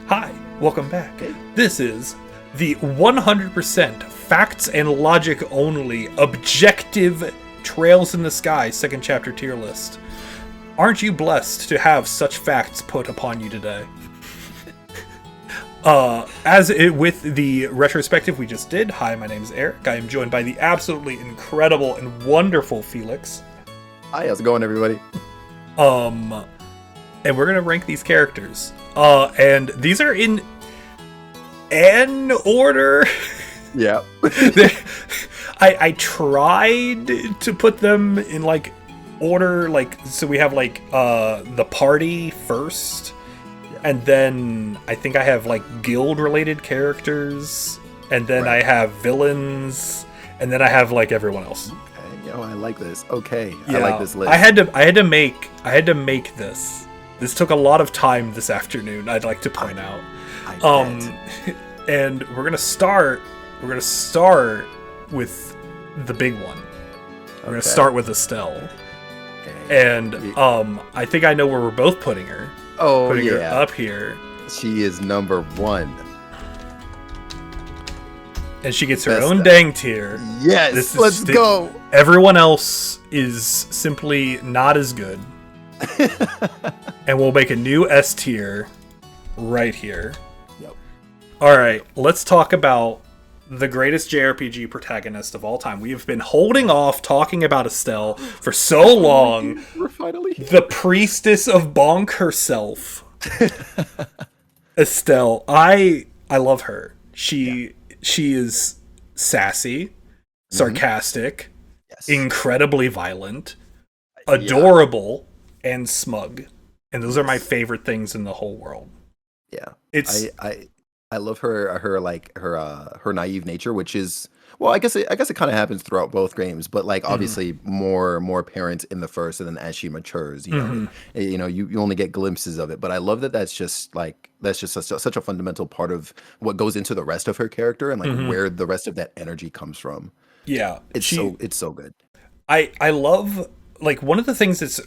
Hi, welcome back. Hey. This is the 100% facts and logic only objective Trails in the Sky second chapter tier list. Aren't you blessed to have such facts put upon you today? With the retrospective we just did, hi, my name is Eric. I am joined by the absolutely incredible and wonderful Felix. Hi, how's it going, everybody? And we're gonna rank these characters. And these are in an order. Yeah. I tried to put them in like order, like so we have like the party first, and then I think I have like guild related characters, and then I have villains, and then I have like everyone else. Okay, I like this. Okay, Yeah, I like this list. I had to make this. This took a lot of time this afternoon, I'd like to point out. And we're gonna start with the big one. We're gonna start with Estelle. Okay. And I think I know where we're both putting her. Oh, Putting her yeah. up here. She is number one. And she gets her Best own of. dang tier. Yes, let's go. Everyone else is simply not as good. And we'll make a new S tier right here. Yep. Alright, let's talk about the greatest JRPG protagonist of all time. We have been holding off talking about Estelle for so long. We're finally here. The priestess of Bonk herself. Estelle. I love her. She is sassy, sarcastic, Yes. incredibly violent, adorable, and smug. And those are my favorite things in the whole world. Yeah. It's I love her naive nature, which is, well, I guess it kind of happens throughout both games, but like obviously more apparent in the first, and then as she matures, you only get glimpses of it. But I love that that's just such a fundamental part of what goes into the rest of her character, and like where the rest of that energy comes from. yeah. It's so good. I love, like, one of the things that's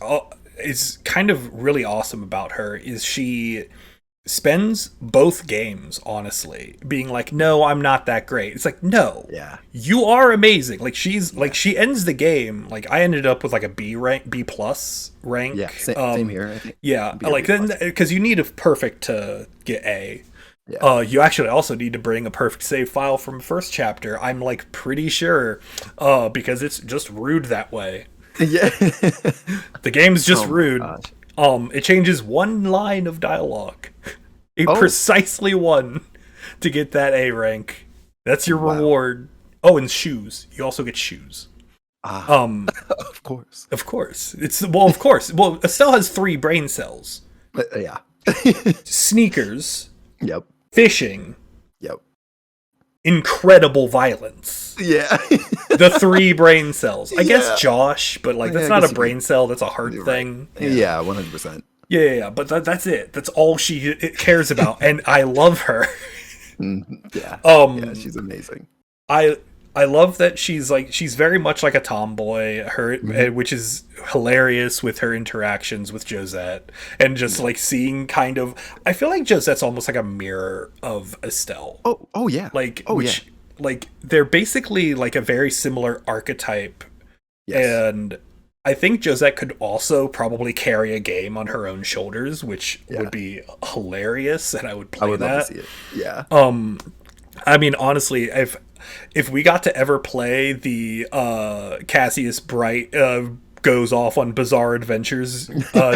is kind of really awesome about her is she spends both games, honestly, being like, no, I'm not that great. It's like, no, you are amazing. Like, she ends the game, like, I ended up with like a B plus rank. Yeah, same here, I think. Yeah, like, then, because you need a perfect to get A. Yeah. You actually also need to bring a perfect save file from first chapter, I'm like pretty sure, because it's just rude that way. Yeah. The game's just rude. Gosh. It changes one line of dialogue. Precisely one to get that A rank. That's your reward. Oh, and shoes. You also get shoes. Of course. Of course. Of course. Well, Estelle has 3 brain cells. Yeah. Sneakers. Yep. Fishing. Yep. Incredible violence. Yeah. The 3 brain cells. I guess Yeah. Josh, but like that's not a brain cell. That's a heart thing. Yeah, 100%. Yeah. But that's it. That's all she cares about, and I love her. Yeah. Yeah, she's amazing. I love that she's very much like a tomboy. Which is hilarious with her interactions with Josette, and just like seeing kind of. I feel like Josette's almost like a mirror of Estelle. Oh yeah. Like they're basically like a very similar archetype. Yes. And I think Josette could also probably carry a game on her own shoulders, which would be hilarious, and I would play that. Love to see it. Yeah. I mean, honestly, if we got to ever play the Cassius Bright goes off on bizarre adventures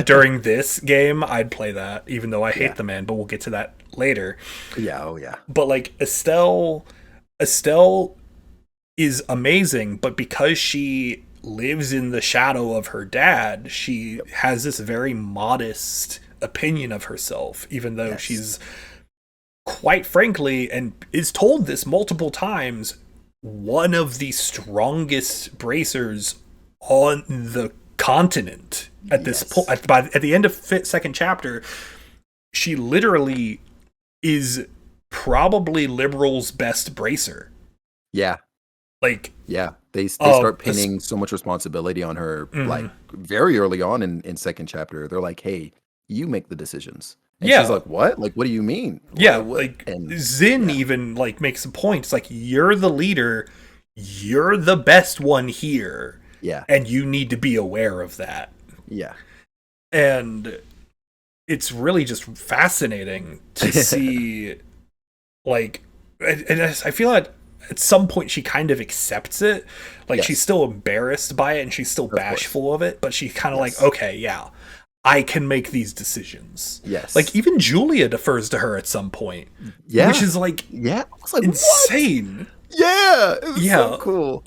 during this game, I'd play that, even though I hate the man, but we'll get to that later. Yeah, oh yeah. But like Estelle is amazing, but because she lives in the shadow of her dad, she has this very modest opinion of herself, even though she's, quite frankly, and is told this multiple times, one of the strongest bracers on the continent at this point. At the end of second chapter, she literally is probably Liberal's best bracer. Yeah. Like, yeah, they start pinning so much responsibility on her, like very early on in second chapter. They're like, "Hey, you make the decisions." And she's like, what? Like, what do you mean? Yeah, What? like And Zin even like makes a point. It's like, you're the leader, you're the best one here. Yeah. And you need to be aware of that. Yeah. And it's really just fascinating to see, like, and I feel like at some point she kind of accepts it. Like, she's still embarrassed by it and she's still bashful of it, but she's kind of like, okay, yeah, I can make these decisions. Yes. Like, even Julia defers to her at some point. Yeah. Which is like, I was like, insane. What? Yeah. It was so cool.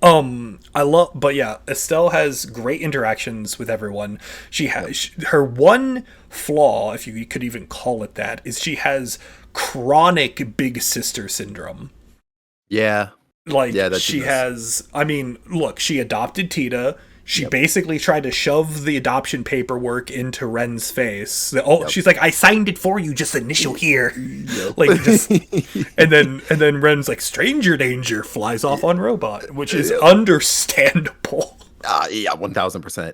I love, but yeah, Estelle has great interactions with everyone. She has her one flaw, if you could even call it that, is she has chronic big sister syndrome. Yeah. Like, she has, I mean, look, she adopted Tita. She basically tried to shove the adoption paperwork into Ren's face. She's like, I signed it for you, just initial here. Like, just, and then Ren's like, stranger danger, flies off on robot, which is understandable. Yeah, 1000%.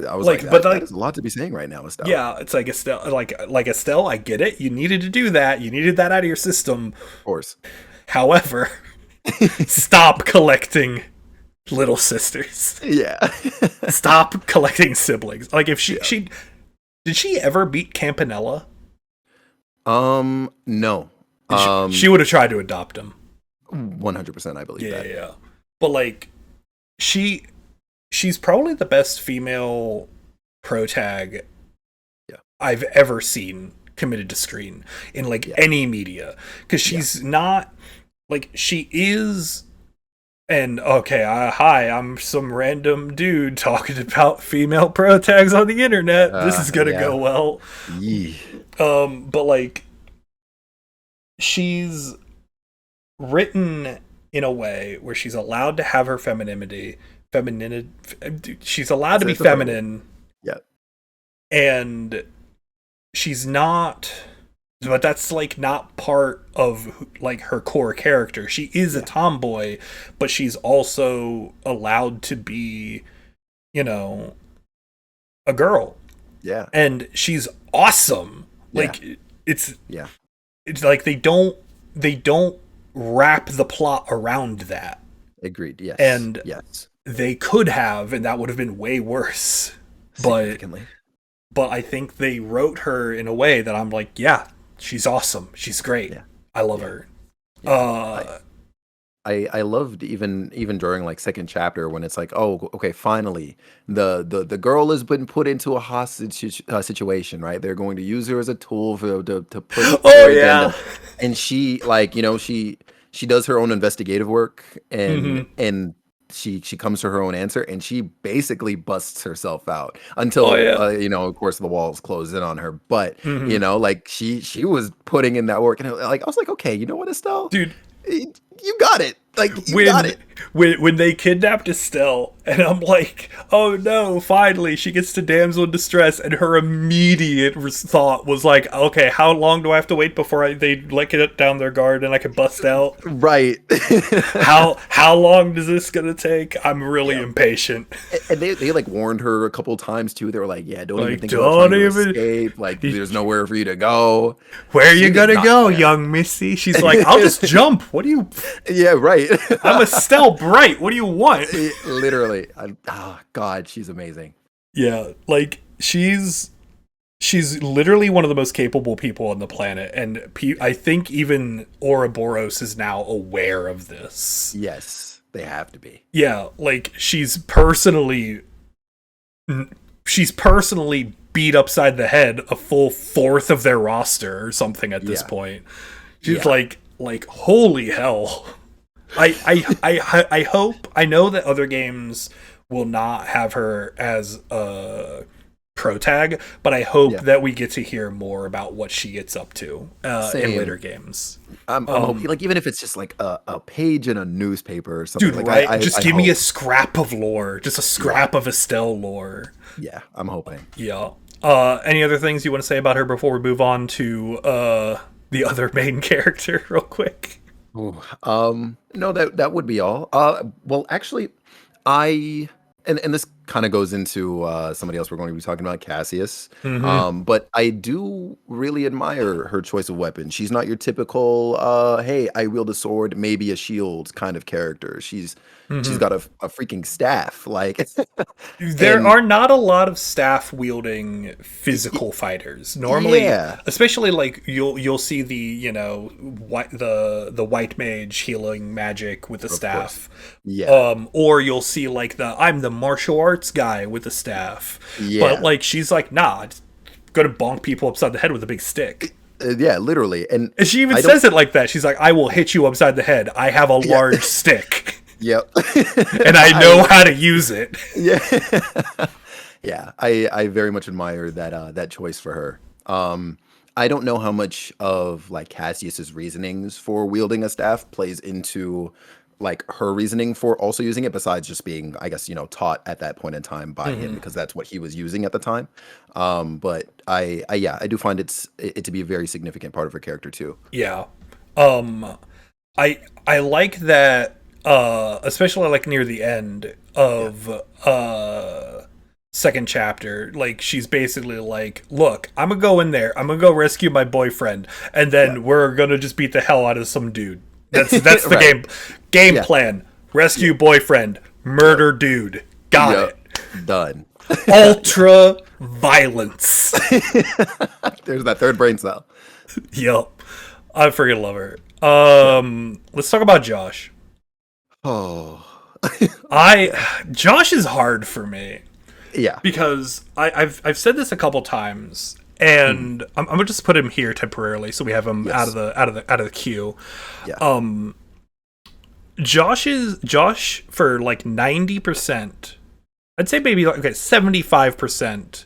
I was like, like, but that is a lot to be saying right now, Estelle. Yeah, it's like Estelle, like Estelle, I get it. You needed to do that. You needed that out of your system. Of course. However, stop collecting little sisters. Yeah. Stop collecting siblings. Like, if she did she ever beat Campanella? No. She would have tried to adopt him. 100%, I believe that. Yeah. But like, she's probably the best female protag I've ever seen committed to screen in like any media, because she's not like, she is. And okay, hi, I'm some random dude talking about female protags on the internet. This is gonna go well. But like, she's written in a way where she's allowed to have her femininity. She's allowed to be feminine. Yeah. And she's not, but that's like not part of like her core character. She is a tomboy, but she's also allowed to be, you know, a girl. Yeah. And she's awesome. Like, it's like they don't wrap the plot around that. Agreed. Yes. And they could have, and that would have been way worse. But I think they wrote her in a way that I'm like, yeah, she's awesome. She's great. Yeah. I love her. Yeah. I loved even during like second chapter when it's like, oh, okay, finally the girl has been put into a hostage situation, right? They're going to use her as a tool to put agenda. And she, like, you know, she does her own investigative work and she comes to her own answer, and she basically busts herself out until you know, of course the walls close in on her, but you know, like she was putting in that work, and like I was like, okay, you know what, Estelle, dude, you got it. Like, you got it. When they kidnapped Estelle, and I'm like, oh no, finally she gets to damsel in distress, and her immediate thought was like, okay, how long do I have to wait before they let it down their guard and I can bust out? Right. how long is this gonna take? I'm really impatient. And they like warned her a couple times too. They were like, yeah, don't even think about trying to escape. Like, there's nowhere for you to go. Where are you gonna go, young missy? She's like, I'll just jump. What do you? Yeah, right. I'm Estelle Bright. What do you want? Literally. God, she's amazing. Yeah, like she's literally one of the most capable people on the planet, and I think even Ouroboros is now aware of this. Yes, they have to be. Yeah, like she's personally beat upside the head a full fourth of their roster or something at this point. She's like holy hell. I hope, I know that other games will not have her as a protag, but I hope that we get to hear more about what she gets up to in later games. I'm hoping, like, even if it's just like a page in a newspaper or something. Dude, like, right? Just give me a scrap of lore, just a scrap of Estelle lore. Yeah, I'm hoping. Yeah. Any other things you want to say about her before we move on to the other main character real quick? Ooh, no, that would be all. Well, actually, and this kind of goes into somebody else we're going to be talking about, Cassius. Mm-hmm. But I do really admire her choice of weapon. She's not your typical, hey, I wield a sword, maybe a shield kind of character. She's Mm-hmm. got a freaking staff, like, There and are not a lot of staff wielding physical fighters. Normally, yeah, especially like you'll see the, the white mage healing magic with the of course, staff. yeah, Or you'll see like I'm the martial arts guy with the staff. But yeah, like she's like, nah, it's gonna bonk people upside the head with a big stick. yeah, literally, and And she even I don't, says it like that. She's like, I will hit you upside the head. I have a yeah, large stick. yep, And I know how to use it. yeah. Yeah, I very much admire that choice for her. I don't know how much of like Cassius's reasonings for wielding a staff plays into like her reasoning for also using it, besides just being, I guess, taught at that point in time by him Hmm. because that's what he was using at the time. But I yeah, I do find it to be a very significant part of her character too. Yeah. Um I like that especially like near the end Yeah, of second chapter, like she's basically like, look, I'm gonna go in there, I'm gonna go rescue my boyfriend, and yeah, then we're gonna just beat the hell out of some dude. That's the right. game Yeah, plan. yeah, Rescue boyfriend, yep, murder dude. Got yep, it. done. Ultra violence. There's that third brain cell. Yup. I freaking love her. Yeah. Let's talk about Josh. Oh, Josh is hard for me yeah. because I've said this a couple times, Mhm. and I'm gonna just put him here temporarily so we have him Yes. out of the queue. Yeah. Um, Josh for like 90%. I'd say maybe like, okay, 75%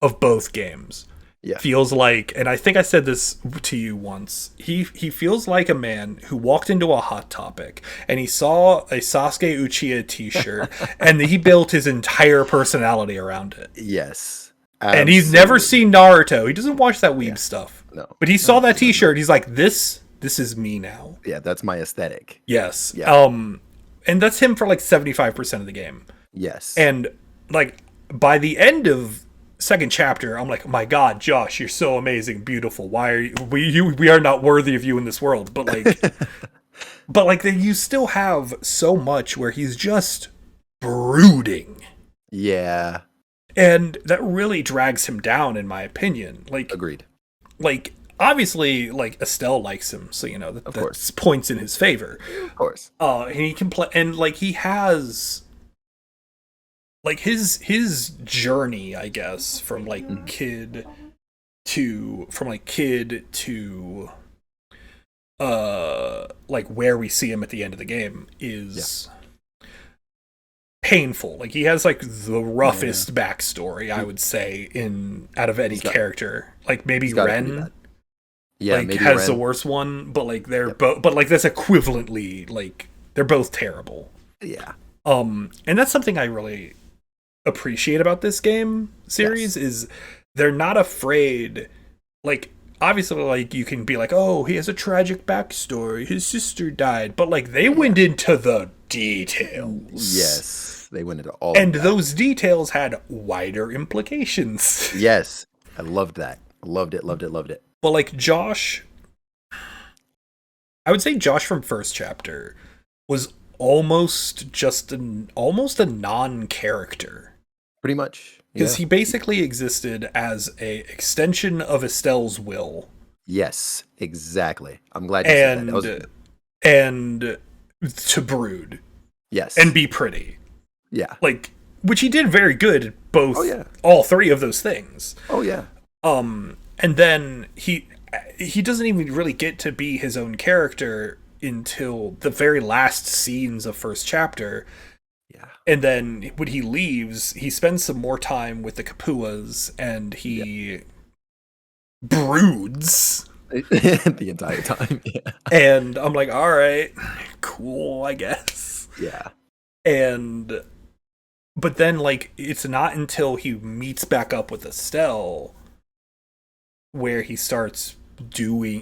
of both games Yeah. feels like, and I think I said this to you once, he feels like a man who walked into a Hot Topic and he saw a Sasuke Uchiha t-shirt and he built his entire personality around it. Yes. And he's never Absolutely. seen Naruto. He doesn't watch that weeb Yeah. stuff. No. But he No. saw that No. No. t-shirt, he's like, this is me now. Yeah. That's my aesthetic. Yes. Yeah. And that's him for like 75% of the game. Yes. And like by the end of second chapter, I'm like, oh my god, Josh, you're so amazing, beautiful. Why are we are not worthy of you in this world? But like you still have so much where he's just brooding. Yeah. And that really drags him down, in my opinion. Agreed. Like obviously, like Estelle likes him, so Of that's course. points in his favor. Of course. And he can play, and like he has like his journey, I guess, from like Mhm. kid to like where we see him at the end of the game Yeah. is painful. Like he has like the Yeah. roughest backstory, I would say, in out of any He's got. character. Like maybe He's got it pretty Ren bad. Yeah. like Maybe has the Ren. worst one, but like they're Yep. both, but like that's equivalently like they're both terrible. Yeah. And that's something I really appreciate about this game series Yes. is they're not afraid. Like obviously, like you can be like, oh, he has a tragic backstory, his sister died, but like they Yeah. went into the details. Yes. They went into all of And that. those details had wider implications. Yes. I loved that. Loved it. Loved it. Loved it. But like Josh, I would say Josh from first chapter was almost a non-character Pretty much. because Yeah. he basically existed as a extension of Estelle's will Yes. Exactly. I'm glad you said that. That was. and to brood Yes. and be pretty, Yeah. like which he did very good at Oh both, yeah. all three of those things. Oh yeah. And then he doesn't even really get to be his own character until the very last scenes of first chapter. Yeah. And then when he leaves, he spends some more time with the Capuas and Yeah. he broods. The entire time. Yeah. And I'm like, all right, cool, I guess. Yeah. And but then like it's not until he meets back up with Estelle where he starts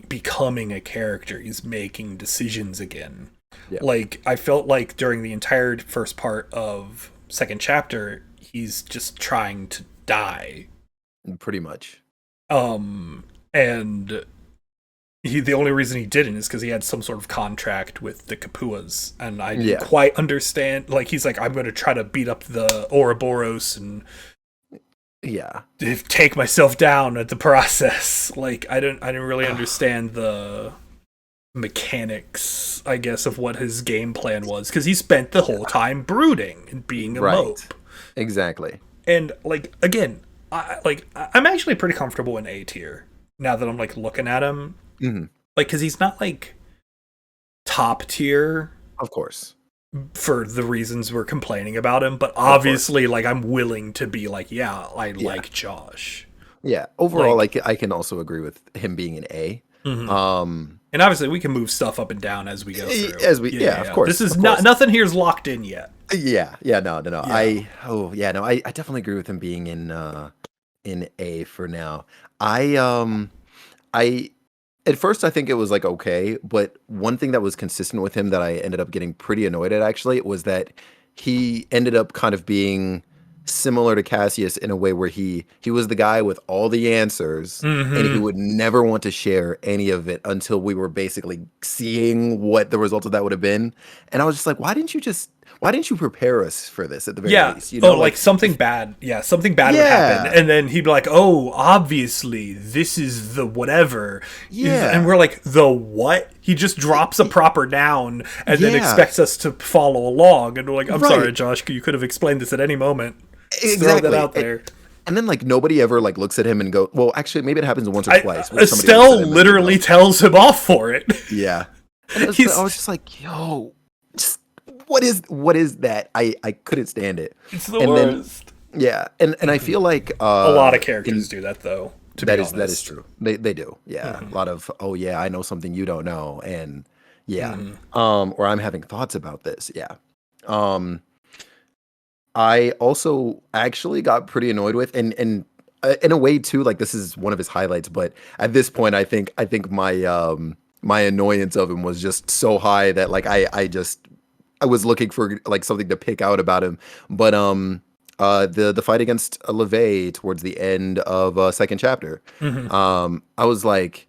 becoming a character. He's making decisions again. Yeah. Like I felt like during the entire first part of second chapter, he's just trying to die. Pretty much. And the only reason he didn't is because he had some sort of contract with the Capuas, and I didn't quite understand. Like, he's like, I'm going to try to beat up the Ouroboros and take myself down at the process. Like, I didn't really understand the mechanics, I guess, of what his game plan was, because he spent the whole time brooding and being a mope. Exactly. And like, again, I'm actually pretty comfortable in A tier now that I'm like looking at him. Mm-hmm. Like, because he's not like top tier, of course, for the reasons we're complaining about him, but obviously, like, I'm willing to be like, like Josh. Yeah, overall, like, I can also agree with him being an A. Mm-hmm. And obviously, we can move stuff up and down as we go through. Of course. This is nothing here is locked in yet. No. Yeah. I definitely agree with him being in A for now. I at first I think it was like okay, but one thing that was consistent with him that I ended up getting pretty annoyed at actually was that he ended up kind of being similar to Cassius in a way where he was the guy with all the answers, and he would never want to share any of it until we were basically seeing what the result of that would have been. And I was just like, why didn't you prepare us for this at the very least? You know, like something bad. Yeah, something bad would happen. And then he'd be like, oh, obviously, this is the whatever. Yeah. And we're like, the what? He just drops a proper noun and then expects us to follow along. And we're like, I'm sorry, Josh, you could have explained this at any moment. Just throw that out there. And then, like, nobody ever, like, looks at him and go, well, actually, maybe it happens once or twice. Estelle literally tells him off for it. Yeah. I was just like, yo, what is that? I couldn't stand it. It's the worst. And I feel like a lot of characters do that, though. That is true. They do. Yeah. A lot of, oh yeah, I know something you don't know, and or I'm having thoughts about this. Yeah. I also actually got pretty annoyed with, and in a way too, like, this is one of his highlights, but at this point I think my my annoyance of him was just so high that, like, I was looking for, like, something to pick out about him. But the fight against LeVay towards the end of second chapter, I was like,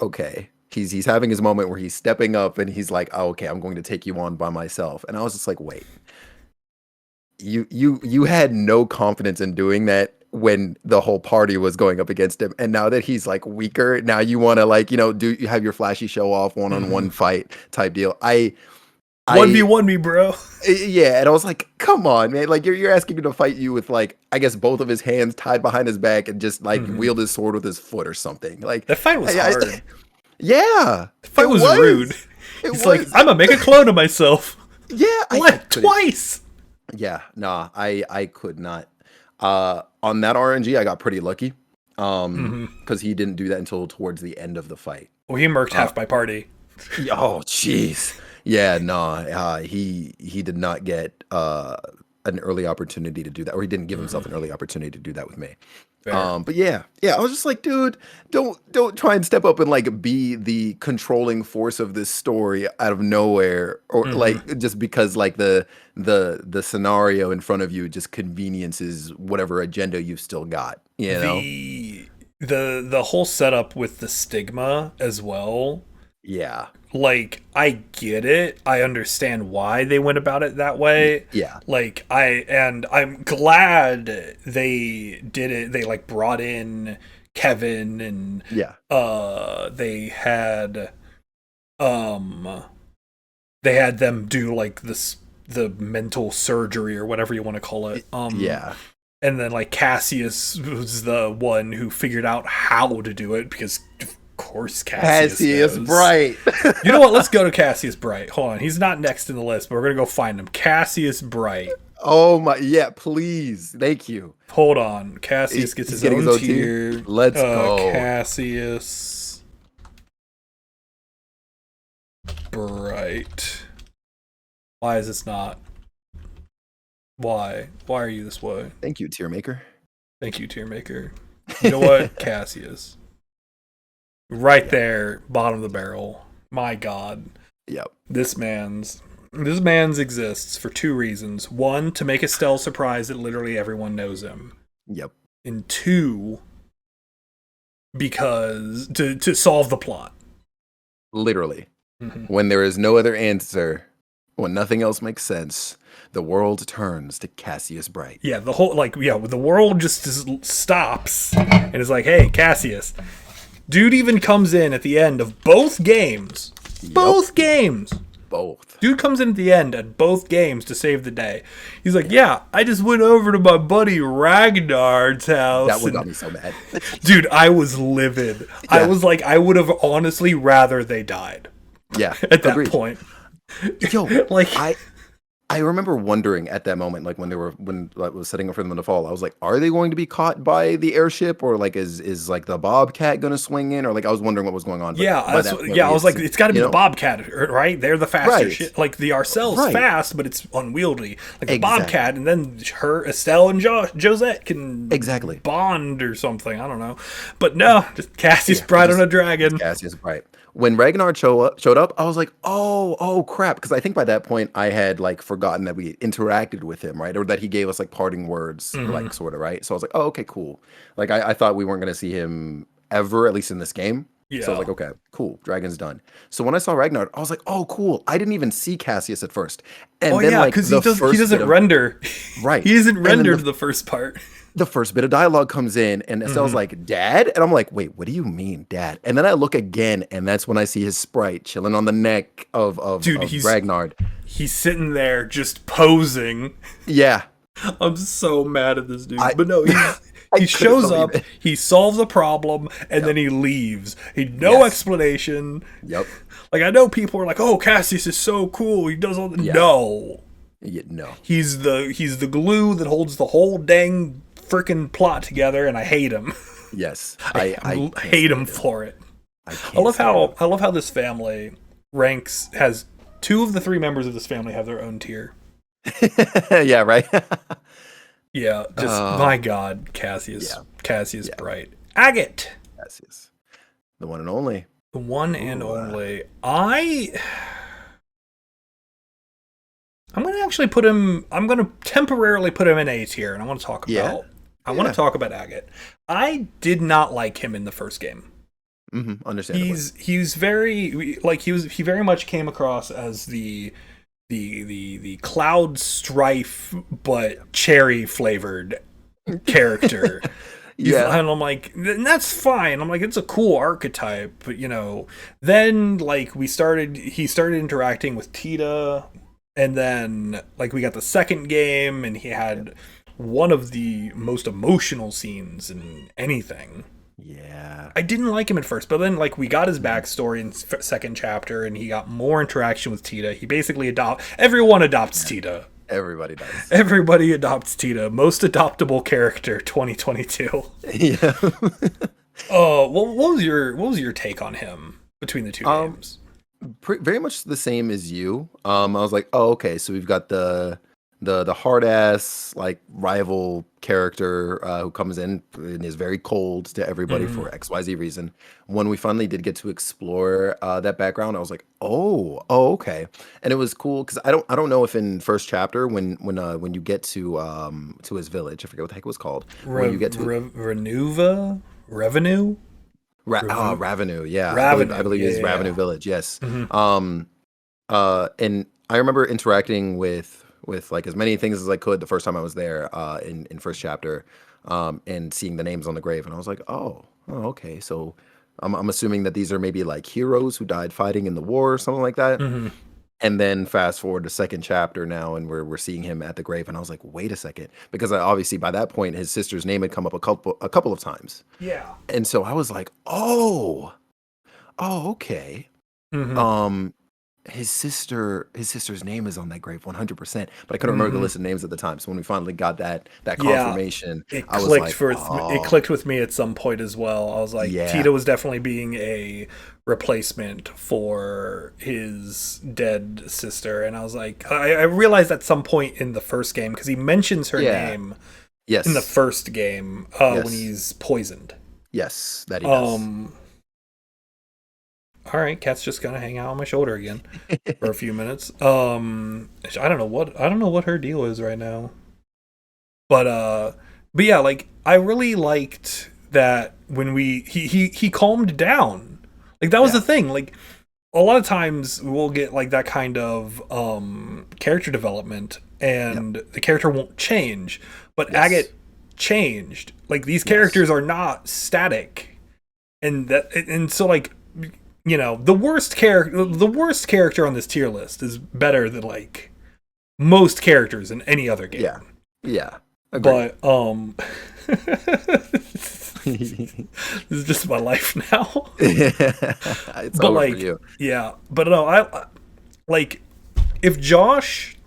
okay, he's having his moment where he's stepping up and he's like, oh, okay, I'm going to take you on by myself. And I was just like, wait, you had no confidence in doing that when the whole party was going up against him, and now that he's, like, weaker, now you want to, like, you have your flashy show off one-on-one fight type deal. 1v1 me, bro. Yeah, and I was like, come on, man. Like, you're asking him to fight you with, like, I guess both of his hands tied behind his back and just, like, wield his sword with his foot or something. Like, that fight was hard. Yeah. The fight was rude. He's like, I'm gonna make a clone of myself. Yeah. Twice. Yeah, nah, I could not. On that RNG, I got pretty lucky. Because he didn't do that until towards the end of the fight. Well, he murked half my party. Oh, jeez. Yeah, no, he did not get an early opportunity to do that, or he didn't give himself an early opportunity to do that with me. But yeah, I was just like, dude, don't try and step up and, like, be the controlling force of this story out of nowhere, or like, just because, like, the scenario in front of you just conveniences whatever agenda you've still got, you know? The whole setup with the stigma as well. Yeah. Like, I get it. I understand why they went about it that way. Yeah. Like, I'm glad they did it. They, like, brought in Kevin, and they had them do, like, the mental surgery or whatever you want to call it. And then, like, Cassius was the one who figured out how to do it, because of course Cassius Bright. You know what? Let's go to Cassius Bright. Hold on. He's not next in the list, but we're going to go find him. Cassius Bright. Oh my, yeah, please. Thank you. Hold on. Cassius gets his own tier. Let's go. Cassius Bright. Why is this not? Why? Why are you this way? Thank you, tier maker. Thank you, tier maker. You know what? Cassius. Right there, bottom of the barrel. My God. Yep. This man's This man's exists for two reasons. One, to make Estelle surprised that literally everyone knows him. Yep. And two, because to solve the plot. Literally. When there is no other answer, when nothing else makes sense, the world turns to Cassius Bright. Yeah, the whole, the world just stops and is like, hey, Cassius. Dude even comes in at the end of both games. Yep. Both games. Both. Dude comes in at the end at both games to save the day. He's like, yeah, I just went over to my buddy Ragnar's house. That one got me so mad. Dude, I was livid. Yeah. I was like, I would have honestly rather they died. Yeah. At that point. Yo, I remember wondering at that moment, like when it was setting up for them to fall, I was like, are they going to be caught by the airship, or like is like the Bobcat going to swing in, or like I was wondering what was going on. But I was like, it's got to be the Bobcat, right? They're the faster shit. Like the Arcel's fast, but it's unwieldy. Like the Bobcat, and then Estelle and Josette can bond or something. I don't know, but no, just Cassius Bright on a dragon. Cassius Bright. When Ragnar showed up, I was like, oh crap, because I think by that point I had like forgotten that we interacted with him, right, or that he gave us like parting words, like sort of, right. So I was like, oh, okay, cool. Like I thought we weren't going to see him ever, at least in this game. Yeah. So I was like, okay, cool, Dragon's done. So when I saw Ragnar, I was like, oh, cool. I didn't even see Cassius at first, and then like because he doesn't render, right? He isn't rendered the first part. The first bit of dialogue comes in, and Estelle's like, Dad? And I'm like, wait, what do you mean, Dad? And then I look again, and that's when I see his sprite chilling on the neck of Ragnar. He's sitting there just posing. Yeah. I'm so mad at this dude. But no, he shows up, he solves a problem, and then he leaves. No explanation. Yep. Like, I know people are like, oh, Cassius is so cool. He does all the... Yeah. No. Yeah, no. He's the glue that holds the whole dang freaking plot together, and I hate him. Yes, I hate him for it. I love how this family has two of the three members of this family have their own tier. Yeah, right. Yeah, just my God, Cassius Bright, Agate, Cassius, the one and only, only. I'm going to actually put him. I'm going to temporarily put him in A tier, and I want to talk about. I want to talk about Agate. I did not like him in the first game. Understandably. He's very he very much came across as the Cloud Strife but cherry flavored character. Yeah, and I'm like, and that's fine. I'm like, it's a cool archetype, but then like he started interacting with Tita, and then like we got the second game, and he had one of the most emotional scenes in anything. Yeah, I didn't like him at first, but then like we got his backstory in second chapter, and he got more interaction with Tita. He basically everyone adopts Tita. Everybody does. Everybody adopts Tita. Most adoptable character 2022. Yeah. What was your take on him between the two games? Very much the same as you. I was like, oh, okay, so we've got the hard ass like rival character who comes in and is very cold to everybody for XYZ reason. When we finally did get to explore that background, I was like, oh, okay, and it was cool because I don't know if in first chapter when you get to his village, I forget what the heck it was called. When you get to Revenue. Ravenue, yeah. Ravenue, I believe it's Ravenue Village, yes. Mm-hmm. And I remember interacting with like as many things as I could the first time I was there in first chapter, and seeing the names on the grave, and I was like, oh, okay, so I'm assuming that these are maybe like heroes who died fighting in the war or something like that. And then fast forward to second chapter now, and we're seeing him at the grave, and I was like, wait a second, because obviously by that point his sister's name had come up a couple of times. Yeah. And so I was like, oh, okay. His sister's name is on that grave 100%, but I couldn't remember the list of names at the time. So when we finally got that confirmation, it clicked with me at some point as well. I was like, Tita was definitely being a replacement for his dead sister, and I was like, I realized at some point in the first game, because he mentions her name in the first game when he's poisoned. Yes, that he does. all right, Cat's just gonna hang out on my shoulder again for a few minutes. I don't know what her deal is right now. But yeah, like I really liked that when he calmed down. Like that was the thing. Like a lot of times we'll get like that kind of character development and the character won't change. But Agate changed. Like these characters are not static. And so like, you know, the worst character on this tier list is better than like most characters in any other game. Yeah. Yeah. Agreed. But this is just my life now. It's but over like, for you. yeah, but no, I like if Josh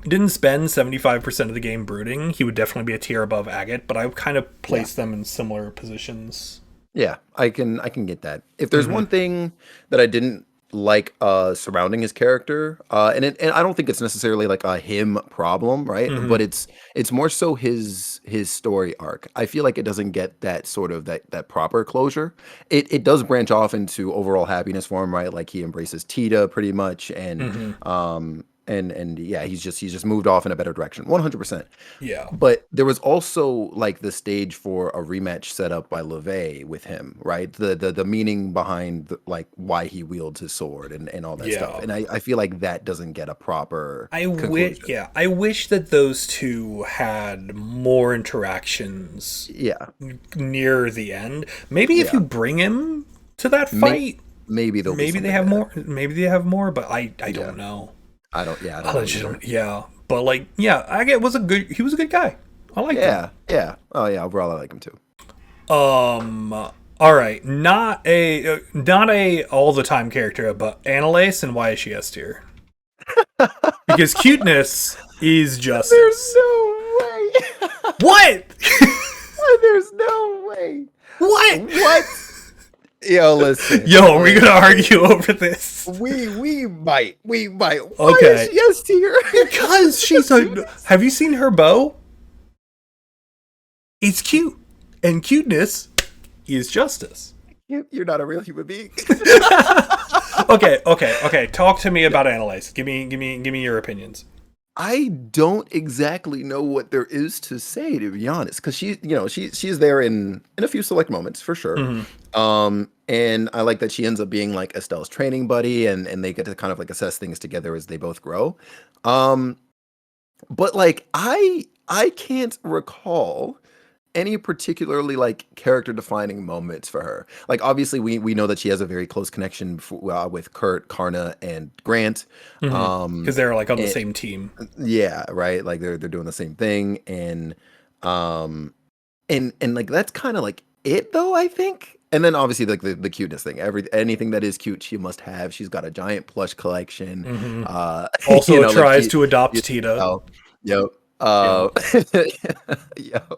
didn't spend 75% of the game brooding, he would definitely be a tier above Agate. But I kind of place them in similar positions. Yeah, I can get that. If there's one thing that I didn't like surrounding his character, and I don't think it's necessarily like a him problem, right? But it's more so his story arc. I feel like it doesn't get that sort of that proper closure. It does branch off into overall happiness for him, right? Like he embraces Tita pretty much, and and yeah, he's just moved off in a better direction, 100%. Yeah. But there was also like the stage for a rematch set up by LeVay with him, right? The meaning behind like why he wields his sword and all that stuff. And I feel like that doesn't get a proper conclusion. I wish that those two had more interactions. Yeah. Near the end. Maybe if you bring him to that fight, maybe they have more. Maybe they have more, but I don't know. I don't know. Yeah, but like, yeah, Agate was he was a good guy. I like him. Yeah. Oh yeah, overall I like him too. All right, not a all the time character, but Analace, and why is she S tier? Because cuteness is justice. There's no way. What? There's no way. What? Yo, listen. Yo, are we gonna argue over this? We might. Why okay. is she S tier? Because she's a. Have you seen her bow? It's cute, and cuteness is justice. You're not a real human being. Okay. Talk to me about Analace. Give me your opinions. I don't exactly know what there is to say, to be honest, because she's there in a few select moments for sure. And I like that she ends up being like Estelle's training buddy, and they get to kind of like assess things together as they both grow. But like I can't recall any particularly like character defining moments for her. Like obviously we know that she has a very close connection with Kurt, Carna, and Grant, because they're like on the same team. Yeah, right. Like they're doing the same thing, and like that's kind of like it though, I think. And then obviously like the cuteness thing. Anything that is cute, she must have. She's got a giant plush collection. Also tries to adopt Tita. Yep. Yep.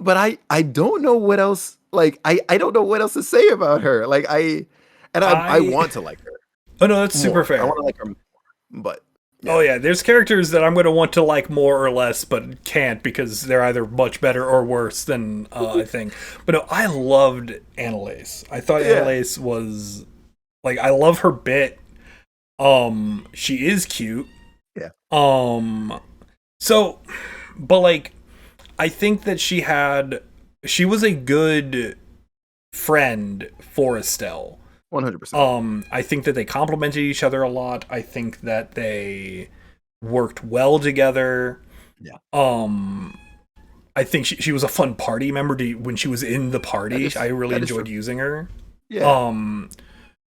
But I don't know what else. Like I don't know what else to say about her. Like I want to like her. Oh no, that's super fair. I want to like her more, but. Yeah. Oh yeah, there's characters that I'm going to want to like more or less, but can't because they're either much better or worse than I think. But no, I loved Analace. I thought Analace was like, I love her bit. She is cute. Yeah. So, but like, I think that she was a good friend for Estelle. 100%. I think that they complemented each other a lot. I think that they worked well together. Yeah. I think she was a fun party member when she was in the party. I really enjoyed using her. Yeah.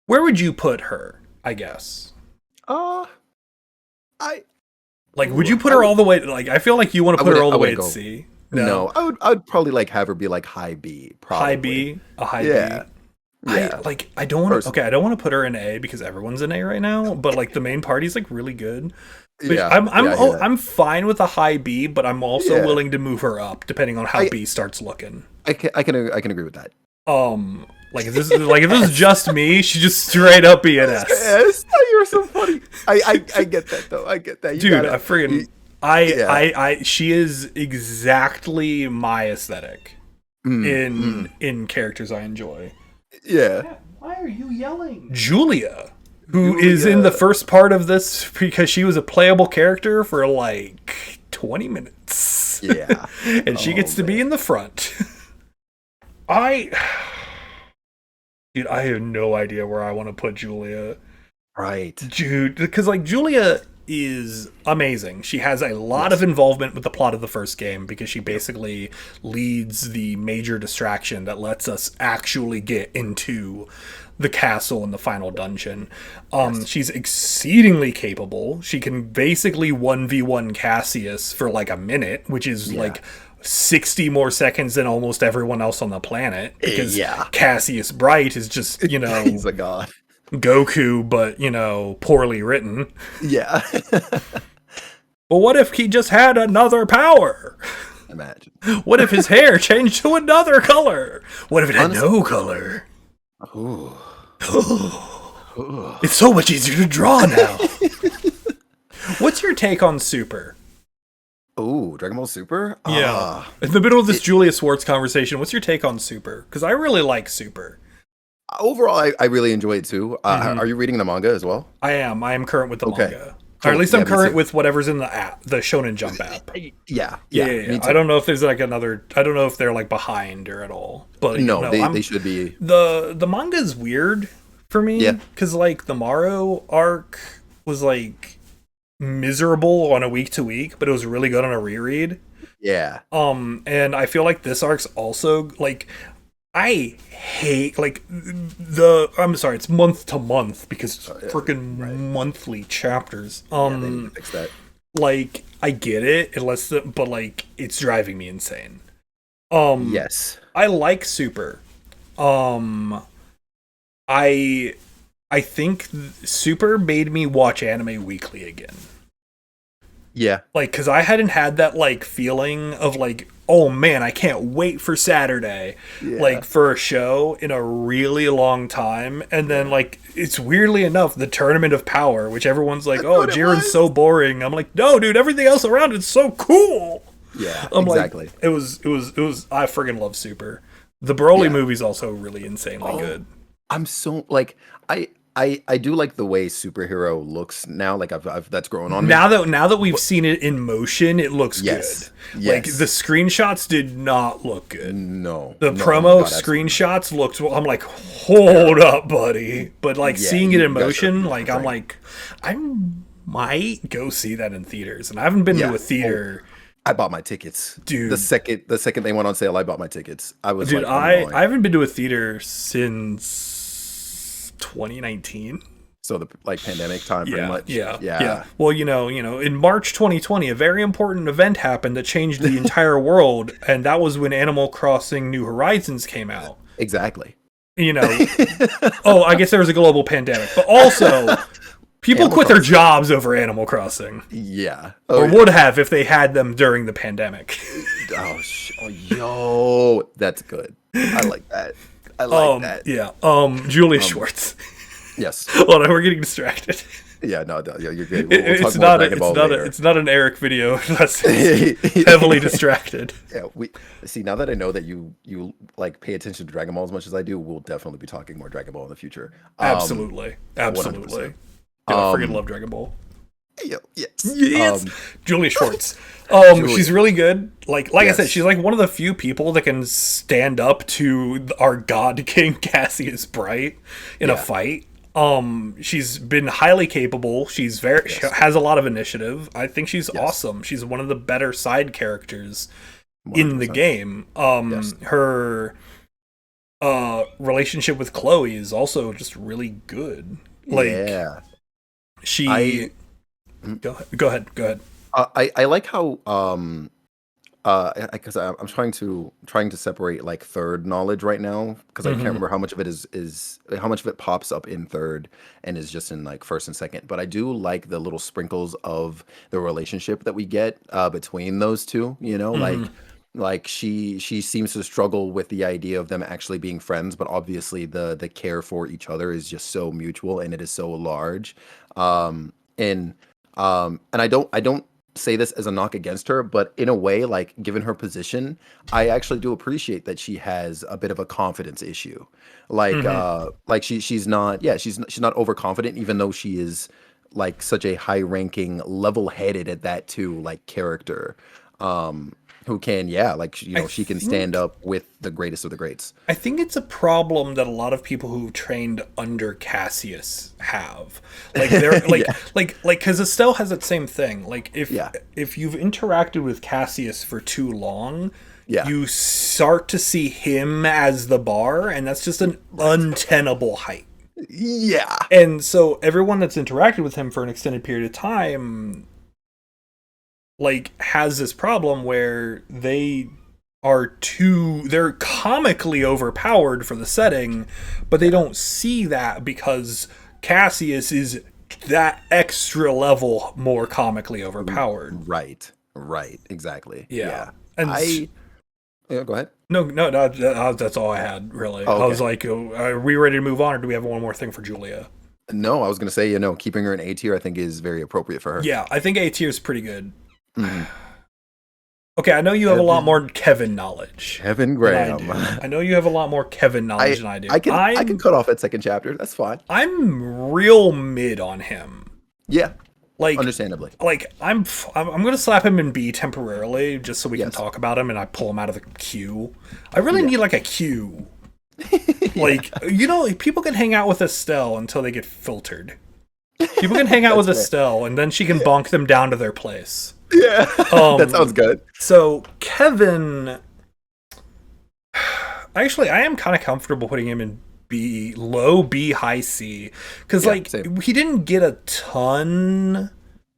Where would you put her, I guess? Would you put her all the way? Like, I feel like you want to put her all the way at C. No, I would probably like have her be like high B. Probably. High B, a high B. Yeah. I don't want to. I don't want to put her in A because everyone's in A right now. But like the main party's like really good. I'm fine with a high B, but I'm also willing to move her up depending on how B starts looking. I can agree with that. If this is just me, she just straight up be an S. Yes, you're so funny. I get that though. I get that, she is exactly my aesthetic in characters I enjoy. Yeah. Why are you yelling? Julia, who is in the first part of this because she was a playable character for like 20 minutes. Yeah. And she gets to be in the front. Dude, I have no idea where I want to put Julia. Right. Dude, because like Julia is amazing. She has a lot of involvement with the plot of the first game because she basically leads the major distraction that lets us actually get into the castle in the final dungeon. She's exceedingly capable. She can basically 1v1 Cassius for like a minute, which is like 60 more seconds than almost everyone else on the planet, because Cassius Bright is just, you know, he's a god. Goku, but, you know, poorly written. Yeah. Well, what if he just had another power? Imagine. What if his hair changed to another color? What if it had no color? Ooh. It's so much easier to draw now. What's your take on Super? Ooh, Dragon Ball Super? Yeah. In the middle of this Julia Schwartz conversation, what's your take on Super? Because I really like Super. Overall, I really enjoy it too. Are you reading the manga as well? I am. I am current with the manga. Or at least I'm current with whatever's in the app, the Shonen Jump app. Yeah. I don't know if there's like another. I don't know if they're like behind or at all. But no, they should be. The manga is weird for me because like the Maro arc was like miserable on a week to week, but it was really good on a reread. Yeah. And I feel like this arc's also like. I hate like I'm sorry, it's month to month because it's freaking monthly chapters. They need to fix that. Like I get it, but like it's driving me insane. Yes. I like Super. I think Super made me watch anime weekly again. Yeah. Like, cause I hadn't had that like feeling of like, oh man, I can't wait for Saturday, like for a show in a really long time. And then like, it's weirdly enough, the Tournament of Power, which everyone's like, oh, Jiren's so boring. I'm like, no, dude, everything else around it's so cool. Yeah, exactly. Like, it was, I friggin' love Super. The Broly movie's also really insanely good. I'm so like, I do like the way superhero looks now. Like I've that's grown on me. Now that we've seen it in motion, it looks good. Yes. Like the screenshots did not look good. No. The promo screenshots looked. I'm like, hold up, buddy. But like seeing it in motion, like I'm like, I might go see that in theaters, and I haven't been to a theater. I bought my tickets, dude. The second they went on sale, I bought my tickets. I was dude. Like, I haven't been to a theater since 2019. So the like pandemic time, pretty much. Yeah. Well, you know, in March 2020, a very important event happened that changed the entire world, and that was when Animal Crossing New Horizons came out. Exactly. You know, I guess there was a global pandemic, but also people quit their jobs over Animal Crossing. Yeah. Or would have if they had them during the pandemic. Yo, that's good. I like that. I like that. Yeah. Julia Schwartz. Yes. Hold on, we're getting distracted. Yeah, no, you're good. It's not an Eric video. That's heavily distracted. Yeah, we see now that I know that you like pay attention to Dragon Ball as much as I do. We'll definitely be talking more Dragon Ball in the future. Absolutely. Dude, I freaking love Dragon Ball. Yes. Julia Schwartz. She's really good. Like I said, she's like one of the few people that can stand up to our God King Cassius Bright in a fight. She's been highly capable. She's she has a lot of initiative. I think she's awesome. She's one of the better side characters 100%. In the game. Her relationship with Kloe is also just really good. Like Go ahead. I like how because I'm trying to separate like third knowledge right now because I can't remember how much of it is how much of it pops up in third and is just in like first and second. But I do like the little sprinkles of the relationship that we get between those two. You know, like she seems to struggle with the idea of them actually being friends, but obviously the care for each other is just so mutual and it is so large. And I don't say this as a knock against her, but in a way, like given her position, I actually do appreciate that she has a bit of a confidence issue. Mm-hmm. Like she's not, yeah, she's not overconfident, even though she is like such a high ranking, level headed at that too, like character. Um, who can, yeah, like I she can stand think up with the greatest of the greats. I think it's a problem that a lot of people who trained under Cassius have. Like they're Yeah, like because Estelle has that same thing. Like yeah, if you've interacted with Cassius for too long, yeah. you start to see him as the bar, and that's just an Right. untenable height. Yeah. And so everyone that's interacted with him for an extended period of time like has this problem where they're comically overpowered for the setting, but they don't see that because Cassius is that extra level more comically overpowered. Right. Right. Exactly. Yeah. Yeah. And I Yeah, go ahead. no, that's all I had really. Oh, I was okay. like, are we ready to move on, or do we have one more thing for Julia? No, I was gonna say, keeping her in A tier I think is very appropriate for her. Yeah, I think A tier is pretty good. Hmm. Okay, I know you have a lot more Kevin knowledge Kevin than I Graham. do. I know you have a lot more Kevin knowledge I than I do. I can cut off that second chapter. That's fine. I'm real mid on him. Yeah, Like understandably. I'm gonna slap him in B temporarily just so we can Yes. talk about him, and I pull him out of the queue. I really Yeah. need like a queue. Yeah. Like like, people can hang out with Estelle until they get filtered. People can hang out with That's fair. Estelle, and then she can bonk them down to their place. Yeah. That sounds Um, good. so Kevin, actually, I am kind of comfortable putting him in B, low B, high C, because Yeah, like same. he didn't get a ton.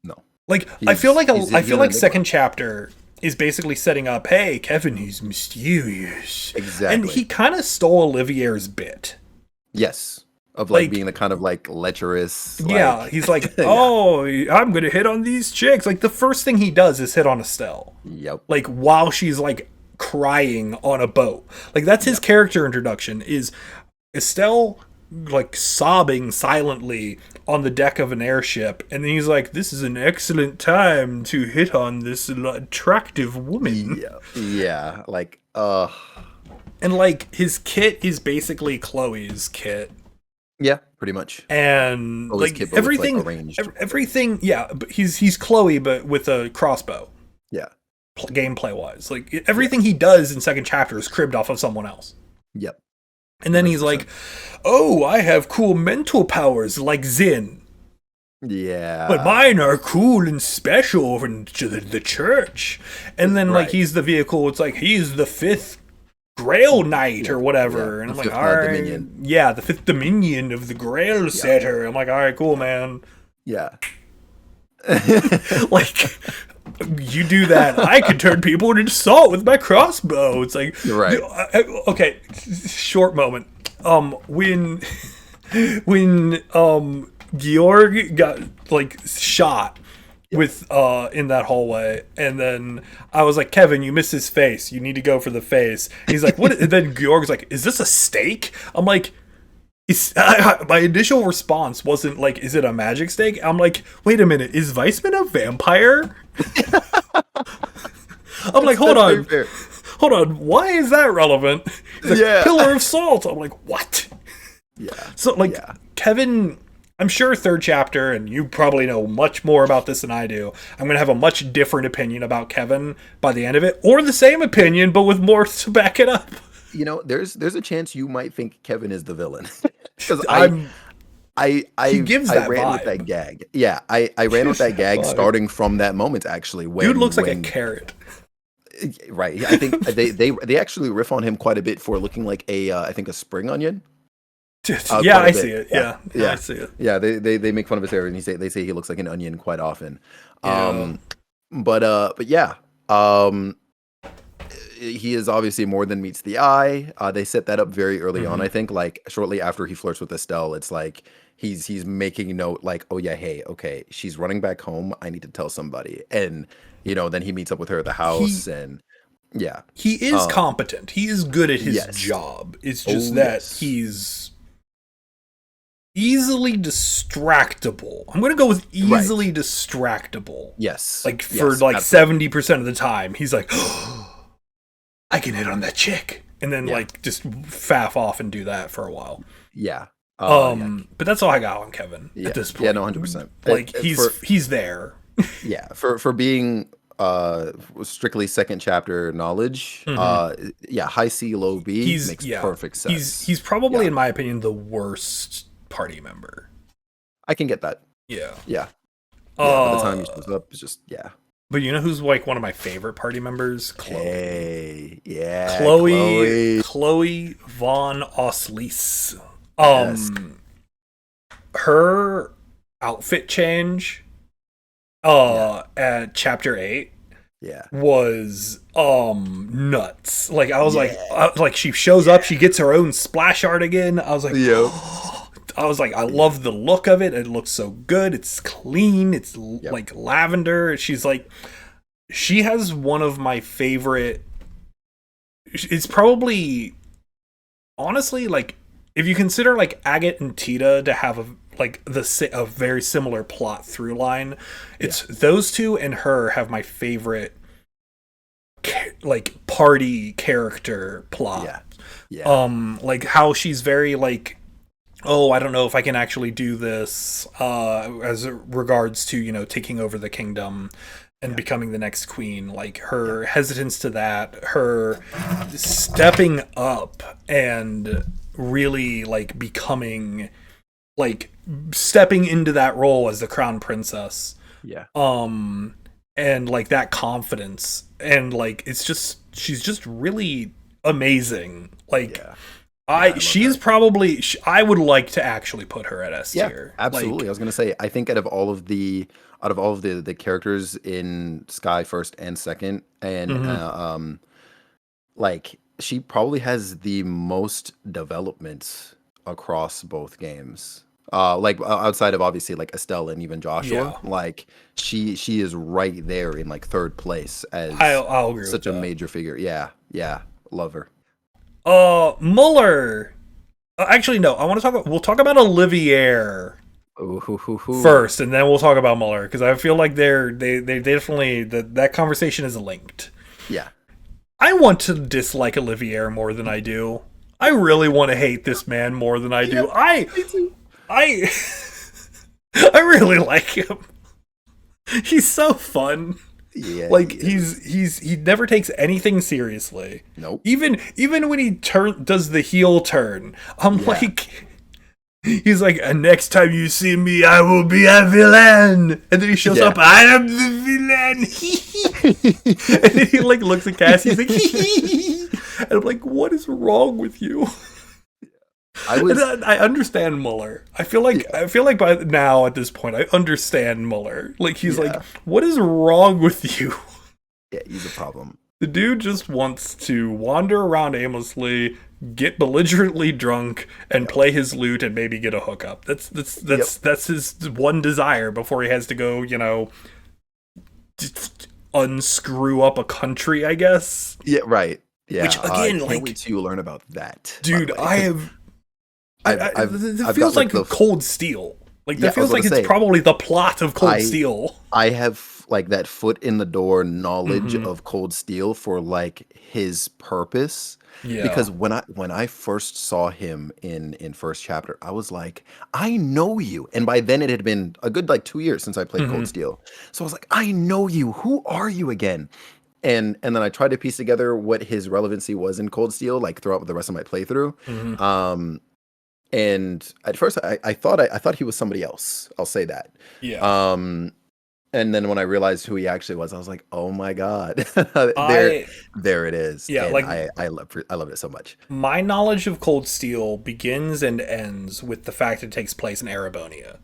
No. Like He's I he's feel an like enigma. second chapter is basically setting up, hey, Kevin, he's mysterious, and Exactly. he kind of stole Olivier's bit. Yes. Of like Like, being the kind of like lecherous, yeah, like he's like, yeah. oh, I'm gonna hit on these chicks. Like the first thing he does is hit on Estelle, Yep. like while she's like crying on a boat. Like that's his Yep. character introduction is Estelle like sobbing silently on the deck of an airship, and then he's like, this is an excellent time to hit on this attractive woman. Yeah. Yeah. Like And like his kit is basically Chloe's kit, yeah, pretty much. and Always like kid, but with, like, everything arranged. everything, yeah, but he's Chloe but with a crossbow, Yeah. gameplay wise. Like everything he does in second chapter is cribbed off of someone else. Yep. And then he's 100%. like, oh, I have cool mental powers like Zin, Yeah. but mine are cool and special from the church. And then like Right. he's the vehicle, it's like he's the fifth Grail Knight or whatever. Yeah, And the I'm like, fifth all Knight right. Dominion. Yeah, the fifth Dominion of the Grail Setter. I'm like, all right, cool, man. Yeah. Like, you do that, I can turn people into salt with my crossbow. It's like, You're right. okay, short moment. When Georg got like shot with in that hallway, and then I was like, Kevin, you missed his face, you need to go for the face. He's like, what? And then Georg's like, is this a steak? I'm like, my initial response wasn't like, is it a magic steak? I'm like, wait a minute, is Weissman a vampire? I'm like, hold That's on, very fair. hold on, why is that relevant? He's like, Yeah. pillar of salt. I'm like, what? Yeah. So like Yeah. Kevin, I'm sure third chapter, and you probably know much more about this than I do. I'm gonna have a much different opinion about Kevin by the end of it, or the same opinion but with more to back it up. There's a chance you might think Kevin is the villain because I'm I he gives I that ran with vibe. that gag. Yeah, I ran with that gag Vibe. starting from that moment actually when Dude looks like a when carrot. right. I think they actually riff on him quite a bit for looking like a I think a spring onion. Yeah, Quite a I bit. see it. Yeah, Yeah. I see it. Yeah, they make fun of his hair and they say he looks like an onion quite often. Yeah. But yeah. Um he is obviously more than meets the eye. They set that up very early on, Mhm. I think. Like shortly after he flirts with Estelle, it's like he's making note, like, oh yeah, hey, okay, she's running back home. I need to tell somebody. And then he meets up with her at the house, and yeah, He is um, competent. He is good at his yes. job. It's Oh just that yes, he's easily distractible. I'm gonna go with easily distractible. Yes. Like for like 70% of the time, he's like, oh, I can hit on that chick, and then like just faff off and do that for a while. Yeah. But that's all I got on Kevin at this point. Yeah, no, 100%. Like he's there. Yeah, for being strictly second chapter knowledge, high C, low B makes perfect sense. He's probably, in my opinion, the worst party member. I can get that. Yeah. By the time he shows up, it's just But you know who's like one of my favorite party members? Kloe. Hey, Kloe von Auslese. Her outfit change at chapter 8 was nuts. Like I was like she shows up, she gets her own splash art again. I was like, I was like, I love the look of it. It looks so good. It's clean. It's like lavender. She's like, she has one of my favorite. It's probably, honestly, like, if you consider like Agate and Tita to have a very similar plot through line, it's those two and her have my favorite like party character plot. Like how she's very like, oh, I don't know if I can actually do this as regards to, you know, taking over the kingdom and becoming the next queen. Like her hesitance to that, her stepping up and really like becoming, like stepping into that role as the crown princess. And like that confidence, and like it's just, she's just really amazing. Like she's probably, I would like to actually put her at S tier. Absolutely. Like, I was gonna say, I think out of all of the characters in Sky first and second, and like she probably has the most development across both games. Like outside of obviously like Estelle and even Joshua, like she is right there in like third place as I'll agree such with a that. major figure. Yeah, love her. Mueller. Actually, no. We'll talk about Olivier first, and then we'll talk about Mueller, because I feel like they definitely that conversation is linked. Yeah. I want to dislike Olivier more than I do. I really want to hate this man more than I do. Me too. I really like him. He's so fun. Yeah, like he never takes anything seriously. Nope. Even when he does the heel turn, I'm like, he's like, next time you see me, I will be a villain. And then he shows up, I am the villain. And then he like looks at Cassius, he's like, and I'm like, what is wrong with you? I understand Mueller. I feel like by now at this point I understand Mueller. Like he's like, what is wrong with you? Yeah, he's a problem. The dude just wants to wander around aimlessly, get belligerently drunk, and play his lute and maybe get a hookup. That's his one desire before he has to go, you know, unscrew up a country, I guess. Yeah, right. Yeah. Which again, I can't wait to learn about that. Dude, it feels like Cold Steel. Like that feels like it's probably the plot of Cold Steel. I have like that foot in the door knowledge of Cold Steel for like his purpose. Yeah. Because when I first saw him in first chapter, I was like, I know you. And by then it had been a good like 2 years since I played Cold Steel. So I was like, I know you. Who are you again? And then I tried to piece together what his relevancy was in Cold Steel, like throughout the rest of my playthrough. And at first I thought he was somebody else. I'll say that. Yeah. And then when I realized who he actually was, I was like, oh my God. there it is. Yeah, and like I loved it so much. My knowledge of Cold Steel begins and ends with the fact it takes place in Arabonia.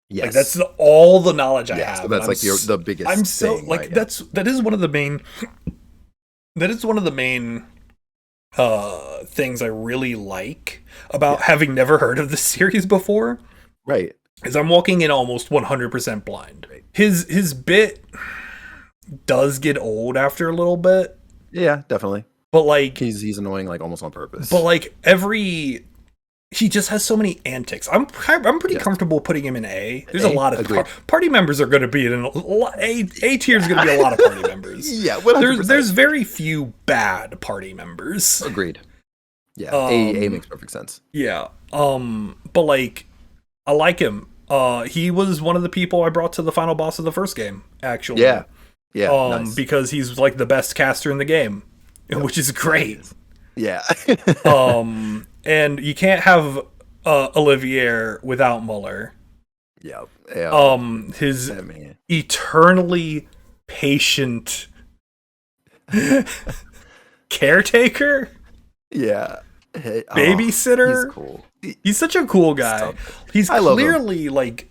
Yes. Like that's all the knowledge I have. So that's like the biggest I'm so thing, like right? that is one of the main things I really like about having never heard of this series before. Right. Is I'm walking in almost 100% blind. Right. His bit does get old after a little bit. Yeah, definitely. But like he's annoying like almost on purpose. But like every he just has so many antics. I'm pretty comfortable putting him in A. There's a lot of party members are going to be in A tier is going to be a lot of party members. Yeah, 100%. There's very few bad party members. Agreed. Yeah, A makes perfect sense. Yeah. But like, I like him. He was one of the people I brought to the final boss of the first game, actually. Yeah. Yeah. Nice. Because he's like the best caster in the game, which is great. Yeah. And you can't have Olivier without Mueller. Yeah. His eternally patient caretaker. Yeah. Babysitter. He's cool. He's such a cool guy. He's clearly like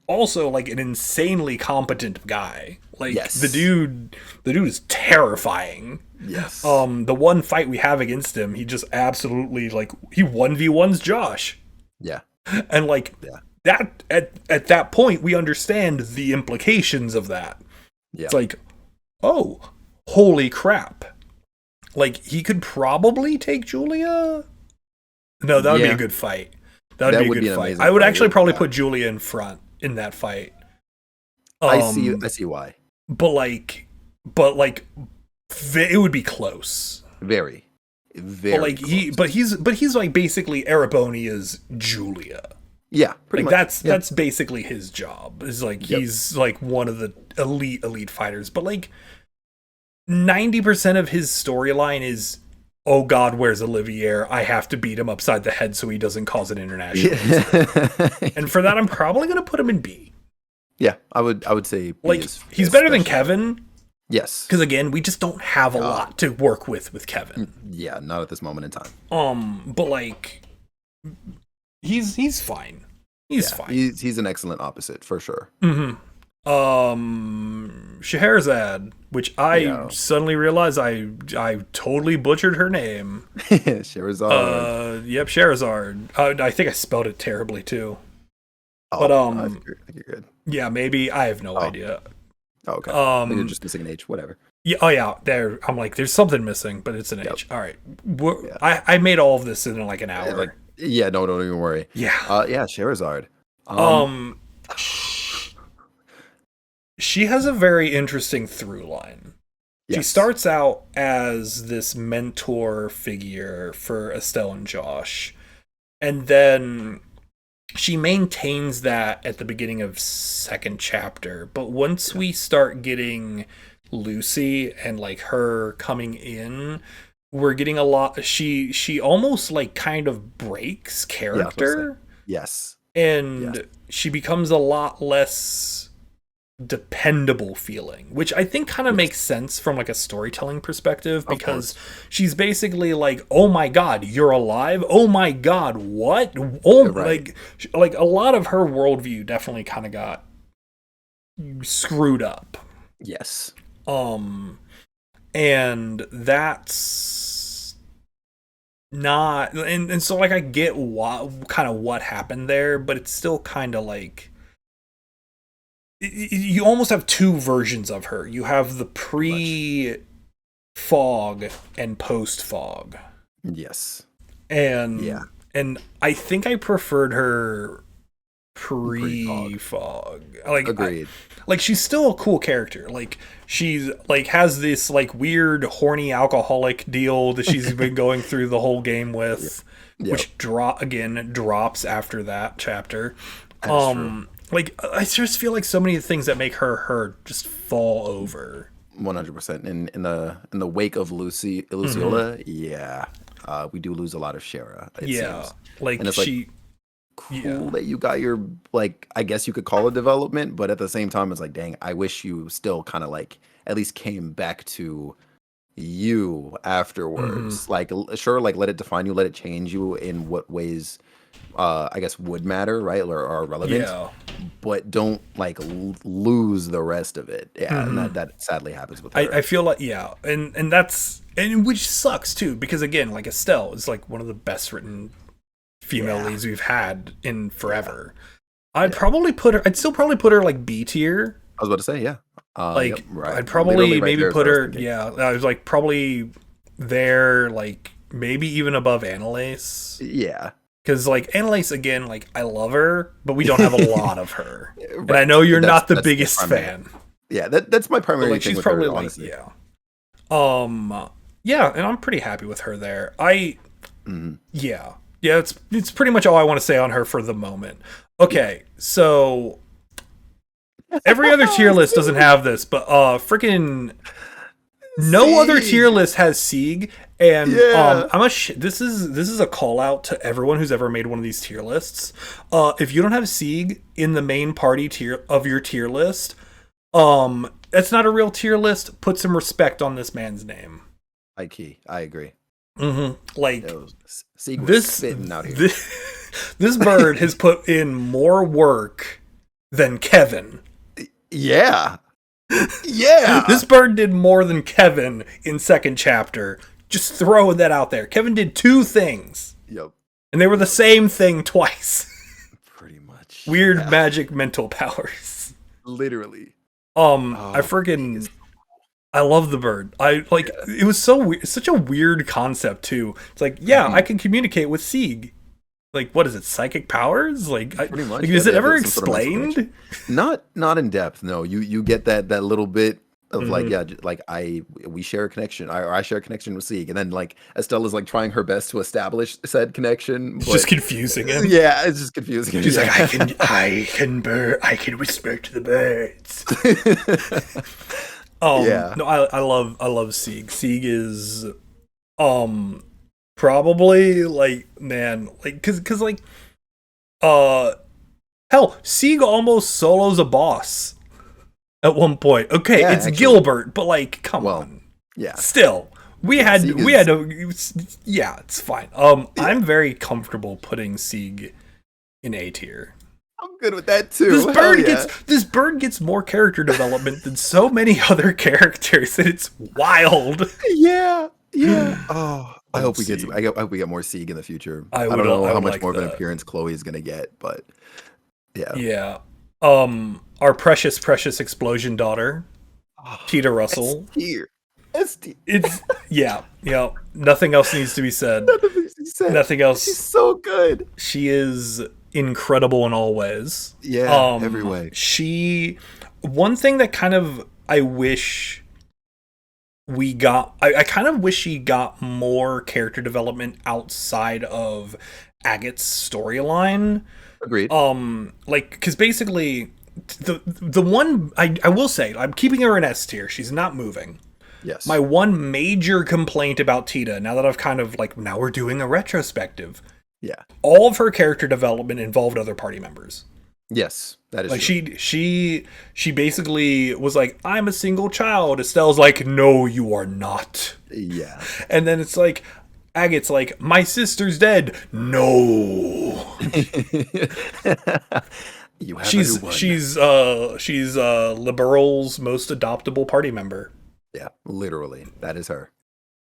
also like an insanely competent guy. Like the dude is terrifying. Yes. The one fight we have against him, he just absolutely like he 1v1s Josh. Yeah. And like that at that point we understand the implications of that. Yeah. It's like, oh, holy crap. Like he could probably take Julia. No, that would be a good fight. That would be a good fight. I would actually probably put Julia in front in that fight. I see why. But it would be close. Very but like close. he's like basically Erebonia's Julia. Yeah, pretty much. That's basically his job. Is like he's like one of the elite fighters. But like 90% of his storyline is, oh God, where's Olivier? I have to beat him upside the head so he doesn't cause an international. And for that, I'm probably gonna put him in B. Yeah, I would say B like he's better than Kevin. Yes, because again, we just don't have a lot to work with Kevin. Yeah, not at this moment in time. But like, he's fine. He's fine. He's an excellent opposite for sure. Mm-hmm. Scherazard, which I suddenly realized I totally butchered her name. Scherazard. Yep, Scherazard. I think I spelled it terribly too. Oh, but I think you're good. Yeah, maybe I have no idea. Oh, okay. You're just missing an H. Whatever. Yeah. Oh, yeah. There. I'm like, there's something missing, but it's an H. All right. I made all of this in like an hour. No, don't even worry. Yeah. Scherazard. She has a very interesting through line. Yes. She starts out as this mentor figure for Estelle and Josh, and then she maintains that at the beginning of second chapter. But once we start getting Lucy and like her coming in, we're getting a lot. She almost like kind of breaks character. Yes. And she becomes a lot less dependable feeling, which I think kind of makes sense from like a storytelling perspective, because she's basically like, oh my God, you're alive. Oh my God, what? Oh, like a lot of her worldview definitely kind of got screwed up. Yes. And that's not, and so like I get what happened there, but it's still kind of like you almost have two versions of her. You have the pre-fog and post-fog. Yes. And I think I preferred her pre-fog. Like, agreed. Like she's still a cool character. Like she's like has this like weird horny alcoholic deal that she's been going through the whole game with, which drops after that chapter. That's true. Like, I just feel like so many things that make her just fall over. 100%. In the wake of Luciola, we do lose a lot of Shara. It seems. Like and it's cool that you got your, like, I guess you could call it development, but at the same time, it's like, dang, I wish you still kind of like at least came back to you afterwards. Like, sure, like let it define you, let it change you in what ways I guess would matter, right, or are relevant. Yeah. But don't like lose the rest of it. Yeah, and that sadly happens with her. I feel like and that's which sucks too, because again, like Estelle is like one of the best written female leads we've had in forever. I'd still probably put her like B tier. I was about to say, I'd probably maybe put her. I was like probably there, like maybe even above Analace. Yeah. Because, like, Analace, again, like, I love her, but we don't have a lot of her. Right. And I know you're not the that's biggest primary. fan. Yeah, that's my primary like, thing she's with probably her, like, honestly. yeah. Yeah, and I'm pretty happy with her there. Yeah. Yeah, it's pretty much all I want to say on her for the moment. Okay, so every other tier list doesn't have this, but freaking no other tier list has Sieg, and this is a call out to everyone who's ever made one of these tier lists. If you don't have Sieg in the main party tier of your tier list, that's not a real tier list. Put some respect on this man's name. I agree. Like Sieg was spitting out here. This bird has put in more work than Kevin. Yeah. Yeah. This bird did more than Kevin in second chapter. Just throwing that out there. Kevin did 2 things. Yep. And they were the same thing twice. Pretty much. Weird magic mental powers. Literally. I love the bird. It was so weird. It's such a weird concept too. It's like, I can communicate with Sieg. Like, what is it? Psychic powers? Like, pretty much. Is it ever explained? Not in depth. No, you get that little bit of we share a connection. I share a connection with Sieg, and then like Estelle is like trying her best to establish said connection. It's just confusing him. Yeah, it's just confusing him. She's like, I can whisper to the birds. No, I love Sieg. Sieg is probably hell, Sieg almost solos a boss at one point. Okay, it's actually Gilbert, but like, come on. Yeah. Still, it's fine. I'm very comfortable putting Sieg in A tier. I'm good with that too. This bird gets more character development than so many other characters, and it's wild. Yeah. Oh, I hope we get more Sieg in the future. I don't know how much more of an appearance Kloe is gonna get, but yeah. Yeah. Our precious explosion daughter, Tita Russel. It's nothing else needs to be said. Nothing else. She's so good. She is incredible in all ways. Yeah, every way. One thing that kind of I wish we got, I kind of wish she got more character development outside of Agate's storyline. Agreed. Because basically the one I will say, I'm keeping her in S tier. She's not moving. Yes. My one major complaint about Tita, now that I've kind of now we're doing a retrospective. Yeah. All of her character development involved other party members. Yes, that is true. She basically was like, I'm a single child. Estelle's like, no, you are not. Yeah. And then it's like, Agate's like, my sister's dead. No. She's Liberal's most adoptable party member. Yeah, literally. That is her.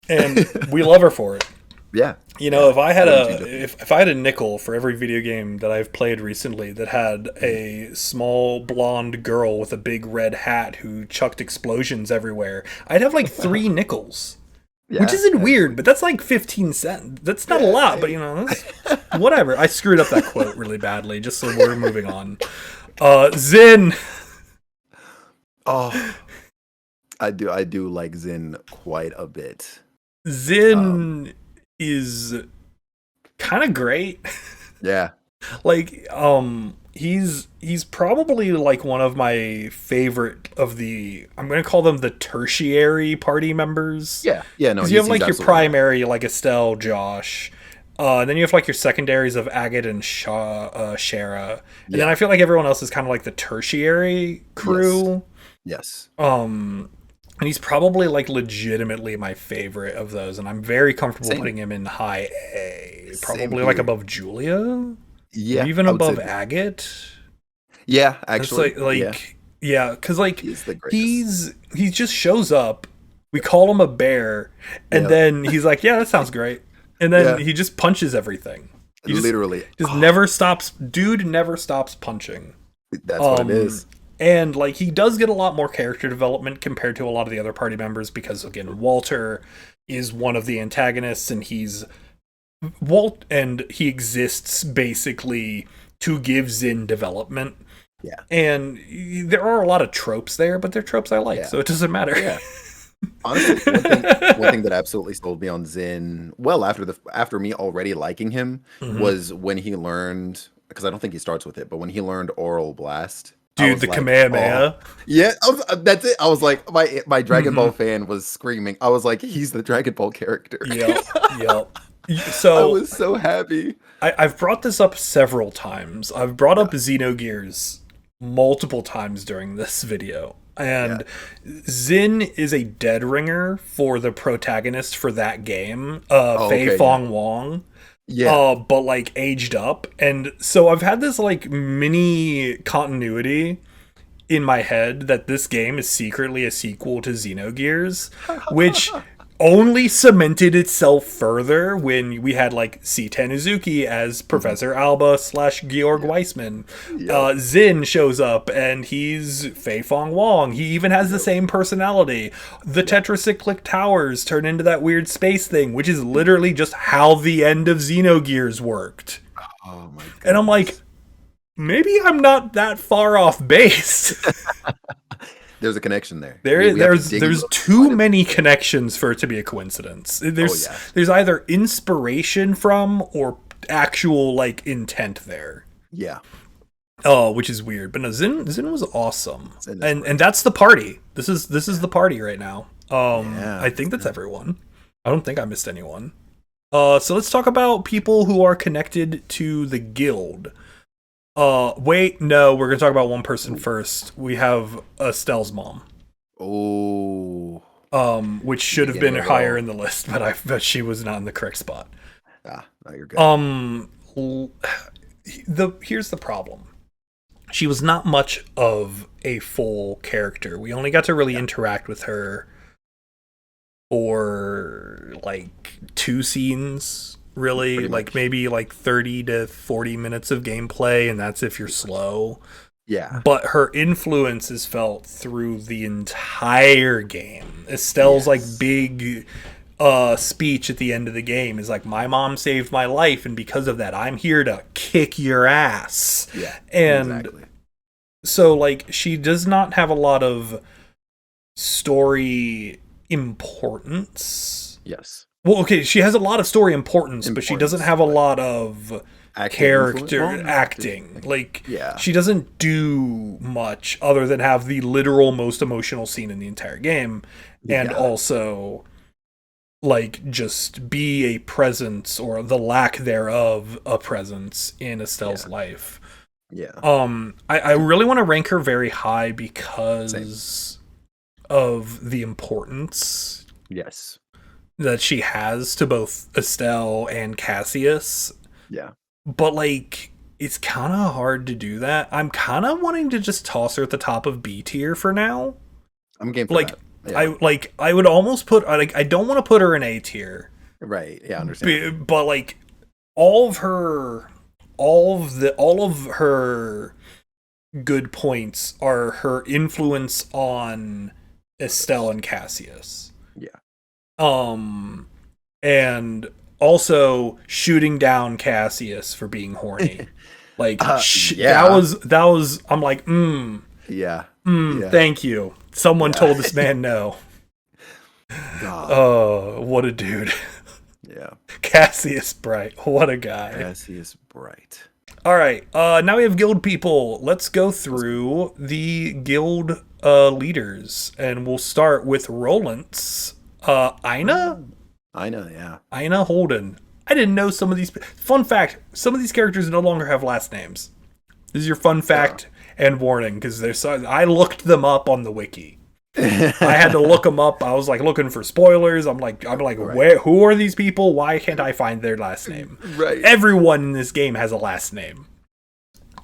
And we love her for it. Yeah. If I had if I had a nickel for every video game that I've played recently that had a small blonde girl with a big red hat who chucked explosions everywhere, I'd have 3 nickels. Yeah, which isn't weird, but that's 15 cents. That's not a lot, but that's, whatever. I screwed up that quote really badly, just so we're moving on. Zin. Oh, I do like Zin quite a bit. Zin is kind of great. Yeah. He's probably one of my favorite of the, I'm going to call them the tertiary party members. Yeah. Yeah, no. Because you have your primary Estelle, Josh, and then you have your secondaries of Agate and Shara. And then I feel like everyone else is kind of the tertiary crew. Yes. And he's probably legitimately my favorite of those, and I'm very comfortable putting him in high A. Probably above Julia. Yeah. Or even above Agate. Yeah, actually. Because he just shows up. We call him a bear, and then he's like, yeah, that sounds great. And then he just punches everything. He literally just never stops. Dude never stops punching. That's what it is. And he does get a lot more character development compared to a lot of the other party members because, again, Walter is one of the antagonists, and he's Walt, and he exists basically to give Zin development. Yeah. And there are a lot of tropes there, but they're tropes I like, so it doesn't matter. Yeah. Honestly, one thing that absolutely sold me on Zin, well, after me already liking him, was when he learned, because I don't think he starts with it, but when he learned Oral Blast. Dude, the Kamehameha. Oh. Yeah, that's it. I was like, my Dragon Ball fan was screaming. I was like, he's the Dragon Ball character. Yep. So I was so happy. I've brought this up several times. I've brought up Xenogears multiple times during this video. And Zin is a dead ringer for the protagonist for that game, Fei Fong Wong. Yeah. But like aged up. And so I've had this like mini continuity in my head that this game is secretly a sequel to Xenogears, which only cemented itself further when we had like C. Tenuzuki as Professor Alba / Georg Wiessmann. Zin shows up and he's Fei Fong Wong. He even has the same personality. The tetracyclic towers turn into that weird space thing, which is literally just how the end of Xenogears worked. Oh my god. And I'm like, maybe I'm not that far off base. There's a connection there. There's too many connections for it to be a coincidence. There's either inspiration from or actual like intent there. Yeah. Oh, which is weird. But no, Zin was awesome. And that's the party. This is the party right now. I think that's everyone. I don't think I missed anyone. So let's talk about people who are connected to the guild. Wait, no, we're gonna talk about one person first. We have Estelle's mom. Oh. Which should have been higher in the list, but she was not in the correct spot. No, you're good. Here's the problem. She was not much of a full character. We only got to really interact with her for like 2 scenes. Really, like maybe like 30 to 40 minutes of gameplay, and that's if you're slow. Yeah. But her influence is felt through the entire game. Estelle's like big speech at the end of the game is like, my mom saved my life, and because of that, I'm here to kick your ass. Yeah. And so like she does not have a lot of story importance. Yes. Well, okay, she has a lot of story importance, but she doesn't have a lot of character acting. Like, she doesn't do much other than have the literal most emotional scene in the entire game, and also, like, just be a presence, or the lack thereof, a presence in Estelle's life. Yeah. I really want to rank her very high because of the importance. Yes. That she has to both Estelle and Cassius. Yeah. But, like, it's kind of hard to do that. I'm kind of wanting to just toss her at the top of B tier for now. I'm game for like, that. Yeah. I would almost put, like, I don't want to put her in A tier. Right. Yeah, I understand. But, like, all of her good points are her influence on Estelle and Cassius. Yeah. And also shooting down Cassius for being horny. Like, that was, I'm like, thank you. Someone told this man no. God. Oh, what a dude. Yeah. Cassius Bright. What a guy. Cassius Bright. All right. Now we have guild people. Let's go through the guild leaders. And we'll start with Roland's. Aina, yeah. Aina Holden. I didn't know some of these. Fun fact: some of these characters no longer have last names. This is your fun fact and warning, because I looked them up on the wiki. I had to look them up. I was like looking for spoilers. I'm like, where? Who are these people? Why can't I find their last name? Right. Everyone in this game has a last name.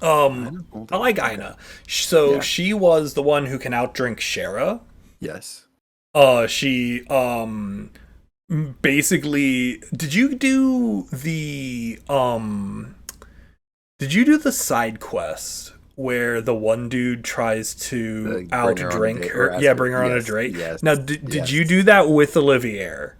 I like Aina. So she was the one who can outdrink Shera. Yes. She basically, did you do the side quest where the one dude tries to outdrink her? Yeah, bring her on a date. Yes. Now, did you do that with Olivier?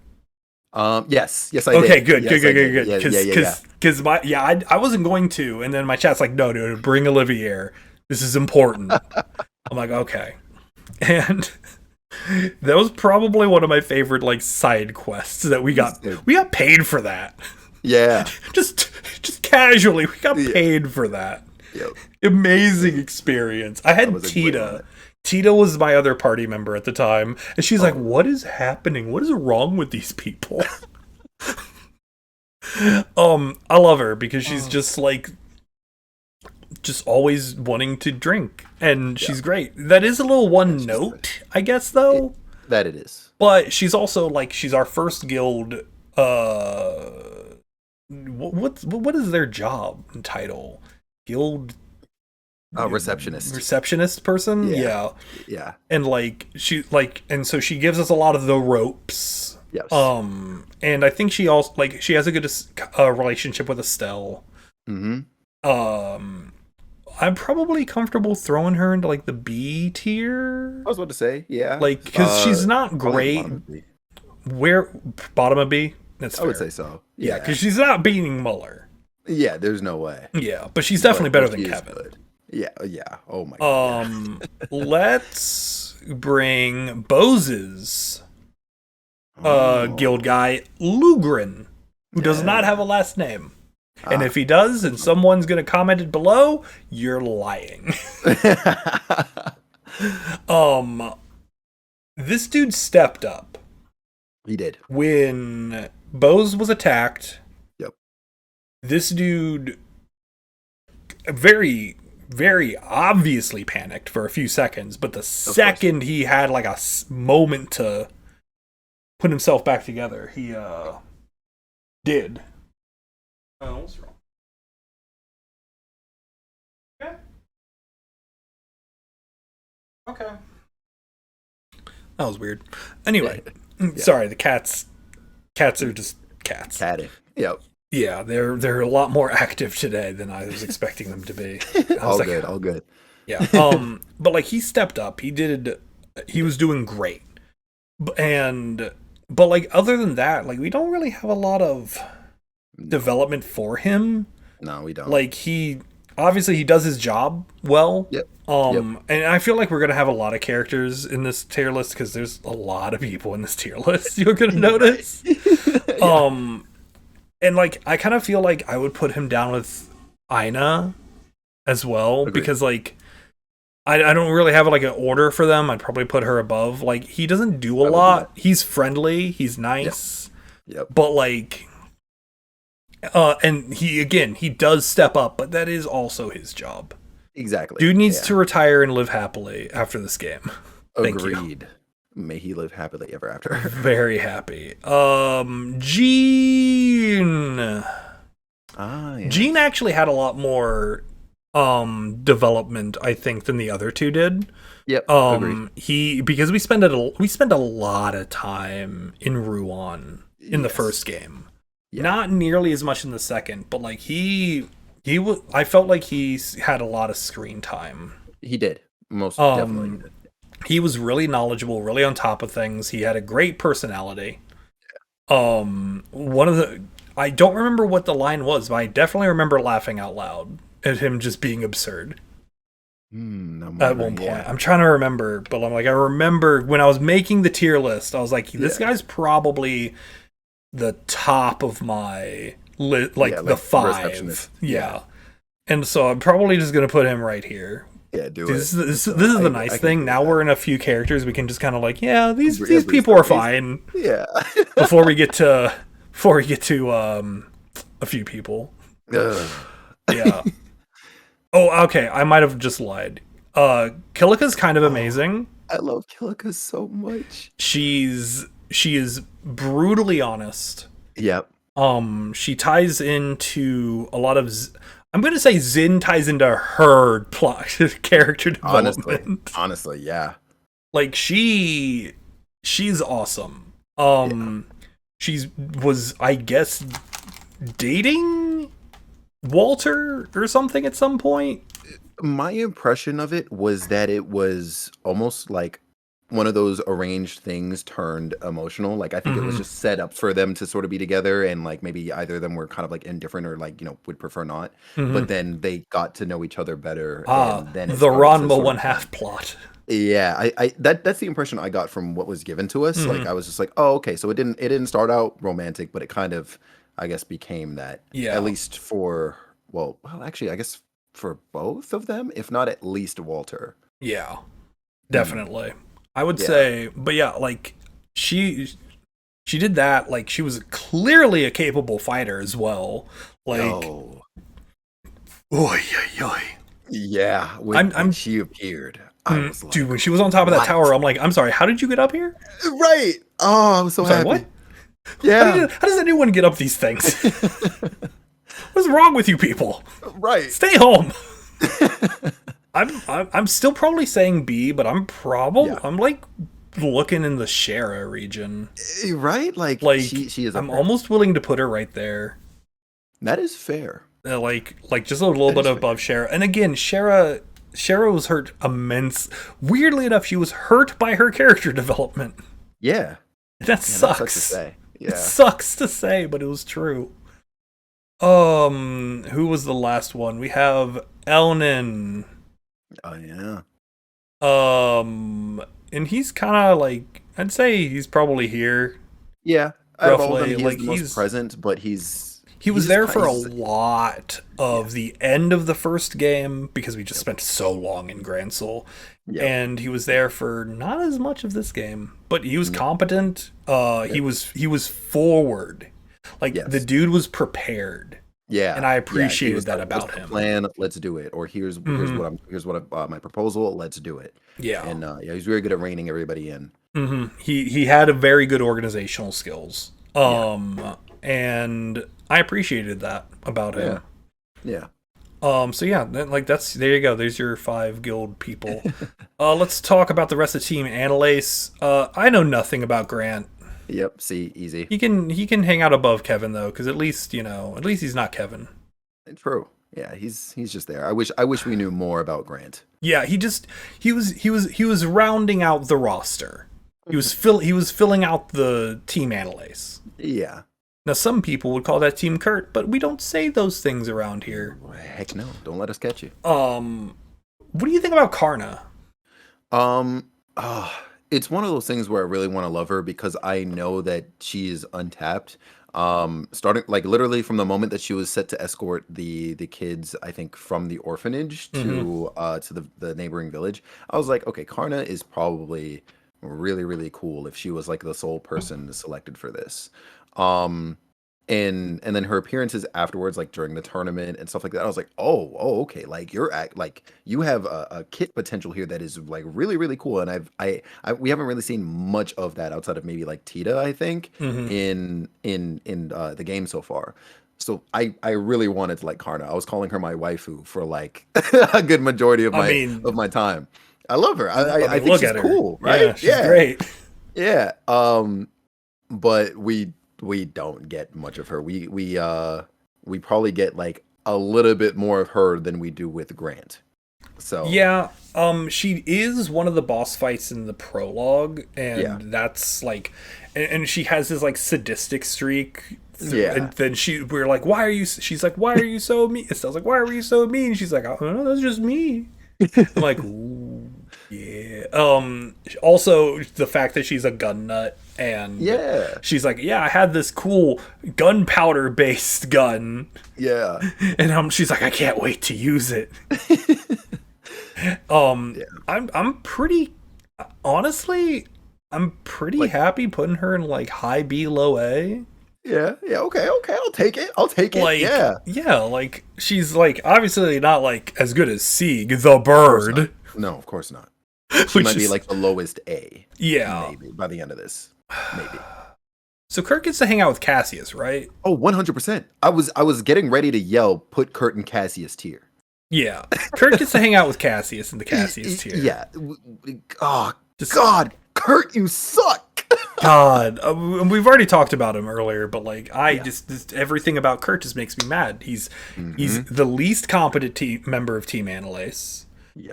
Yes, I Okay, did. good, Yes, I did. good. Because I wasn't going to, and then my chat's like, no, dude, bring Olivier. This is important. I'm like, okay, and that was probably one of my favorite like side quests that we got. We got paid for that. Yeah, just casually, we got paid for that. Yep. Amazing experience. I had Tita. Tita was my other party member at the time, and she's like, "What is happening? What is wrong with these people?" I love her because she's just like, just always wanting to drink, and she's great. That is a little one note, I guess, though. That it is. But she's also like, she's our first guild. What is their job and title? Guild. Receptionist person. Yeah. And like and so she gives us a lot of the ropes. Yes. And I think she also like she has a good relationship with Estelle. Mm-hmm. I'm probably comfortable throwing her into like the B tier. I was about to say, yeah, like because she's not great. Bottom of B? That's fair. I would say so. Yeah, because she's not beating Mueller. Yeah, there's no way. Yeah, but she's definitely better than Kevin. Good. Yeah. Oh my god. Let's bring Bose's guild guy, Lugren, who does not have a last name. And if he does, and someone's gonna comment it below, you're lying. This dude stepped up. He did. When Bose was attacked. Yep. This dude very, very obviously panicked for a few seconds, but the second he had like a moment to put himself back together, he did. Oh, what's wrong? Okay. That was weird. Anyway, sorry, the cats are just cats. Catty. Yep. Yeah, they're a lot more active today than I was expecting them to be. All good. Yeah. But like he stepped up. He was doing great. But like other than that, like we don't really have a lot of development for him. No, we don't. Like he does his job well. Yep. And I feel like we're gonna have a lot of characters in this tier list because there's a lot of people in this tier list. You're gonna notice. And like I kind of feel like I would put him down with Aina as well. Agreed. Because like I don't really have like an order for them. I'd probably put her above. Like he doesn't do a lot. He's friendly. He's nice. Yep. But like, and he does step up, but that is also his job. Exactly. Dude needs to retire and live happily after this game. Agreed. May he live happily ever after. Very happy. Jean. Jean actually had a lot more development, I think, than the other two did. Yep. Agreed. Because we spent a lot of time in Rouran in the first game. Yeah. Not nearly as much in the second, but like I felt like he had a lot of screen time. He did. Most definitely did. He was really knowledgeable, really on top of things. He had a great personality. I don't remember what the line was, but I definitely remember laughing out loud at him just being absurd. At one point. I'm trying to remember, but I remember when I was making the tier list, I was like, this guy's probably the top of my the 5. Yeah. And so I'm probably just going to put him right here. Yeah, do This is the nice thing. Now we're in a few characters. We can just kind of like, these people are fine. Yeah. before we get to a few people. Yeah. Oh, okay. I might have just lied. Kilika's kind of amazing. I love Kilika so much. She is brutally honest. Yep. She ties into a lot of I'm going to say Zin ties into her plot, character development. Honestly, yeah. Like she's awesome. She was, I guess, dating Walter or something at some point. My impression of it was that it was almost like one of those arranged things turned emotional. Like I think it was just set up for them to sort of be together, and like maybe either of them were kind of like indifferent or like would prefer not. Hmm. But then they got to know each other better, Ah, and then it the started to Ranma sort one of half plot. yeah. That's the impression I got from what was given to us. Like Hmm. I was just like, oh, okay, so it didn't start out romantic, but it kind of I guess became that at Yeah, least for well actually I guess for both of them, if not at least Walter. yeah, Hmm. definitely. I would Yeah. say, but yeah, like she she did that. Like she was clearly a capable fighter as well. Like, Yo. oi, oi, oi. Yeah, when I'm she appeared, I was dude. like, When she was on top of that "What?" tower, I'm like, I'm sorry. How did you get up here? Right. Oh, I was so I'm sorry. What? happy. Yeah. How does anyone get up these things? What's wrong with you people? Right. Stay home. I'm still probably saying B, but Yeah. I'm like looking in the Shara region. Right? Like Like she is up I'm there. almost willing to put her right there. That is fair. Like just a little That bit is fair. above Shara. And again, Shara was hurt immense. Weirdly enough, she was hurt by her character development. Yeah. That Yeah, that sucks to sucks. say. It Yeah. sucks to say, but it was true. Who was the last one? We have Elnan. Oh yeah. And he's kind of like, I'd say he's probably here Yeah. Out of all of them, roughly. he is Like the most present, but he's he was just there kind for a he's lot yeah. of the end of the first game because we just spent so long in Gransel, Yep. and he was there for not as much of this game, but he was No. competent. Yep. He was forward, like the Yes. dude was prepared, Yeah. and I Yeah. He appreciated was that like, "What's about the him. plan? Let's do it." Or Hmm. here's what my proposal. Let's do it. Yeah. And yeah, he's very good at reining everybody in. He had a very good organizational skills. Yeah. And I appreciated that about Yeah. him. Yeah. So yeah, like that's there you go. There's your 5 guild people. Let's talk about the rest of the team. Analace. I know nothing about Grant. Yep. See, easy. He can hang out above Kevin though, because at least he's not Kevin. True. Yeah, he's just there. I wish we knew more about Grant. Yeah, he was rounding out the roster. He was filling out the team Analace. Yeah. Now some people would call that team Kurt, but we don't say those things around here. Heck no. Don't let us catch you. What do you think about Carna? Um, it's one of those things where I really want to love her because I know that she is untapped. Starting like literally from the moment that she was set to escort the kids, I think from the orphanage to the neighboring village, I was like, okay, Karna is probably really really cool if she was like the sole person selected for this. Um, and then her appearances afterwards, like during the tournament and stuff like that, I was like, oh, okay, like like you have a kit potential here that is like really really cool, and we haven't really seen much of that outside of maybe like Tita, I think, Mm-hmm. in the game so far. So I really wanted to like Karna. I was calling her my waifu for like a good majority I mean, of my time. I love her. I think look she's at her. cool, Yeah, right? she's great. Yeah. But we don't get much of her. We probably get like a little bit more of her than we do with Grant. So Yeah, she is one of the boss fights in the prologue, yeah, and that's like, and she has this like sadistic streak. yeah, And then we're like, why are you? She's like, why are you so mean? Estelle's like, why are you so mean? She's like, oh, that's just me. I'm like, ooh, yeah. Also, the fact that she's a gun nut and yeah, she's like, yeah, I had this cool gunpowder based gun, yeah, and she's like, I can't wait to use it. yeah. I'm pretty honestly, I'm pretty Like happy putting her in like high B, low A. yeah, yeah. Okay, okay. I'll take it. I'll take it. Like, Yeah. yeah, like she's like obviously not like as good as Sieg the Of course not. bird, No, of course not. She which might be is like the lowest A, yeah. maybe by the end of this, maybe. So Kurt gets to hang out with Cassius, right? Oh, 100%. I was getting ready to yell, put Kurt and Cassius tier. Yeah, Kurt gets to hang out with Cassius in the Cassius tier. Yeah. Oh, Just God, Kurt, you suck. God, we've already talked about him earlier, but like Yeah. just everything about Kurt just makes me mad. He's Mhm. the least competent member of Team Analace.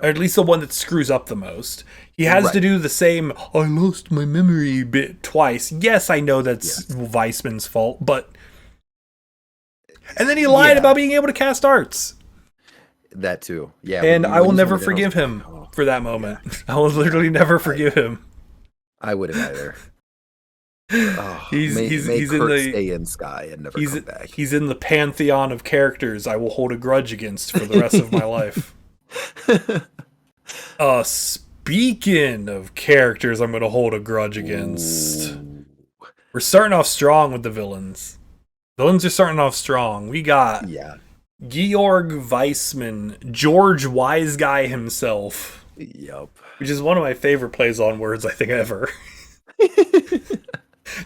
Or at least the one that screws up the most. He has to do the same, I lost my memory bit twice. Yes, I know that's Wiessmann's fault, but... And then he lied about being able to cast arts. That too. Yeah. And I will never forgive him for that moment. Yeah. I will literally never forgive him. I wouldn't either. He's in the stay in Sky and never come back. He's in the pantheon of characters I will hold a grudge against for the rest of my life. Speaking of characters I'm going to hold a grudge against. We're starting off strong with the villains. Villains are starting off strong. We got Georg Wiessmann, George Wise Guy himself. Yep. Which is one of my favorite plays on words I think ever.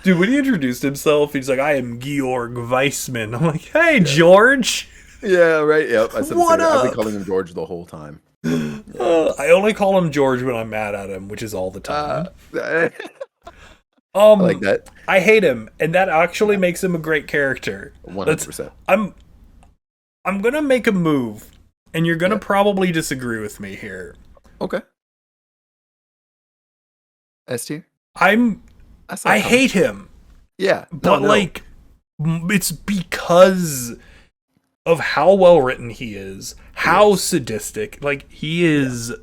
Dude, when he introduced himself, he's like, I am Georg Wiessmann. I'm like, hey, George. Yeah, right. Yep. I've been calling him George the whole time. I only call him George when I'm mad at him, which is all the time. I like that. I hate him, and that actually makes him a great character. 100%. I'm gonna make a move, and you're gonna probably disagree with me here. Okay. S tier? I hate him. Yeah. But like it's because of how well written he is, how sadistic. Like he is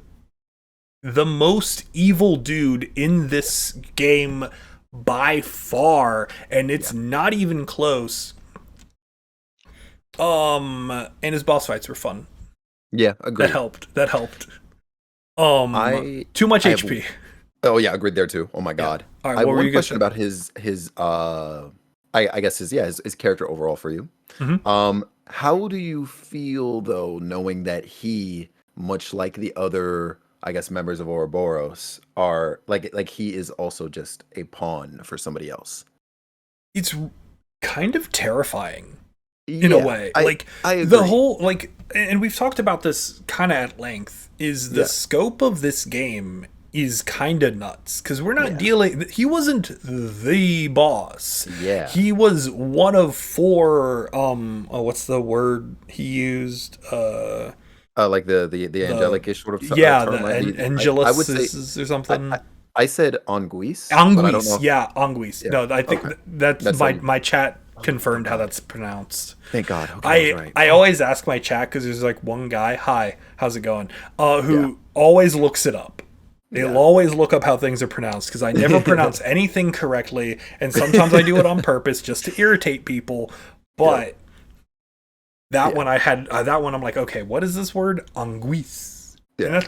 the most evil dude in this game by far, and it's not even close. And his boss fights were fun. Yeah, agreed. That helped. Too much HP. Oh yeah, agreed there too. Oh my god. All right, I have one question about his I guess his character overall for you. Mm-hmm. How do you feel though, knowing that he, much like the other, I guess, members of Ouroboros, are like he is also just a pawn for somebody else? It's kind of terrifying in a way. I agree. The whole and we've talked about this kind of at length. Is the scope of this game is kind of nuts because we're not dealing. He wasn't the boss. Yeah, he was one of 4. What's the word he used? Like the angelic-ish sort of term, right? Angelus, I would say, or something. I said Anguisse. Anguisse, Anguisse. Yeah. No, I think that's my chat confirmed how that's pronounced. Thank God. Okay, I always ask my chat because there's like one guy, hi, how's it going? Who always looks it up. They'll always look up how things are pronounced because I never pronounce anything correctly, and sometimes I do it on purpose just to irritate people. But that one I had I'm like, okay, what is this word? Anguisse. And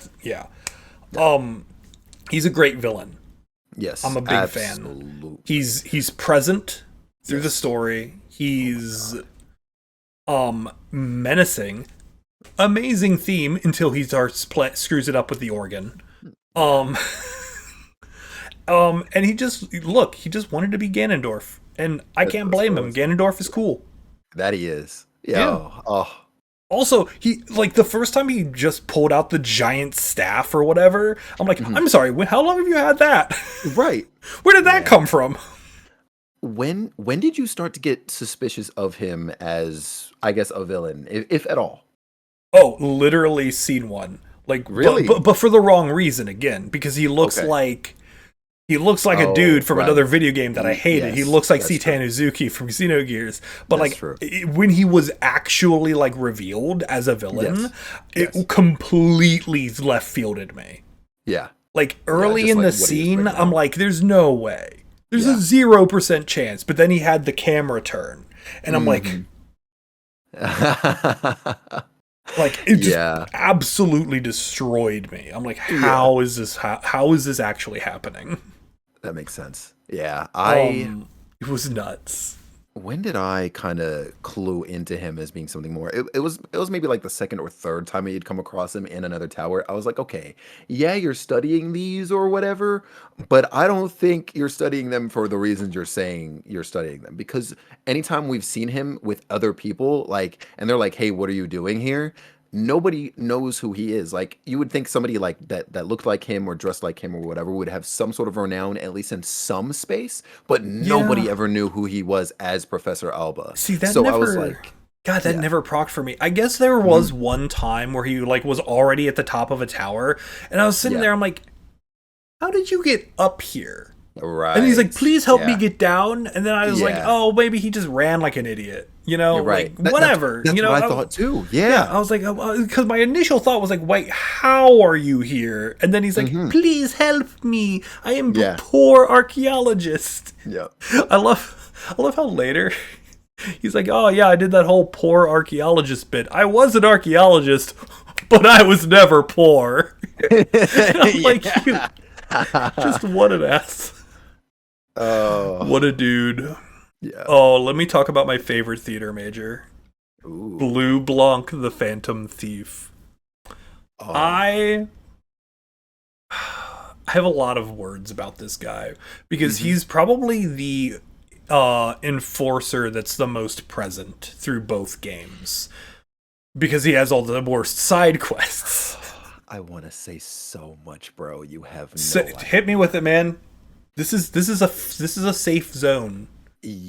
he's a great villain. Yes, I'm a big fan. He's present through the story. He's menacing. Amazing theme until he screws it up with the organ. And he just wanted to be Ganondorf, and I can't blame him. Ganondorf is cool. That he is. Yeah. Oh. Also, he the first time he just pulled out the giant staff or whatever. I'm like, I'm sorry. How long have you had that? Right. Where did that come from? When did you start to get suspicious of him as, I guess, a villain, if at all? Oh, literally scene 1. Like, really? But for the wrong reason again, because he looks like a dude from another video game that I hated. He looks like Citan Uzuki from Xenogears. But when he was actually revealed as a villain, it completely left fielded me. Yeah. Early in the scene, I'm like, there's no way. There's a 0% chance. But then he had the camera turn, and I'm like. It just absolutely destroyed me. I'm like, how is this actually happening? That makes sense. Yeah, it was nuts. When did I kind of clue into him as being something more? It was maybe the second or third time you'd come across him in another tower. I was like, okay, yeah, you're studying these or whatever, but I don't think you're studying them for the reasons you're saying you're studying them. Because anytime we've seen him with other people, and they're like, hey, what are you doing here? Nobody knows who he is. You would think somebody that looked like him or dressed like him or whatever would have some sort of renown, at least in some space, but nobody ever knew who he was as Professor Alba. See, that God, that never procced for me. I guess there was one time where he like was already at the top of a tower, and I was sitting there. I'm like, how did you get up here? Right. And he's like, please help me get down. And then I was like, oh, maybe he just ran like an idiot. You know, You're right. Like, whatever. That's you know, what I thought too. Yeah. I was like, because my initial thought was like, wait, how are you here? And then he's like, please help me. I am a poor archaeologist. Yeah. I love how later he's like, oh yeah, I did that whole poor archaeologist bit. I was an archaeologist, but I was never poor. And I'm like, you, just what an ass. Oh, what a dude. Yeah. Oh, let me talk about my favorite theater major. Ooh. Blueblanc, the Phantom Thief. Oh. I have a lot of words about this guy because he's probably the enforcer that's the most present through both games because he has all the worst side quests. I want to say so much, bro. You have no idea. Hit me with it, man. This is a safe zone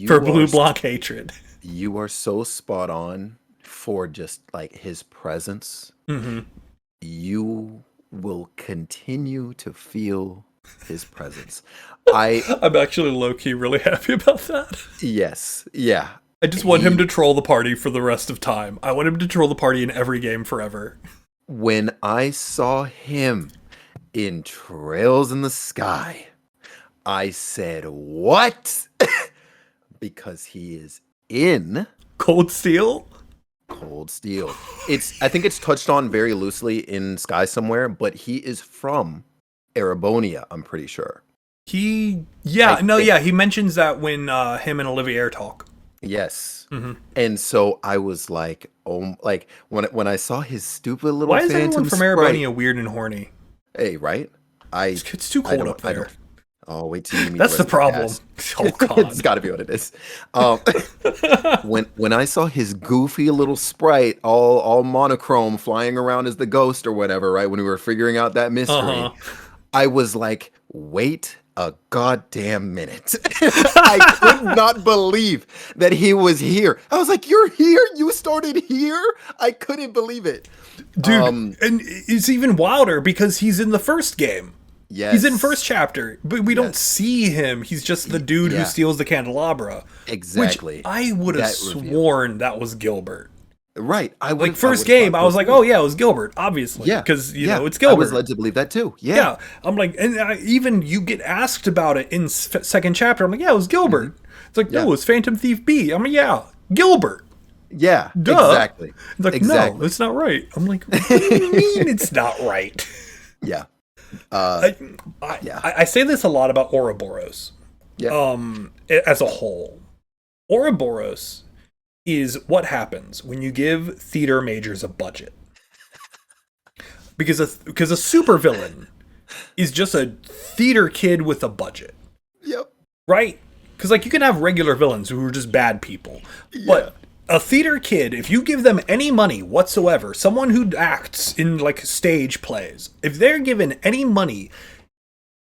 for Blueblanc hatred. You are so spot on for just like his presence. You will continue to feel his presence. I'm actually low-key really happy about that. Yes. Yeah. I just want him to troll the party for the rest of time. I want him to troll the party in every game forever. When I saw him in Trails in the Sky, I said, what? Because he is in Cold Steel? Cold Steel. I think it's touched on very loosely in Sky somewhere, but he is from Erebonia, I'm pretty sure. He mentions that when him and Olivier talk. Yes. And so I was like, oh, like when I saw his stupid little Why is Phantom everyone from Sprite, Erebonia weird and horny? Hey, right? It's too cold up there. Oh, wait till you meet That's the problem. Oh God, it's got to be what it is. When I saw his goofy little sprite, all monochrome, flying around as the ghost or whatever, right? When we were figuring out that mystery, I was like, wait a goddamn minute! I could not believe that he was here. I was like, you're here? You started here? I couldn't believe it, dude. And it's even wilder because he's in the first game. Yes. He's in first chapter, but we don't see him. He's just the dude who steals the candelabra. Exactly. Which I would have sworn that was Gilbert. Right. I was like, oh yeah, it was Gilbert, obviously. Yeah. Because, you know, it's Gilbert. I was led to believe that too. Yeah. I'm like, and even you get asked about it in second chapter. I'm like, yeah, it was Gilbert. It's like, no, it's Phantom Thief B. I'm like, yeah, Gilbert. Yeah. Duh. Exactly. It's like, no, it's not right. I'm like, what do you mean it's not right? Yeah. I say this a lot about Ouroboros. Yeah. As a whole, Ouroboros is what happens when you give theater majors a budget. Because a supervillain is just a theater kid with a budget. Yep. Right? Because like you can have regular villains who are just bad people, but a theater kid, if you give them any money whatsoever, someone who acts in like stage plays, if they're given any money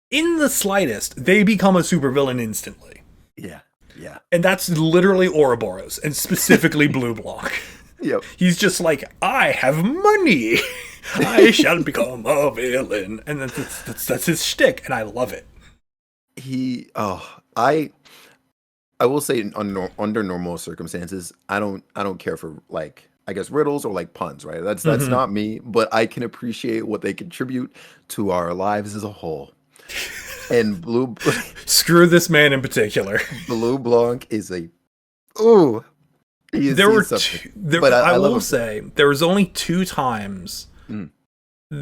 in the slightest, they become a supervillain instantly. Yeah. Yeah. And that's literally Ouroboros, and specifically Blueblanc. Yep. He's just like, I have money. I shall become a villain. And that's his shtick, and I love it. I will say under normal circumstances, I don't care for like, I guess, riddles or like puns, right? That's not me, but I can appreciate what they contribute to our lives as a whole. And screw this man in particular. Blueblanc is I will say there was only 2 times,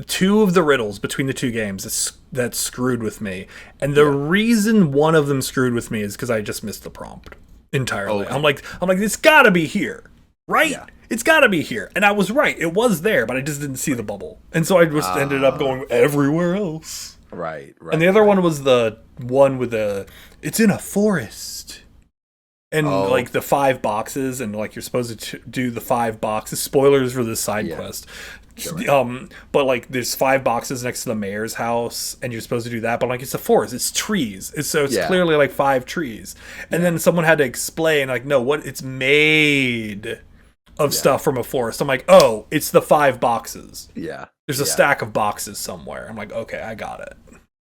2 of the riddles between the 2 games that screwed with me, and the reason one of them screwed with me is because I just missed the prompt entirely. Okay. I'm like, it's got to be here, right? Yeah. It's got to be here, and I was right. It was there, but I just didn't see the bubble, and so I just ended up going everywhere else. Right. And the other one was the one with it's in a forest. And like the 5 boxes, and like you're supposed to do the 5 boxes. Spoilers for this side quest. Right. But like there's 5 boxes next to the mayor's house, and you're supposed to do that. But like it's a forest, it's trees. So it's clearly like 5 trees. And then someone had to explain, like, no, what it's made of stuff from a forest. I'm like, oh, it's the 5 boxes. Yeah. There's a stack of boxes somewhere. I'm like, okay, I got it.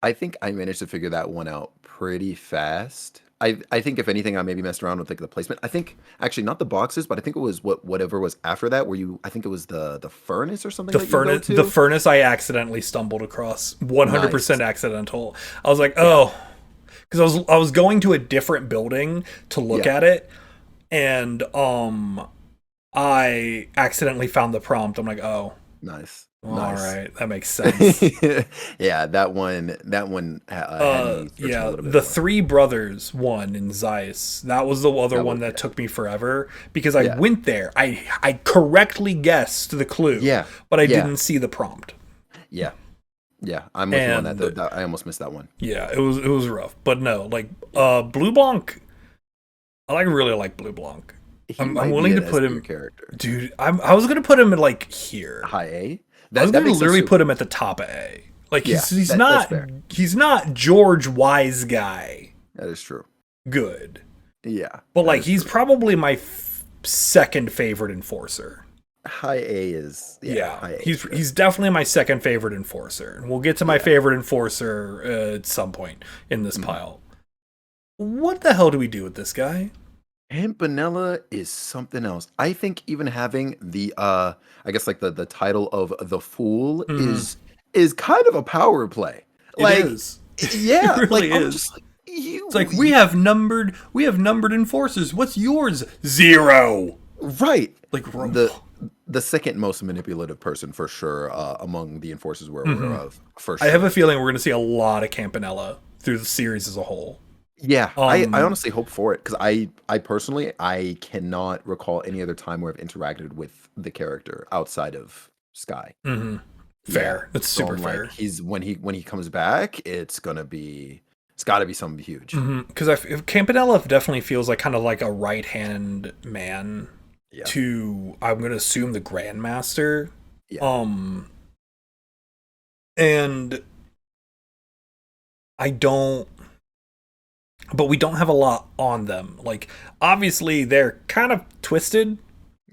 I think I managed to figure that one out pretty fast. I think if anything, I maybe messed around with like the placement. I think actually not the boxes, but I think it was whatever was after that. Where I think it was the furnace or something. The furnace I accidentally stumbled across. 100% accidental. I was like, oh, because I was going to a different building to look at it, and I accidentally found the prompt. I'm like, oh, nice. All right, that makes sense. Yeah, that one. The 3 brothers one in Zeiss. That was the other one that took me forever because I went there. I correctly guessed the clue. Yeah, but I didn't see the prompt. Yeah, I'm with you on that. I almost missed that one. Yeah, it was rough, but no, like Blueblanc. I really like Blueblanc. I'm willing to put him character, dude. I was gonna put him in like here, high A. I was going to literally put him at the top of A. Like he's not George Wise guy. That is true. Good. Yeah. But like he's probably my second favorite enforcer. High A is high A, he's definitely my second favorite enforcer. And we'll get to my favorite enforcer at some point in this pile. What the hell do we do with this guy? Campanella is something else. I think even having the I guess like the title of the Fool is kind of a power play. Like, it is. Yeah, it really like, is. It's like we have numbered enforcers. What's yours? 0. Right. Like the second most manipulative person for sure among the enforcers we're aware of. For sure. I have a feeling we're going to see a lot of Campanella through the series as a whole. Yeah, I honestly hope for it because I personally cannot recall any other time where I've interacted with the character outside of Sky. Fair, it's super fair. He's when he comes back, it's got to be something huge. Because Campanella definitely feels like kind of like a right hand man to, I'm going to assume, the Grandmaster. Yeah. And but we don't have a lot on them. Like, obviously, they're kind of twisted.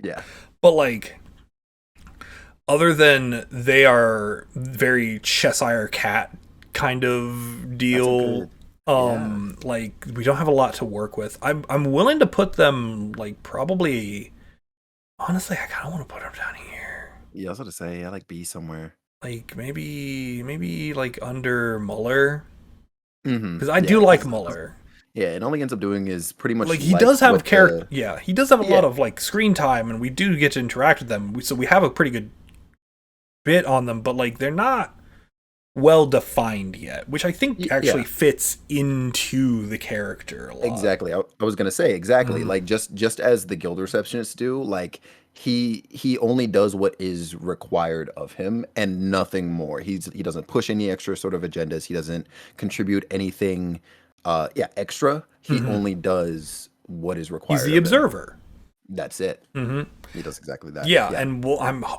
Yeah. But, like, other than they are very Cheshire Cat kind of deal, like, we don't have a lot to work with. I'm willing to put them, like, probably... Honestly, I kind of want to put them down here. Yeah, I was going to say, I like B somewhere. Like, maybe like, under Mueller. Because I Yeah, do like Mueller. Yeah, it only ends up doing is pretty much like he does have character. He does have a lot of like screen time, and we do get to interact with them. So we have a pretty good bit on them, but like they're not well defined yet, which I think actually fits into the character a lot. Exactly. I was gonna say exactly. Like just as the guild receptionists do, like he only does what is required of him and nothing more. He doesn't push any extra sort of agendas. He doesn't contribute anything extra. He only does what is required. He's the observer. That's it. He does exactly that. Yeah, and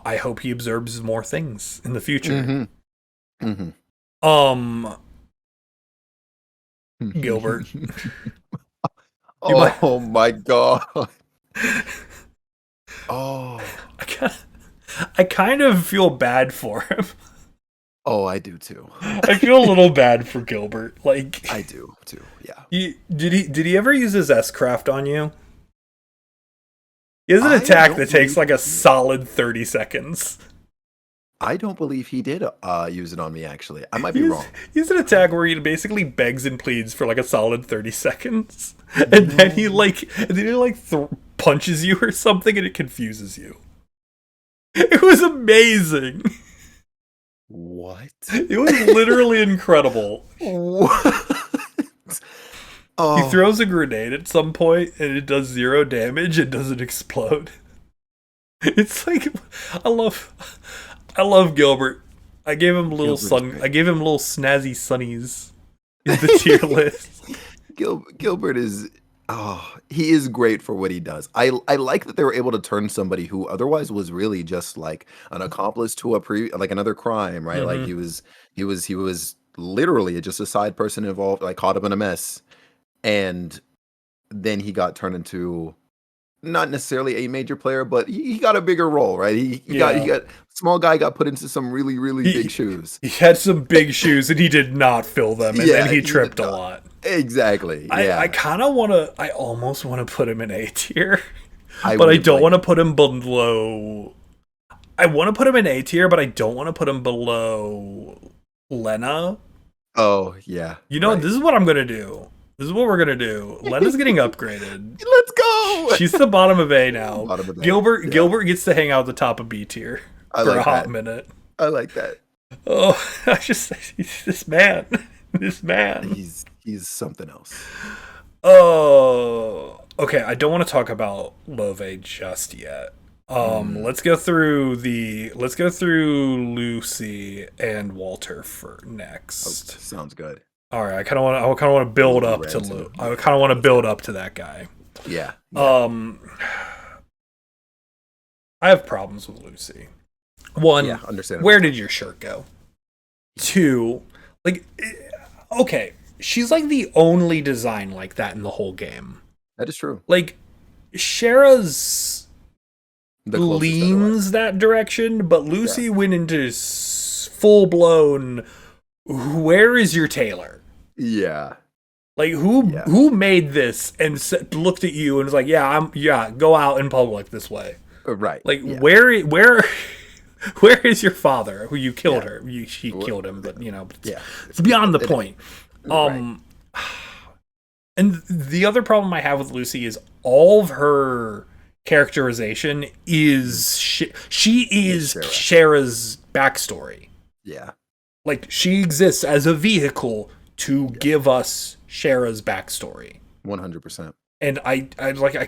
I hope he observes more things in the future. Gilbert. Oh my god. Oh, I kind of feel bad for him. Oh, I do too. I feel a little bad for Gilbert. Like I do too. Yeah. Did he ever use his S-craft on you? He has an attack that takes like a solid 30 seconds. I don't believe he did use it on me, actually. I might be wrong. He's an attack where he basically begs and pleads for like a solid 30 seconds. And then he punches you or something and it confuses you. It was amazing. What? It was literally incredible. What? He throws a grenade at some point and it does 0 damage and doesn't explode. It's like I love Gilbert. I gave him little snazzy sunnies in the tier list. Gilbert is he is great for what he does. I like that they were able to turn somebody who otherwise was really just like an accomplice to another crime, right? Like he was literally just a side person involved, like caught up in a mess, and then he got turned into not necessarily a major player, but he got a bigger role, right? He got small guy got put into some really really big shoes. He had some big shoes and he did not fill them, and then he tripped a lot. Exactly. Yeah. I kind of want to. I almost want to put him in A tier, but I don't want to put him below. I want to put him in A tier, but I don't want to put him below Lena. Oh yeah. You know, This is what I'm gonna do. This is what we're gonna do. Lena's getting upgraded. Let's go. She's the bottom of A now. Of A. Gilbert gets to hang out at the top of B tier for a hot minute. I like that. Oh, this man. He's something else. Oh, okay. I don't want to talk about Love just yet. Let's go through Lucy and Walter for next. Oh, sounds good. All right, I kind of want to build up to I kind of want to build up to that guy. Yeah. I have problems with Lucy. One, understandable. Where did your shirt go? Two, okay, she's like the only design like that in the whole game. That is true. Like, Scherazard leans that direction, but Lucy went into full blown. Where is your tailor? Yeah. Like, who made this and looked at you and was like, go out in public this way. Right. Like, where is your father who you killed her? She killed him, but it's beyond the point. Right. And the other problem I have with Lucy is all of her characterization is she is Shara's backstory. Yeah. Like, she exists as a vehicle to give us Shara's backstory. 100%. And I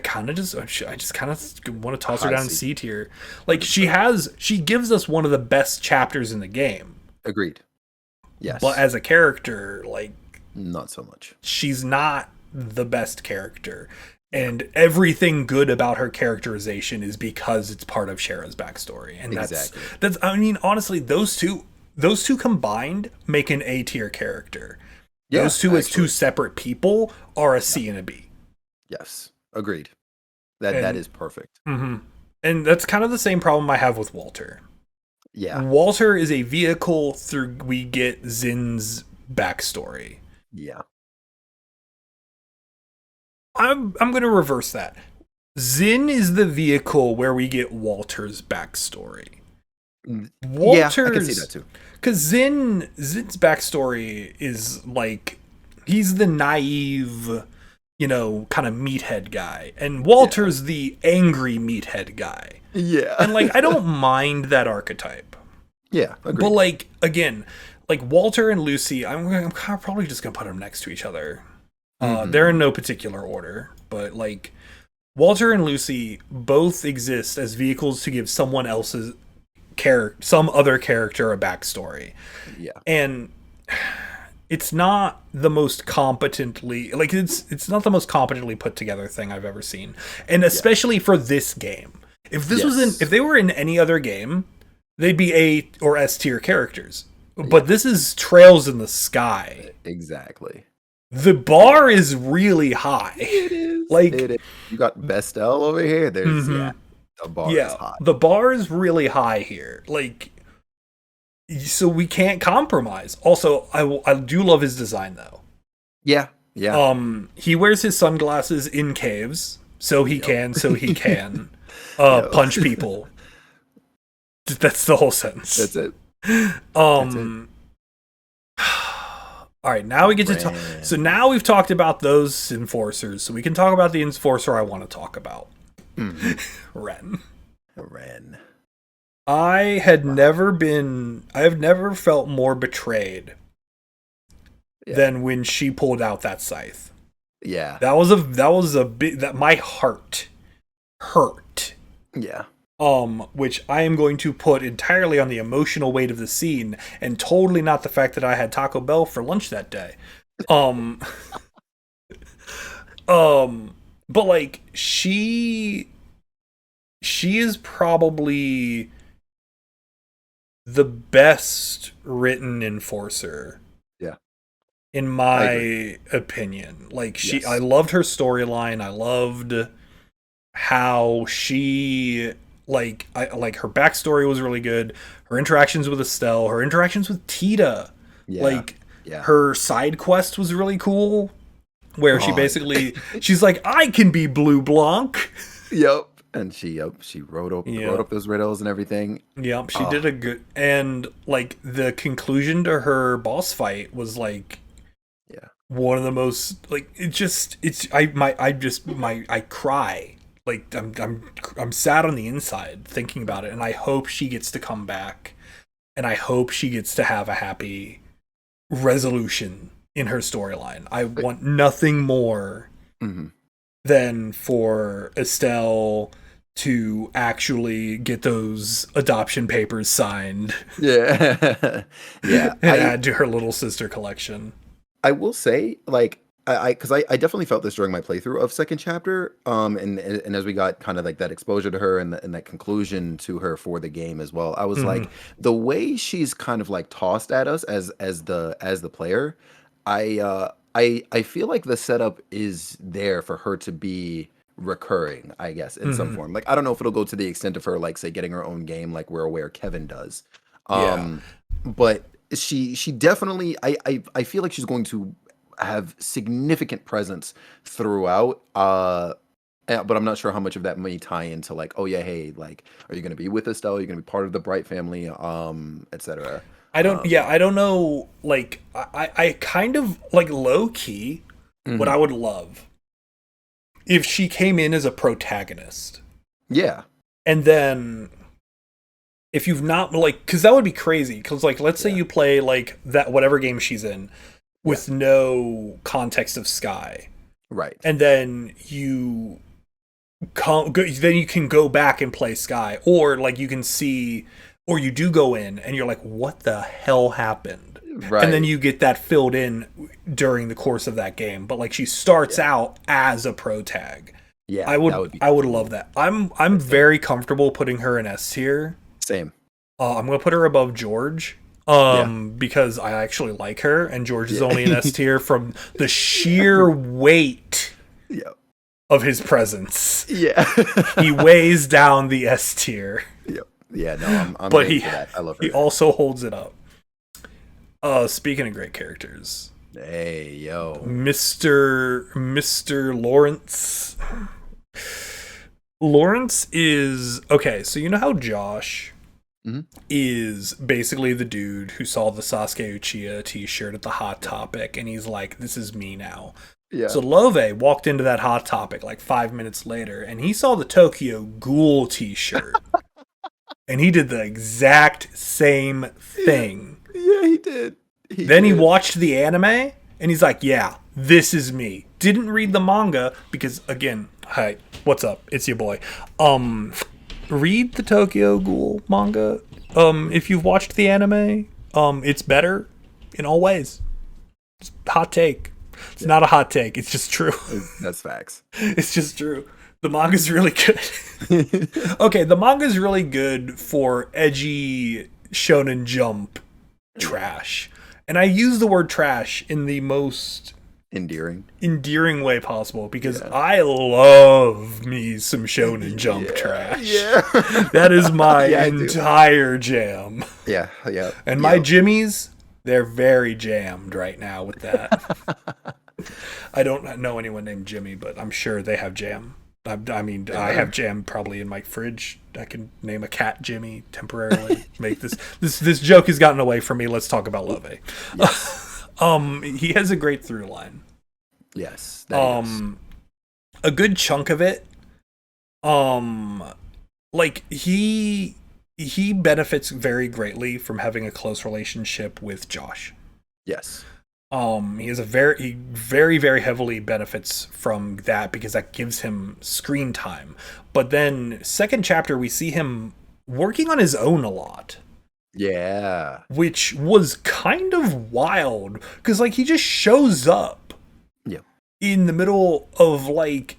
kind of just want to toss her down in C tier. Like, she gives us one of the best chapters in the game. Agreed. Yes. But as a character, like, not so much. She's not the best character. And everything good about her characterization is because it's part of Shara's backstory. And that's I mean, honestly, those two combined make an A tier character. Yeah, those two as two separate people are a C and a B. Yes, agreed. That is perfect. Mm-hmm. And that's kind of the same problem I have with Walter. Yeah. Walter is a vehicle through we get Zin's backstory. Yeah. I'm going to reverse that. Zin is the vehicle where we get Walter's backstory. Yeah, I can see that too. Because Zin's backstory is like, he's the naive, kind of meathead guy. And Walter's the angry meathead guy. Yeah. And, I don't mind that archetype. Yeah, agreed. But, again, Walter and Lucy, I'm probably just going to put them next to each other. They're in no particular order. But, Walter and Lucy both exist as vehicles to give someone else's some other character a backstory. Yeah. And it's not the most competently it's not the most competently put together thing I've ever seen. And especially for this game. If this if they were in any other game, they'd be A or S tier characters. But this is Trails in the Sky. Exactly. The bar is really high. It is. You got Bestel over here. There's the bar is high. The bar is really high here. So we can't compromise. Also, I do love his design though. Yeah. Yeah. He wears his sunglasses in caves, so he can punch people. That's the whole sentence. That's it. All right, now we get to talk. So now we've talked about those enforcers, so we can talk about the enforcer I want to talk about. Ren. I have never felt more betrayed than when she pulled out that scythe. Yeah. That was a bit that my heart hurt. Yeah. Which I am going to put entirely on the emotional weight of the scene and totally not the fact that I had Taco Bell for lunch that day. But she is probably the best written enforcer. Yeah. In my opinion. I loved her storyline. I loved how she like her backstory was really good. Her interactions with Estelle, her interactions with Tita, Yeah. her side quest was really cool. Where she Oh, basically she's like, I can be Blueblanc. yep. And she wrote Yeah. up those riddles and everything. Yep, she Oh, did a good, and like the conclusion to her boss fight was like yeah. one of the most like I cry. Like I'm sad on the inside thinking about it, and I hope she gets to come back, and I hope she gets to have a happy resolution in her storyline. I want nothing more Mm-hmm. than for Estelle to actually get those adoption papers signed Yeah. Yeah. and add to her little sister collection. I will say, like, because I definitely felt this during my playthrough of second chapter, and as we got kind of like that exposure to her and that conclusion to her for the game as well, I was like, the way she's kind of like tossed at us as the player, I feel like the setup is there for her to be recurring, I guess, in some form. Like, I don't know if it'll go to the extent of her, like, say, getting her own game, like we're aware Kevin does. Yeah. But she definitely I feel like she's going to have significant presence throughout. But I'm not sure how much of that may tie into like, oh yeah, hey, like, are you going to be with Estelle? Are you going to be part of the Bright family, etc. I don't know, like, I kind of, like, low-key, what I would love if she came in as a protagonist. Yeah. And then, if you've not, like, because that would be crazy, because, like, let's say you play, like, that, whatever game she's in, with no context of Sky. Right. And then then you can go back and play Sky, or like you can see, or you do go in and you're like, what the hell happened? Right. And then you get that filled in during the course of that game. But like she starts out as a pro tag. Yeah, I would that would be love that. I'm very comfortable putting her in S tier. same. I'm gonna put her above George. Because I actually like her, and George is only an S tier from the sheer weight of his presence. Yeah. He weighs down the S tier. Yep. Yeah, no, I'm But ready for that. I love her. He also holds it up. Speaking of great characters, Hey, yo. Mr. Lawrence. Lawrence is okay, so you know how Josh is basically the dude who saw the Sasuke Uchiha t-shirt at the Hot Topic, and he's like, this is me now. Yeah. So Love walked into that Hot Topic like 5 minutes later, and he saw the Tokyo Ghoul t-shirt. And he did the exact same thing. Yeah, he did. He watched the anime, and he's like, yeah, this is me. Didn't read the manga, because, again, hi, what's up? It's your boy. Read the Tokyo Ghoul manga. If you've watched the anime, it's better in all ways. Just hot take. It's not a hot take. It's just true. That's facts. It's just true. The manga's really good. Okay, the manga's really good for edgy Shonen Jump trash. And I use the word trash in the most endearing way possible, because I love me some Shonen Jump trash. Yeah. That is my entire jam. Yeah. And my Jimmies, they're very jammed right now with that. I don't know anyone named Jimmy, but I'm sure they have jam. I mean, I have jam probably in my fridge. I can name a cat Jimmy temporarily. Make this joke has gotten away from me. Let's talk about Love. Yes. He has a great through line. Yes. A good chunk of it, like he benefits very greatly from having a close relationship with Josh. Yes. He very, very heavily benefits from that, because that gives him screen time. But then second chapter, we see him working on his own a lot. Yeah. Which was kind of wild, because like he just shows up in the middle of like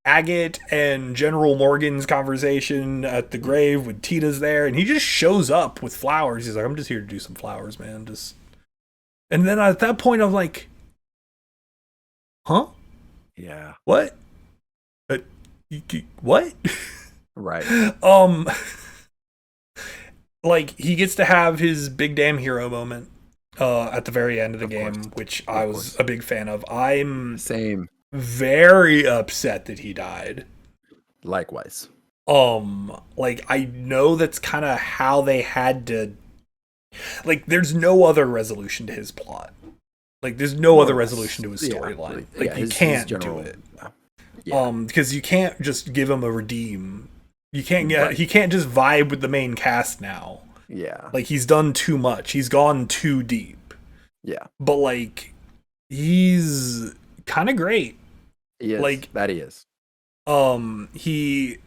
Agate and General Morgan's conversation at the grave with Tita's there, and he just shows up with flowers. He's like, I'm just here to do some flowers, man. And then at that point, I'm like, huh? Yeah. What? But What? Right. Um, like he gets to have his big damn hero moment at the very end of the game, which I was a big fan of. I'm very upset that he died. Likewise. Like I know that's kind of how they had to. Like, there's no other resolution to his plot. Like, there's no other resolution to his storyline. Like, you can't do it. Because you can't just give him a redeem. You can't get. He can't just vibe with the main cast now. Yeah. Like, he's done too much. He's gone too deep. Yeah. But like, he's kind of great. He is. Like that he is. He.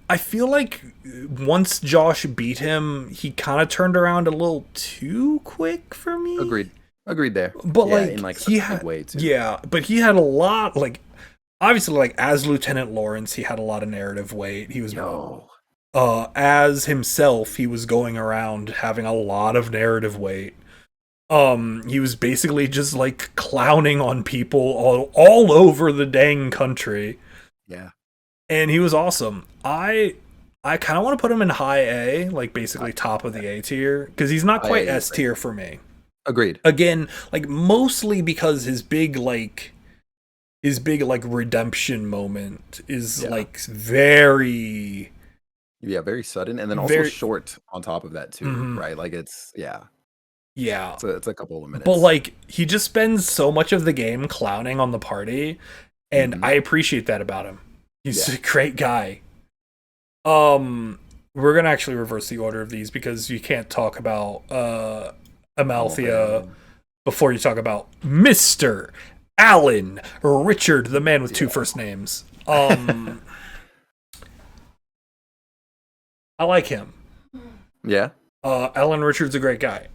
I feel like once Josh beat him, he kind of turned around a little too quick for me. Agreed there. But yeah, like, in like he had way too. Yeah, but he had a lot. Like, obviously, like as Lieutenant Lawrence, he had a lot of narrative weight. He was as himself, he was going around having a lot of narrative weight. He was basically just like clowning on people all over the dang country. Yeah. And he was awesome. I kind of want to put him in high A, like basically top of the A tier, because he's not quite S tier for me. Agreed. Again, like mostly because his big redemption moment is like very sudden, and then also short on top of that too, right? Like it's it's a couple of minutes. But like he just spends so much of the game clowning on the party, and I appreciate that about him. He's a great guy. We're gonna actually reverse the order of these because you can't talk about Amalthea before you talk about Mr. Alan Richard, the man with two first names. I like him. Yeah. Alan Richard's a great guy.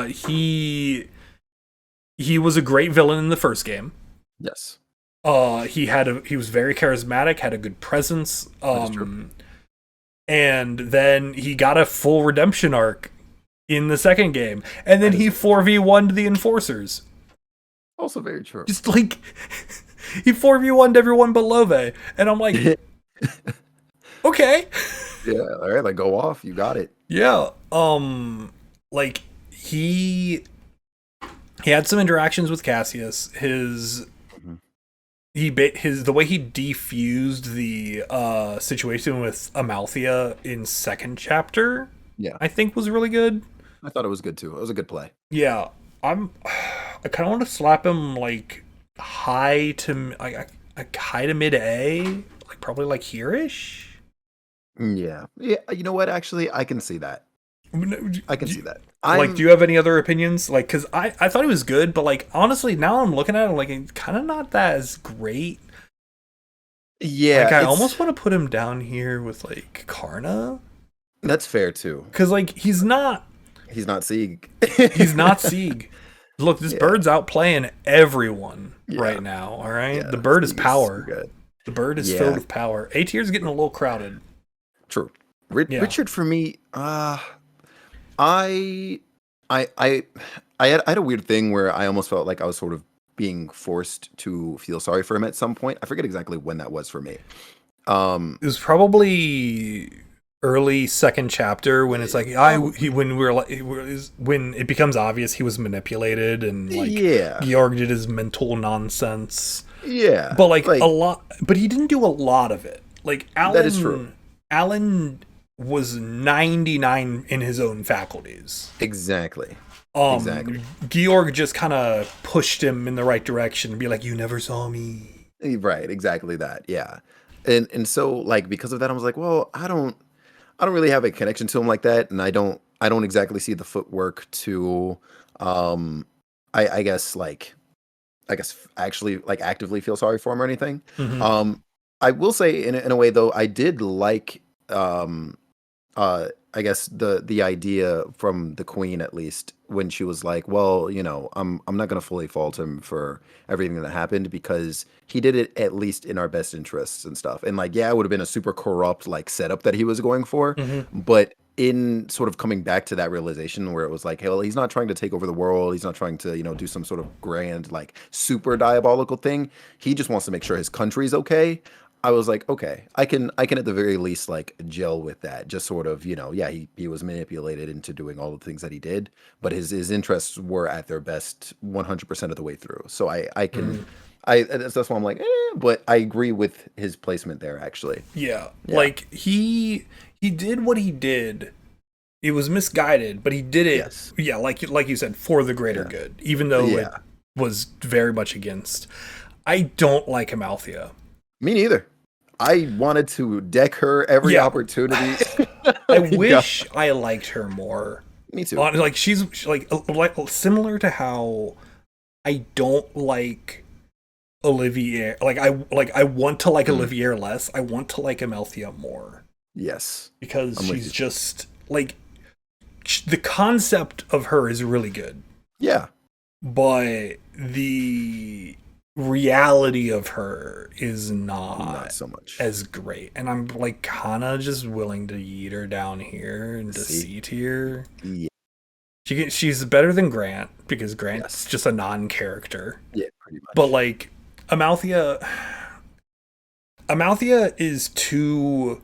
He was a great villain in the first game. Yes. He was very charismatic, had a good presence. And then he got a full redemption arc in the second game. And then he 4v1'd the Enforcers. Also very true. Just like he 4v1'd everyone but Love. And I'm like, okay. Yeah, all right, like go off. You got it. Yeah. Like he had some interactions with Cassius. The way he defused the situation with Amalthea in second chapter, I think was really good. I thought it was good too. It was a good play. Yeah, I kind of want to slap him like high to mid A, like probably like here-ish. Yeah. You know what? Actually, I can see that. I can see that. Like, do you have any other opinions? Like, because I thought it was good, but like honestly, now I'm looking at it, like it's kind of not that as great. Yeah, like I almost want to put him down here with like Carna. That's fair too. Because like he's not Sieg. He's not Sieg. Look, this bird's outplaying everyone right now. All right, the bird is power. Good. The bird is filled with power. A tier's getting a little crowded. True. Richard for me, I had a weird thing where I almost felt like I was sort of being forced to feel sorry for him at some point. I forget exactly when that was for me. It was probably early second chapter when it's like when it becomes obvious he was manipulated and like Georg did his mental nonsense. Yeah, but like a lot, but he didn't do a lot of it. Like Alan, that is true. Alan was 99 in his own faculties. Exactly. Georg just kind of pushed him in the right direction and be like, "You never saw me." Right. Exactly that. Yeah. And so like because of that, I was like, well, I don't really have a connection to him like that, and I don't exactly see the footwork to, I guess actually like actively feel sorry for him or anything. Mm-hmm. I will say in a way though, I did like I guess the idea from the Queen at least when she was like, well, you know, I'm not gonna fully fault him for everything that happened because he did it at least in our best interests and stuff. And like, yeah, it would have been a super corrupt like setup that he was going for, but in sort of coming back to that realization where it was like, hey, well, he's not trying to take over the world. He's not trying to, do some sort of grand, like super diabolical thing. He just wants to make sure his country's okay. I was like, okay, I can at the very least like gel with that. Just sort of, yeah, he was manipulated into doing all the things that he did, but his interests were at their best 100% of the way through. So I can, that's why I'm like, but I agree with his placement there actually. Yeah. Like he did what he did. It was misguided, but he did it. Yes. Yeah, like you said, for the greater good, even though it was very much against. I don't like Amalthea. Me neither. I wanted to deck her every opportunity. I wish I liked her more. Me too. Like she's like similar to how I don't like Olivier. Like I want to like Olivier less. I want to like Amalthea more. Yes. Because she's just like the concept of her is really good. Yeah. But the reality of her is not so much as great, and I'm like kind of just willing to eat her down here into C tier. Yeah, she's better than Grant because Grant's just a non-character. Yeah, pretty much. But like Amalthea is too.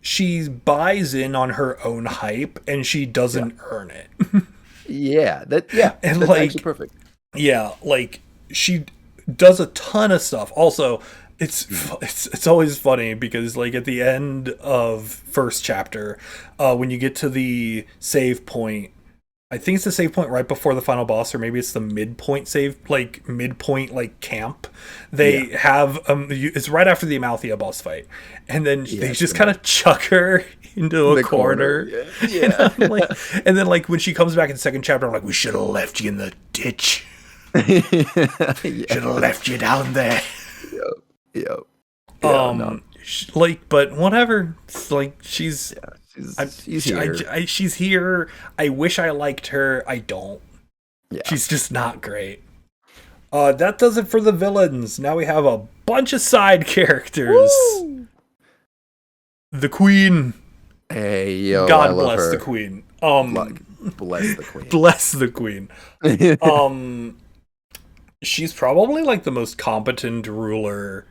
She buys in on her own hype, and she doesn't earn it. And that's like, actually perfect. Yeah, like she does a ton of stuff. Also, it's always funny because like at the end of first chapter, when you get to the save point, I think it's the save point right before the final boss, or maybe it's the midpoint camp. They have it's right after the Amalthea boss fight, and then they just kind of chuck her into a corner. Yeah. And then like when she comes back in the second chapter, I'm like, we should have left you in the ditch. Should have left you down there. Yep. Like, but whatever. It's like she's here. She's here. I wish I liked her. I don't. Yeah. She's just not great. That does it for the villains. Now we have a bunch of side characters. Woo! The Queen. Hey, yo, God bless the Queen. Bless the Queen. Bless the Queen. She's probably like the most competent ruler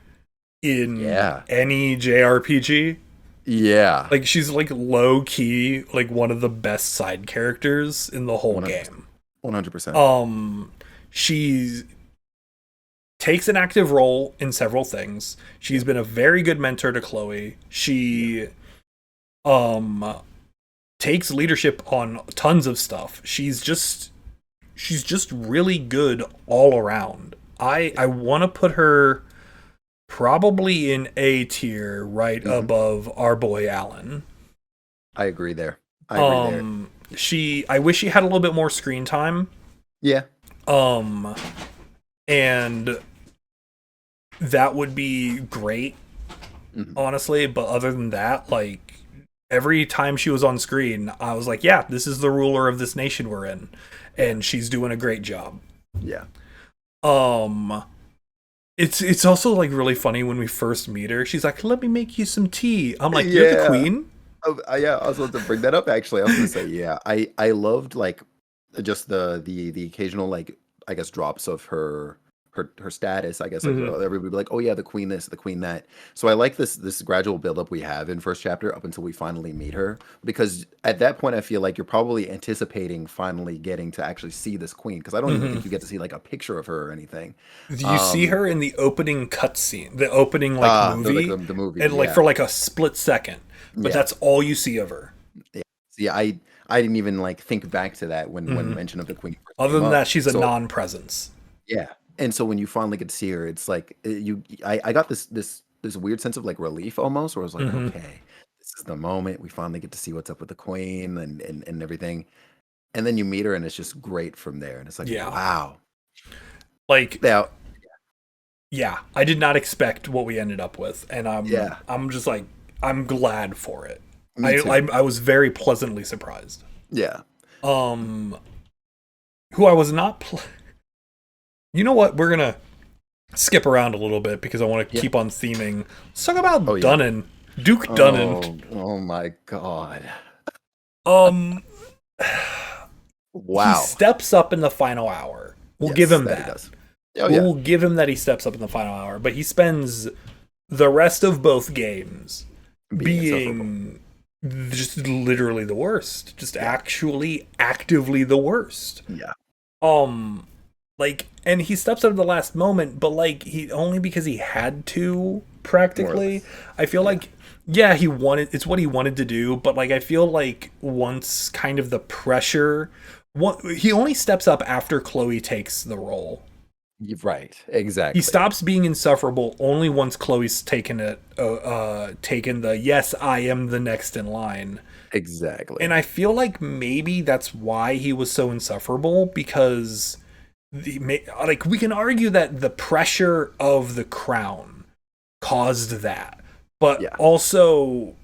in any JRPG. Yeah. Like she's like low key, like one of the best side characters in the whole 100%. game. 100%. She takes an active role in several things. She's been a very good mentor to Chloe. She takes leadership on tons of stuff. She's just really good all around. I want to put her probably in A tier, right above our boy Alan. I agree there. I wish she had a little bit more screen time. Yeah. And that would be great, honestly. But other than that, like every time she was on screen, I was like, yeah, this is the ruler of this nation we're in. And she's doing a great job. Yeah. It's also like really funny when we first meet her. She's like, "Let me make you some tea." I'm like, "You're the queen." Yeah, I was about to bring that up actually. I was gonna say, I loved like just the occasional like I guess drops of her status. I guess like everybody would be like, "Oh yeah, the queen this, the queen that." So I like this gradual buildup we have in first chapter up until we finally meet her, because at that point I feel like you're probably anticipating finally getting to actually see this queen, because I don't even think you get to see like a picture of her or anything. You see her in the opening cutscene, the opening like movie, the movie, and like for like a split second, but that's all you see of her. Yeah, see, I didn't even like think back to that when mention of the queen. Other than that, she's a non-presence. Yeah. And so when you finally get to see her, it's like I got this weird sense of like relief almost, where I was like, okay, this is the moment we finally get to see what's up with the queen and everything. And then you meet her and it's just great from there. And it's like, wow. Like, yeah, I did not expect what we ended up with. And I'm just like, I'm glad for it. I was very pleasantly surprised. Yeah. Who I was not... You know what? We're going to skip around a little bit because I want to keep on theming. Let's talk about Dunnan. Duke Dunnan. Oh my god. Um, he Wow. steps up in the final hour. We'll give him that. He does. Oh, we'll give him that he steps up in the final hour, but he spends the rest of both games being just literally the worst. Just actually actively the worst. Yeah. Like, and he steps up at the last moment, but like he only because he had to, practically. I feel like it's what he wanted to do, but like I feel like once kind of the pressure, he only steps up after Chloe takes the role. Right, exactly. He stops being insufferable only once Chloe's taken the yes, I am the next in line. Exactly. And I feel like maybe that's why he was so insufferable, because like we can argue that the pressure of the crown caused that, but also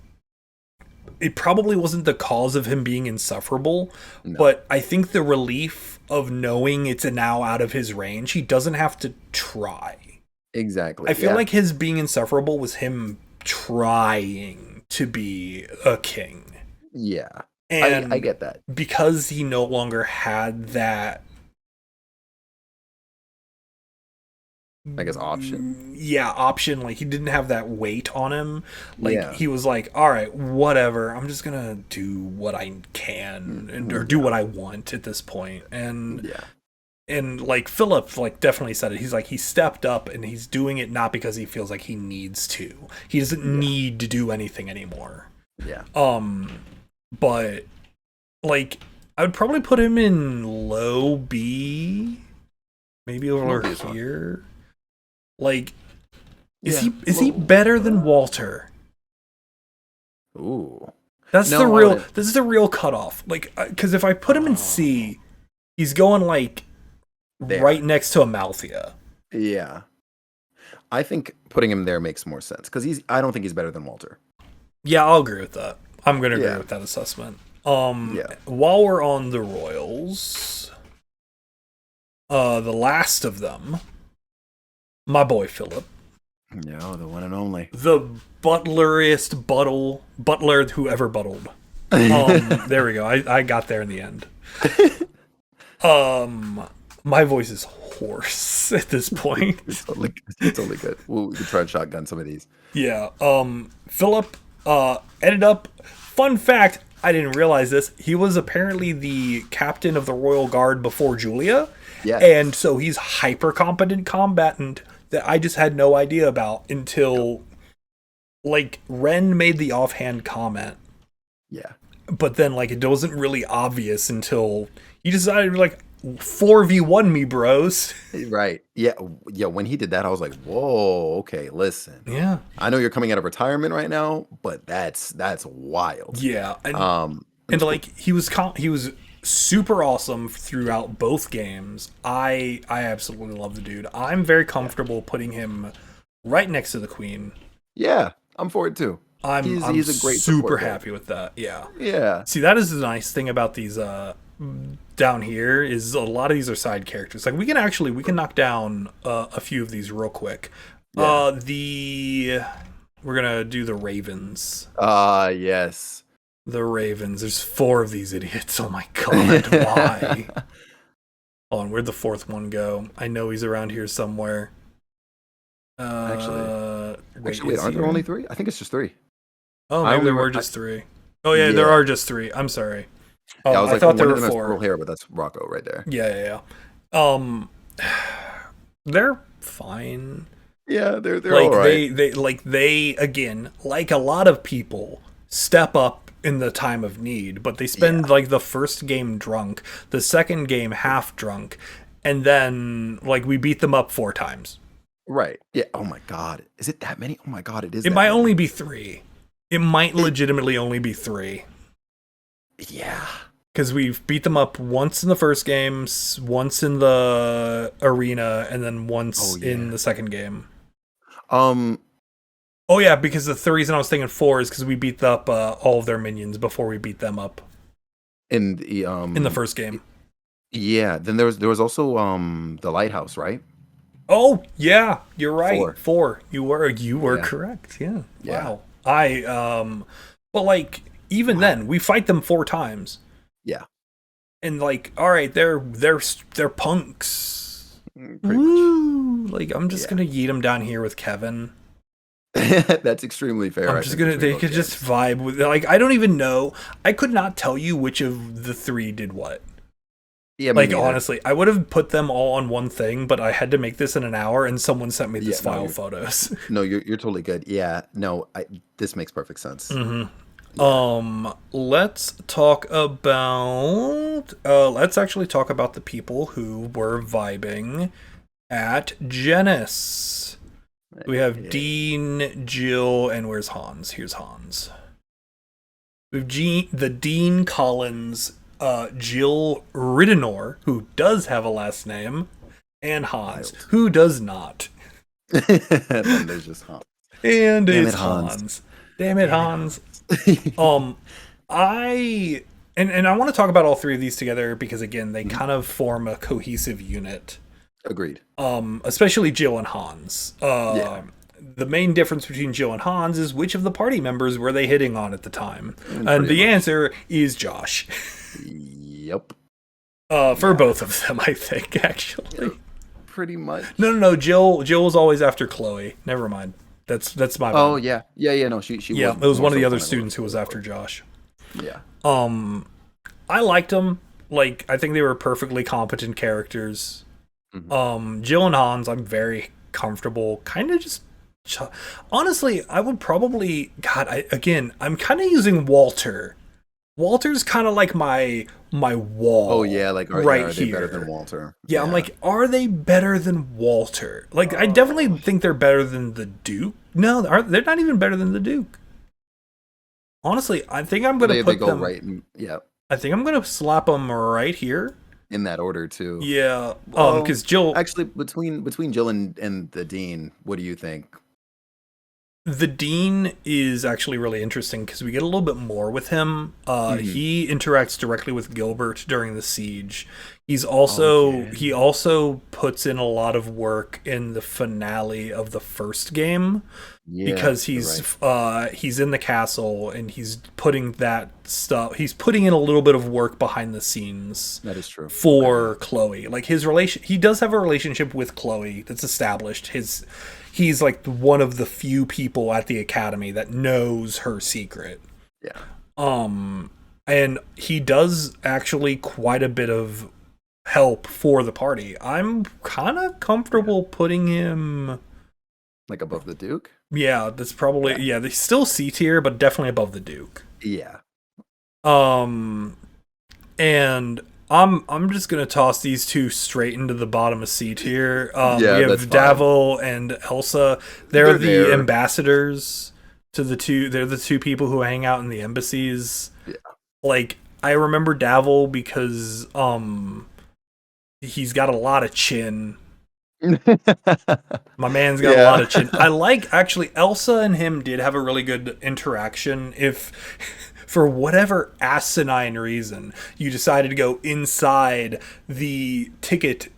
it probably wasn't the cause of him being insufferable. No. But I think the relief of knowing it's now out of his range, he doesn't have to try. Exactly. I feel like his being insufferable was him trying to be a king. Yeah. And I get that. Because he no longer had that, I guess, option. Yeah, option. Like, he didn't have that weight on him. Like, he was like, all right, whatever. I'm just going to do what I can or do what I want at this point. And, and like, Philip, like, definitely said it. He's like, he stepped up and he's doing it not because he feels like he needs to. He doesn't need to do anything anymore. Yeah. But, like, I would probably put him in low B. Maybe over here. Like, is he better than Walter? Ooh, this is the real cutoff. Like, because if I put him in C, he's going like right next to Amalthea. Yeah, I think putting him there makes more sense because I don't think he's better than Walter. Yeah, I'll agree with that. I'm gonna agree with that assessment. While we're on the royals, the last of them. My boy Philip. No, the one and only. The butleriest butler who ever buttled. There we go. I got there in the end. My voice is hoarse at this point. It's totally good. We can try and shotgun some of these. Yeah. Philip ended up. Fun fact, I didn't realize this. He was apparently the captain of the Royal Guard before Julia. Yeah. And so he's hyper competent combatant that I just had no idea about until like Ren made the offhand comment. Yeah. But then like it wasn't really obvious until he decided like 4v1 me, bros. Right. Yeah. When he did that, I was like, whoa, okay, listen. Yeah. I know you're coming out of retirement right now, but that's wild. Yeah. And like he was super awesome throughout both games. I absolutely love the dude. I'm very comfortable putting him right next to the queen. Yeah, I'm for it too. He's a great super happy with that. Yeah. Yeah. See, that is the nice thing about these down here is a lot of these are side characters. Like we can knock down a few of these real quick. Yeah. We're gonna do the Ravens. Yes. The Ravens. There's 4 of these idiots. Oh my god, why? Hold on, where'd the 4th one go? I know he's around here somewhere. Actually, aren't there only 3? I think it's just 3. Oh, maybe there were just 3. Oh yeah, there are just 3. I'm sorry. I was I like, thought there were that's 4. Pearl Hair, but that's Rocco right there. Yeah. They're fine. Yeah, they're like, all right. They again, like a lot of people, step up in the time of need, but they spend like the first game drunk, the second game half drunk, and then like we beat them up 4 times. Right. Yeah. Oh my god. Is it that many? Oh my god, it is. It might only be 3. It might legitimately only be 3. Yeah. Because we've beat them up once in the first game, once in the arena, and then once in the second game. Oh yeah, because the reason I was thinking 4 is because we beat up all of their minions before we beat them up in the first game. Yeah. Then there was also the lighthouse, right? Oh yeah, you're right. 4. You were correct. Yeah. Yeah. Wow. But like even then, we fight them 4 times. Yeah. And like, all right, they're punks. Pretty much. Like I'm just gonna yeet them down here with Kevin. That's extremely fair. I'm just gonna. They could just vibe with. Like I don't even know. I could not tell you which of the 3 did what. Yeah, like honestly, I would have put them all on one thing, but I had to make this in an hour, and someone sent me this file photos. No, you're totally good. Yeah, no, this makes perfect sense. Mm-hmm. Yeah. Let's talk about. Let's actually talk about the people who were vibing at Genis. We have Dean, Jill, and where's Hans? Here's Hans. We have the Dean Collins, Jill Riddenor, who does have a last name, and Hans, who does not. And there's just Hans. And it's Hans. Damn it, Hans. I want to talk about all 3 of these together because again, they kind of form a cohesive unit. Agreed. Especially Jill and Hans. The main difference between Jill and Hans is which of the party members were they hitting on at the time? And the answer is Josh. Yep. For both of them, I think, actually. Pretty much. No. Jill was always after Kloe. Never mind. That's my bad. Oh, yeah. No, she yeah, it was one of the other students who was after Josh. Yeah. I liked them. Like, I think they were perfectly competent characters. Mm-hmm. Jill and Hans, I'm very comfortable. Kind of just... Honestly, I would probably... God, I'm kind of using Walter. Walter's kind of like my wall. Oh, yeah, like, are they better than Walter? Yeah, I'm like, are they better than Walter? Like, I definitely think they're better than the Duke. No, they're not even better than the Duke. Honestly, I think I'm going to put them... right I think I'm going to slap them right here. In that order, too. Yeah, because Jill... Actually, between Jill and the Dean, what do you think? The Dean is actually really interesting because we get a little bit more with him. He interacts directly with Gilbert during the siege. He also puts in a lot of work in the finale of the first game because he's in the castle and he's putting that stuff. He's putting in a little bit of work behind the scenes. That is true for Kloe. Like his relation, he does have a relationship with Kloe that's established. He's like one of the few people at the academy that knows her secret. Yeah. And he does actually quite a bit of help for the party. I'm kind of comfortable putting him like above the Duke. Yeah, that's probably they still C tier, but definitely above the Duke. Yeah. And I'm just gonna toss these 2 straight into the bottom of C tier. We have Davil and Elsa. They're the ambassadors to the 2. They're the 2 people who hang out in the embassies. Yeah. Like I remember Davil because he's got a lot of chin. My man's got a lot of chin. I like actually Elsa and him did have a really good interaction. If for whatever asinine reason you decided to go inside the ticket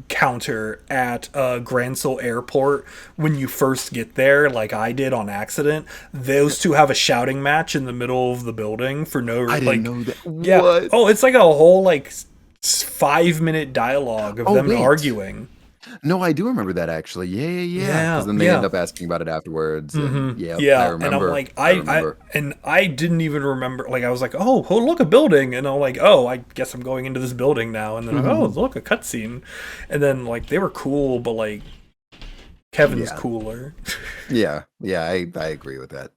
counter at Gransel Airport when you first get there, like I did on accident, those 2 have a shouting match in the middle of the building for no reason. I didn't know that. Yeah. What? Oh, it's like a whole 5-minute dialogue of them arguing. No, I do remember that actually. Yeah. Because then they end up asking about it afterwards. And I remember. And I'm like, I didn't even remember. Like, I was like, oh, look, a building, and I'm like, oh, I guess I'm going into this building now. And then oh, look, a cutscene. And then like they were cool, but like Kevin's cooler. yeah, I agree with that.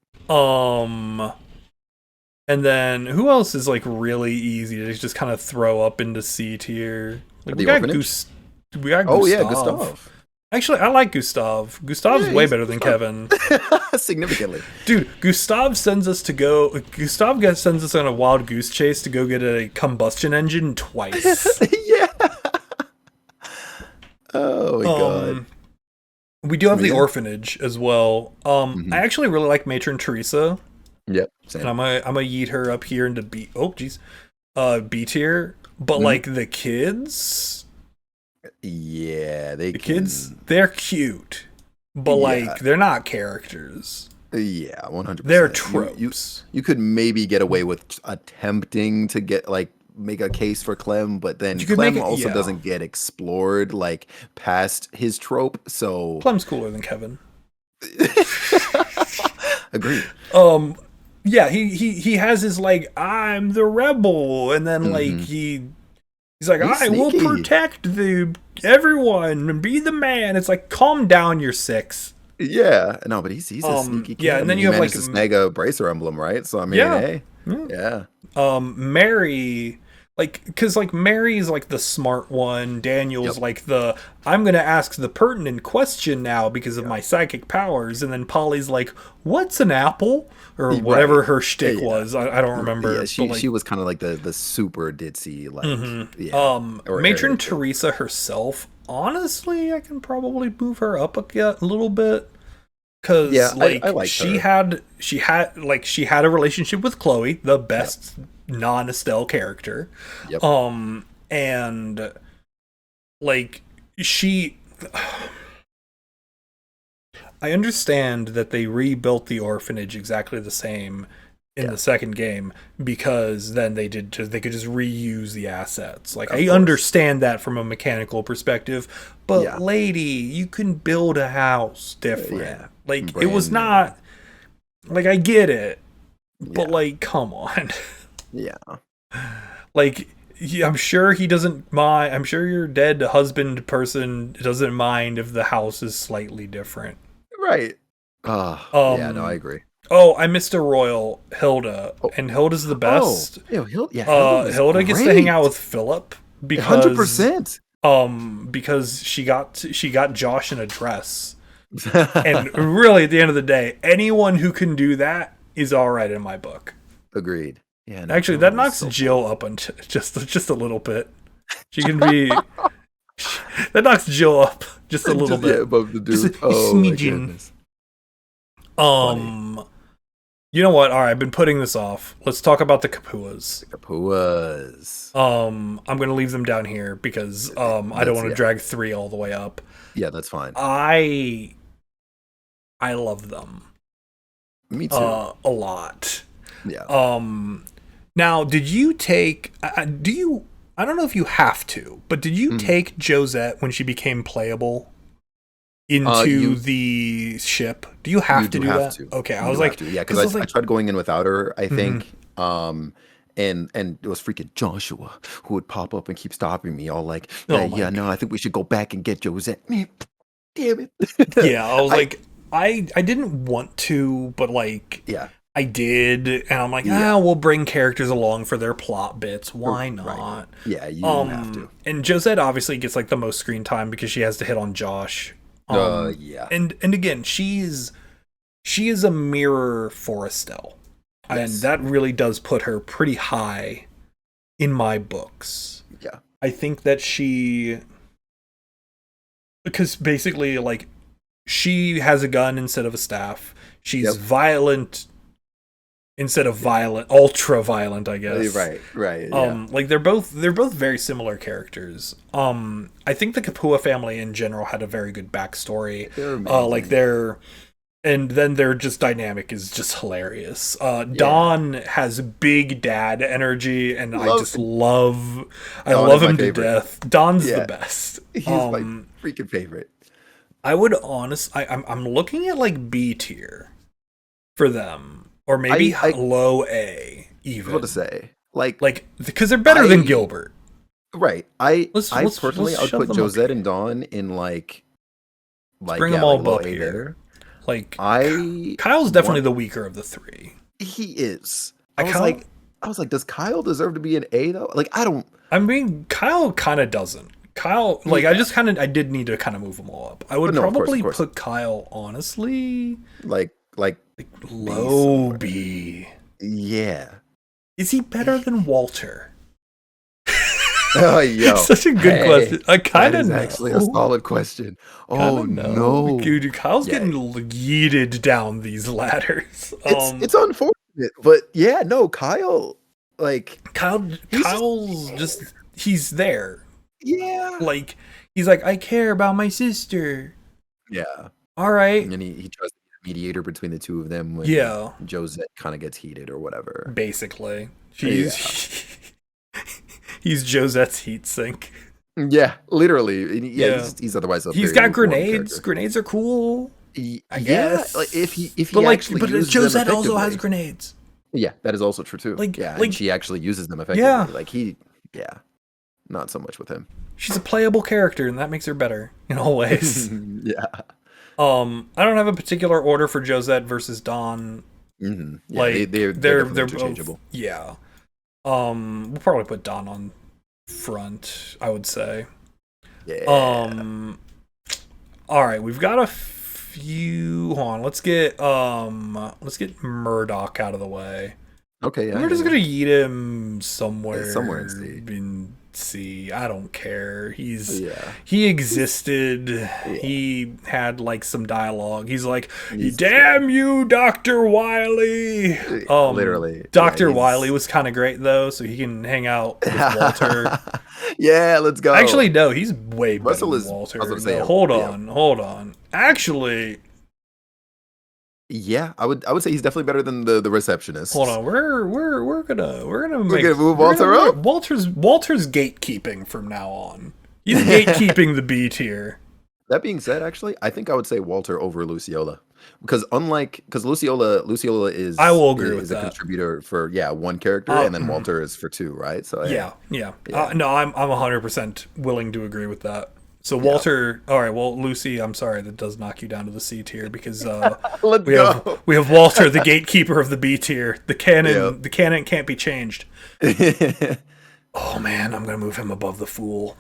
And then who else is like really easy to just kind of throw up into C tier? Like we got Gustav. Gustav. Actually, I like Gustav. Gustav's way better than Kevin. Significantly. Dude, Gustav sends us on a wild goose chase to go get a combustion engine twice. Yeah. Oh my god. We do have the orphanage as well. I actually really like Matron Teresa. Yep. Same. And I'm gonna yeet her up here into B tier. But like the kids... Yeah, kids, they're cute, but like they're not characters. Yeah, They're 100%. tropes. You could maybe get away with attempting to get like make a case for Clem, but then You could make Clem it, also yeah. doesn't get explored like past his trope. So Clem's cooler than Kevin. agreed. Yeah, he has his like, I'm the rebel, and then like he's like, He's I will sneaky. protect everyone and be the man. It's like, calm down, you're 6. Yeah, no, but he's a sneaky kid. Yeah, and then you have managed like to snag a bracer emblem, right? So I mean, Yeah. hey, yeah. Mary, like, because like Mary's like the smart one. Daniel's like the, I'm gonna ask the pertinent question now because of my psychic powers, and then Polly's like, what's an apple, or whatever her shtick was. I don't remember. Yeah, but, like, she was kind of like the super ditzy, like or Matron Teresa herself. Honestly, I can probably move her up a little bit. Cause I like she had a relationship with Chloe, the best non-Estelle character. Yep. And like I understand that they rebuilt the orphanage exactly the same in the second game, because then they could just reuse the assets. Like, I understand that from a mechanical perspective, but lady, you can build a house different. Like, it was not like, I get it, but like, come on. Like, I'm sure he doesn't mind. I'm sure your dead husband person doesn't mind if the house is slightly different. Right. Yeah, no, I agree. Oh, I missed a royal, Hilda, and Hilda's the best. Hilda gets to hang out with Philip because 100%. Because she got Josh in a dress, and really at the end of the day, anyone who can do that is all right in my book. Agreed. Yeah. No, actually, that knocks Jill up on just a little bit. She can be. That knocks Jill up just a little bit. Above the dude. Just a my goodness. Funny. You know what? All right, I've been putting this off. Let's talk about the Capuas. I'm gonna leave them down here because I don't want to drag 3 all the way up. Yeah, that's fine. I love them. Me too. A lot. Yeah. Now, did you take? I don't know if you have to, but did you take Josette when she became playable into the ship? Do you have to do that? Okay, I was like, because I tried going in without her, I think, and it was freaking Joshua who would pop up and keep stopping me, all like, no, I think we should go back and get Josette. Man, damn it. Yeah, I was like, I didn't want to, but like, I did, and I'm like, we'll bring characters along for their plot bits. Why not? Right. Yeah, you don't have to. And Josette obviously gets like the most screen time because she has to hit on Josh. And again, she is a mirror for Estelle, and that really does put her pretty high in my books. Yeah, I think that because basically, like, she has a gun instead of a staff. She's violent instead of violent, ultra violent, I guess. Right. Like, they're both very similar characters. I think the Capua family in general had a very good backstory. They're amazing. Like, and then their just dynamic is just hilarious. Don has big dad energy, and I love him to death. Don's the best. He's my freaking favorite. I would I'm looking at like B tier for them. Or maybe low A, even. What to say? Like, because they're better than Gilbert. Right. I personally, I would put Josette and Dawn in like bring them all up here. There. Like, Kyle's definitely the weaker of the 3. He is. I was like, does Kyle deserve to be an A though? Like, I don't. I mean, Kyle kind of doesn't. Kyle, like, I did need to kind of move them all up. I would probably put Kyle, honestly, like low B. Yeah. Is he better than Walter? Oh, yo. Such a good question. I kind of know. Actually a solid question. Oh, no. Dude, Kyle's getting yeeted down these ladders. It's unfortunate, but yeah, no, Kyle, like... Kyle's just, he's there. Yeah. Like, he's like, I care about my sister. Yeah. All right. And he tries to mediator between the two of them when Yeah, Josette kind of gets heated or whatever. basically. Yeah. He's Josette's heat sink. Yeah, literally. Yeah, Yeah. he's otherwise a He's very got lukewarm grenades. character. Grenades are cool. I Yeah, guess. like if he but actually but uses Josette them also has effectively. grenades. Yeah, that is also true too. Like- Yeah, like- and she actually uses them effectively. Yeah. Like yeah, not so much with him. She's a playable character, and that makes her better in all ways. Yeah. I don't have a particular order for Josette versus Dawn. Mm-hmm. Yeah, Like they're they're interchangeable. both, yeah. We'll probably put Dawn on front, I would say. Yeah. All right, we've got a few. Hold on, let's get Murdoch out of the way. Okay. Yeah, We're just gonna yeet him somewhere. Somewhere in C. In C. I don't care. He Yeah. existed. He had like some dialogue. He's like, He's- "Damn you, Dr. Wiley." Literally. Dr. Yeah, Wiley was kind of great though, so he can hang out with Walter. Yeah, let's go. Actually, no, he's way better Russell than is- Walter. I was gonna say, No, hold yeah. on. Actually, yeah, I would say he's definitely better than the receptionist. hold on. We're gonna make gonna move Walter up? Walter's gatekeeping from now on. He's gatekeeping the B tier. That being said, actually, I think I would say Walter over Luciola. Because Luciola is I will agree with a that. contributor for one character, and then Walter is for two, right? So Yeah. Yeah. No, I'm 100% willing to agree with that. So Walter, all right. Well, Lucy, I'm sorry that does knock you down to the C tier because let's we go. have we have Walter, the gatekeeper of the B tier. The canon can't be changed. Oh man, I'm gonna move him above the Fool.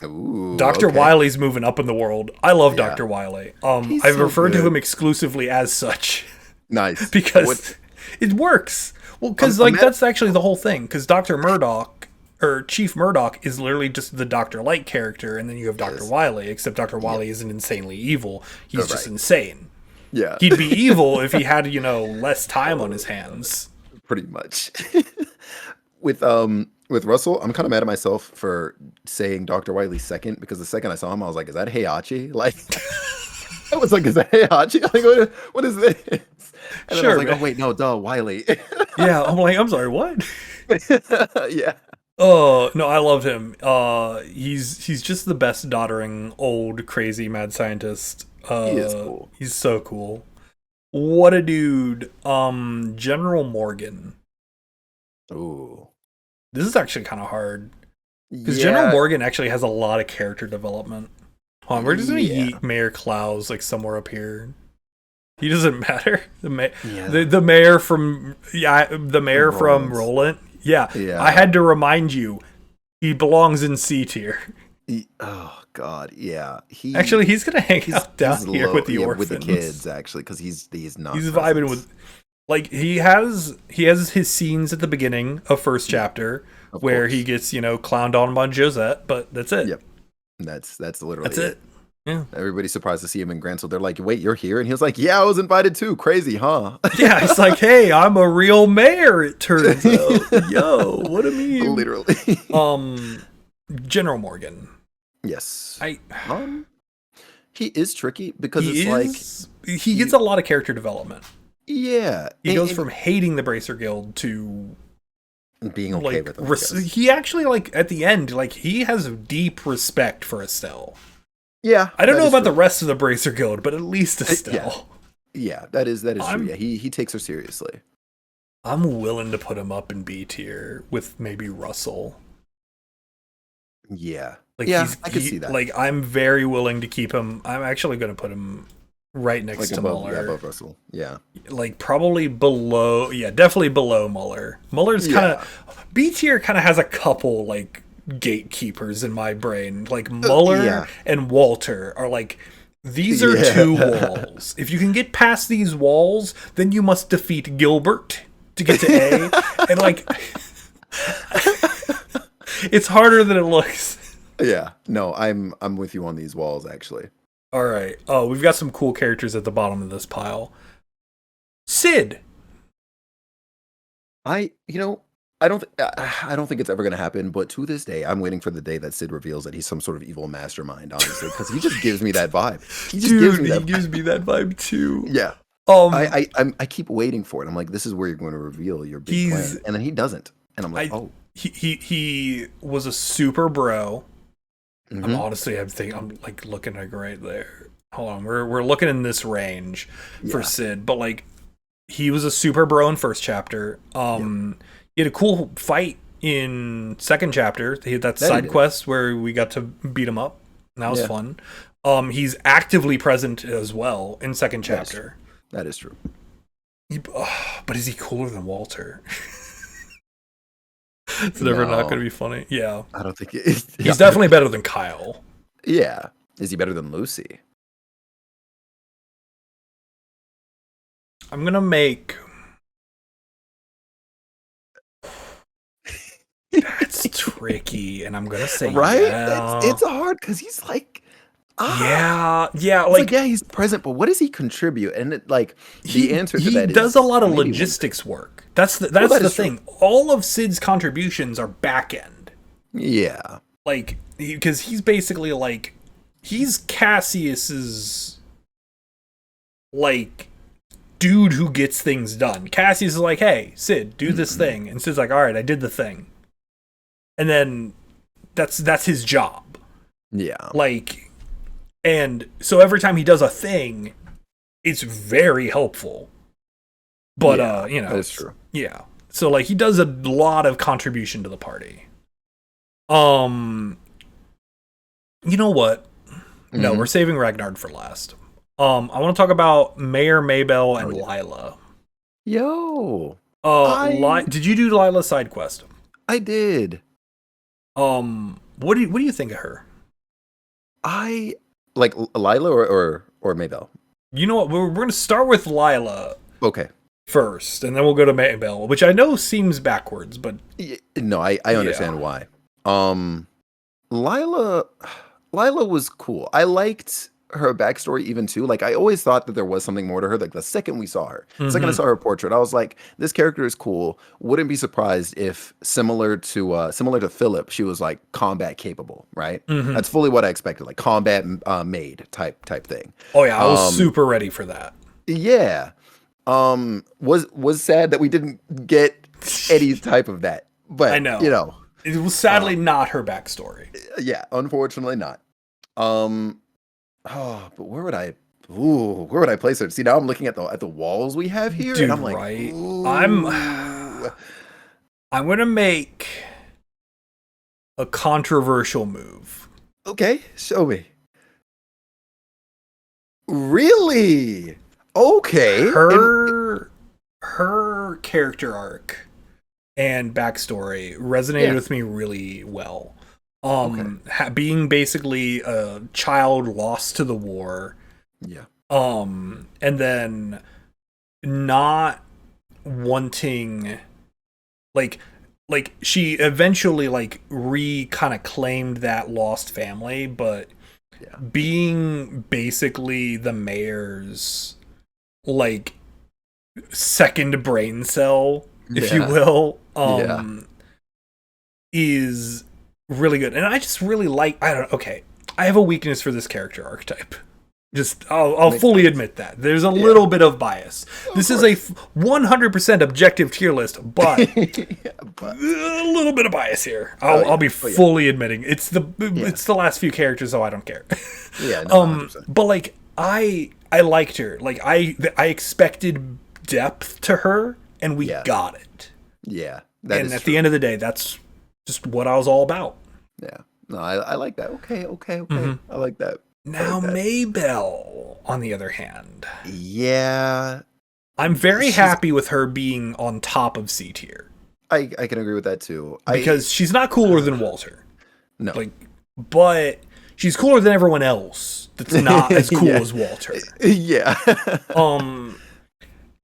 Ooh, Dr. okay. Wiley's moving up in the world. I love Yeah. Dr. Wiley. He's I've so referred to good. him exclusively as such Nice. because it works. Well, because that's actually the whole thing. Because Dr. Murdoch or Chief Murdoch is literally just the Dr. Light character, and then you have Dr. Yes. Wiley. Except Dr. Wiley isn't insanely evil. He's just Right. insane. Yeah, He'd be evil if he had less time on his hands. pretty much. With Russell, I'm kind of mad at myself for saying Dr. Wiley second because the second I saw him, I was like, "Is that Heihachi?" Like, I was like, "Is that Heihachi?" Like, what is this? And then I Sure, was like, man. "Oh wait, no, duh, Wiley." Yeah, I'm like, I'm sorry, what? Yeah. Oh no, I loved him. He's just the best doddering old crazy mad scientist. He is cool. He's so cool. What a dude. General Morgan. Ooh. This is actually kind of hard because Yeah. General Morgan actually has a lot of character development. Hold on, we're just gonna Yeah. yeet Mayor Klaus like somewhere up here. He doesn't matter. Yeah. The mayor from from Rollins. Roland. Yeah. Yeah. I had to remind you, he belongs in C tier. Oh God, yeah. Actually, he's gonna hang out down he's here low- with the yeah, orphans. with the kids, actually, because he's not. He's present. vibing with, like he has his scenes at the beginning of first chapter Of where course. he gets clowned on by Josette, but that's it. Yep. That's literally That's it. Yeah. Everybody's surprised to see him in Grand, so they're like, "Wait, you're here?" And he was like, "Yeah, I was invited too. Crazy, huh?" Yeah, it's like, hey, I'm a real mayor. It turns out. Yo, what a meme. Literally. General Morgan. Yes. I. He is tricky because He it's like he gets a lot of character development. yeah, He goes from hating the Bracer Guild to being okay like with them. I guess. he actually at the end he has deep respect for Estelle. Yeah, I don't that know is about the true. rest of the Bracer Guild, but at least Estelle. Yeah, that is true. I'm- Yeah, he takes her seriously. I'm willing to put him up in B tier with maybe Russell. Yeah, Like yeah, I could see that. Like I'm very willing to keep him. I'm actually going to put him right next to above, Mueller. above Russell. Yeah, Like probably below. Yeah, definitely below Mueller. Muller's kind of B tier. Kind of has a couple like gatekeepers in my brain. Like Mueller and Walter are like. These are two walls. If you can get past these walls, then you must defeat Gilbert to get to A. And like, it's harder than it looks. yeah. No, I'm with you on these walls actually. All right. Oh, we've got some cool characters at the bottom of this pile. Sid. I I don't think it's ever gonna happen. But to this day, I'm waiting for the day that Sid reveals that he's some sort of evil mastermind. Honestly, because he just gives me that vibe. He just gives me that. He gives me that vibe too. Yeah. Um, I keep waiting for it. I'm like, this is where you're going to reveal your big plan, and then he doesn't, and I'm like, oh. He was a super bro. Mm-hmm. I'm like looking like right there. Hold on, we're looking in this range for Sid, but like he was a super bro in first chapter. He had a cool fight in second chapter. He had that side quest where we got to beat him up. And that was fun. He's actively present as well in second chapter. That is true. But is he cooler than Walter? It's never not going to be funny. Yeah. I don't think he's definitely better than Kyle. Yeah. Is he better than Lucy? I'm going to make... That's tricky, and I'm going to say right? Yeah. It's hard, because he's like... Yeah, like he's present, but what does he contribute? And the answer to that is... He does a lot of logistics work. That's the thing. True. All of Sid's contributions are back end. Yeah. Like, because he's basically like... He's Cassius's... Like... dude who gets things done. Cassius is like, hey, Sid, do this thing. And Sid's like, all right, I did the thing. And then that's his job. Yeah. Like... And so every time he does a thing, it's very helpful. But, that's true. Yeah. So, like, he does a lot of contribution to the party. You know what? No, we're saving Ragnar for last. I want to talk about Mayor Maybell and Lila. Yo. Did you do Lila's side quest? I did. What do you think of her? Like Lila or Maybell? You know what? We're going to start with Lila. Okay. First, and then we'll go to Maybell, which I know seems backwards, but... No, I understand why. Lila was cool. I liked her backstory even too. Like, I always thought that there was something more to her. Like, the second we saw her, the second I saw her portrait, I was like, this character is cool. Wouldn't be surprised if similar to Philip, she was like combat capable, right? That's fully what I expected, like combat maid type thing. Oh yeah, I was super ready for that. Yeah. Was sad that we didn't get any type of that. But I know. It was sadly not her backstory. Yeah, unfortunately not. But where would I place her? See, now I'm looking at the walls we have here, dude, and I'm like, right? I'm gonna make a controversial move. Okay, show me. Really? Okay. Her character arc and backstory resonated with me really well. Being basically a child lost to the war. Yeah. And then not wanting, like she eventually kind of claimed that lost family, but being basically the mayor's second brain cell, if you will, is really good. And I just really I have a weakness for this character archetype. Just I'll fully admit that there's a little bit of bias. This is a 100% objective tier list, but a little bit of bias here. I'll be fully admitting it's the last few characters, so I don't care. But I liked her. I expected depth to her, and we got it. Yeah, and at the end of the day, that's just what I was all about. Yeah, no, I like that. Okay, I like that. Now, Maybell, on the other hand. Yeah. I'm very happy with her being on top of C tier. I can agree with that, too. Because she's not cooler than Walter. No. But she's cooler than everyone else that's not as cool as Walter. Yeah.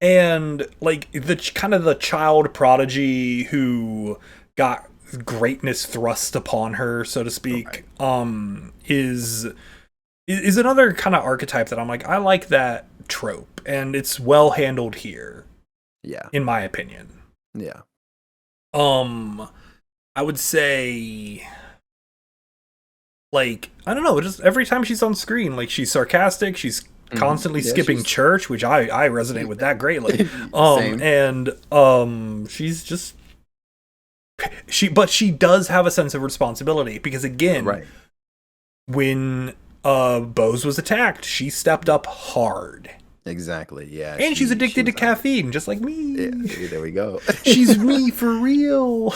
And, the child prodigy who got greatness thrust upon her, so to speak, is another kind of archetype that I'm like, I like that trope, and it's well handled here. Yeah. In my opinion. Yeah. I would say, like, I don't know, just every time she's on screen, like, she's sarcastic, she's constantly skipping church, which I resonate with that greatly. Same. And she's just but she does have a sense of responsibility because again, Right. when Bose was attacked, she stepped up hard. Exactly. Yeah. And she's addicted to was caffeine, just like me. Yeah, there we go. She's me for real.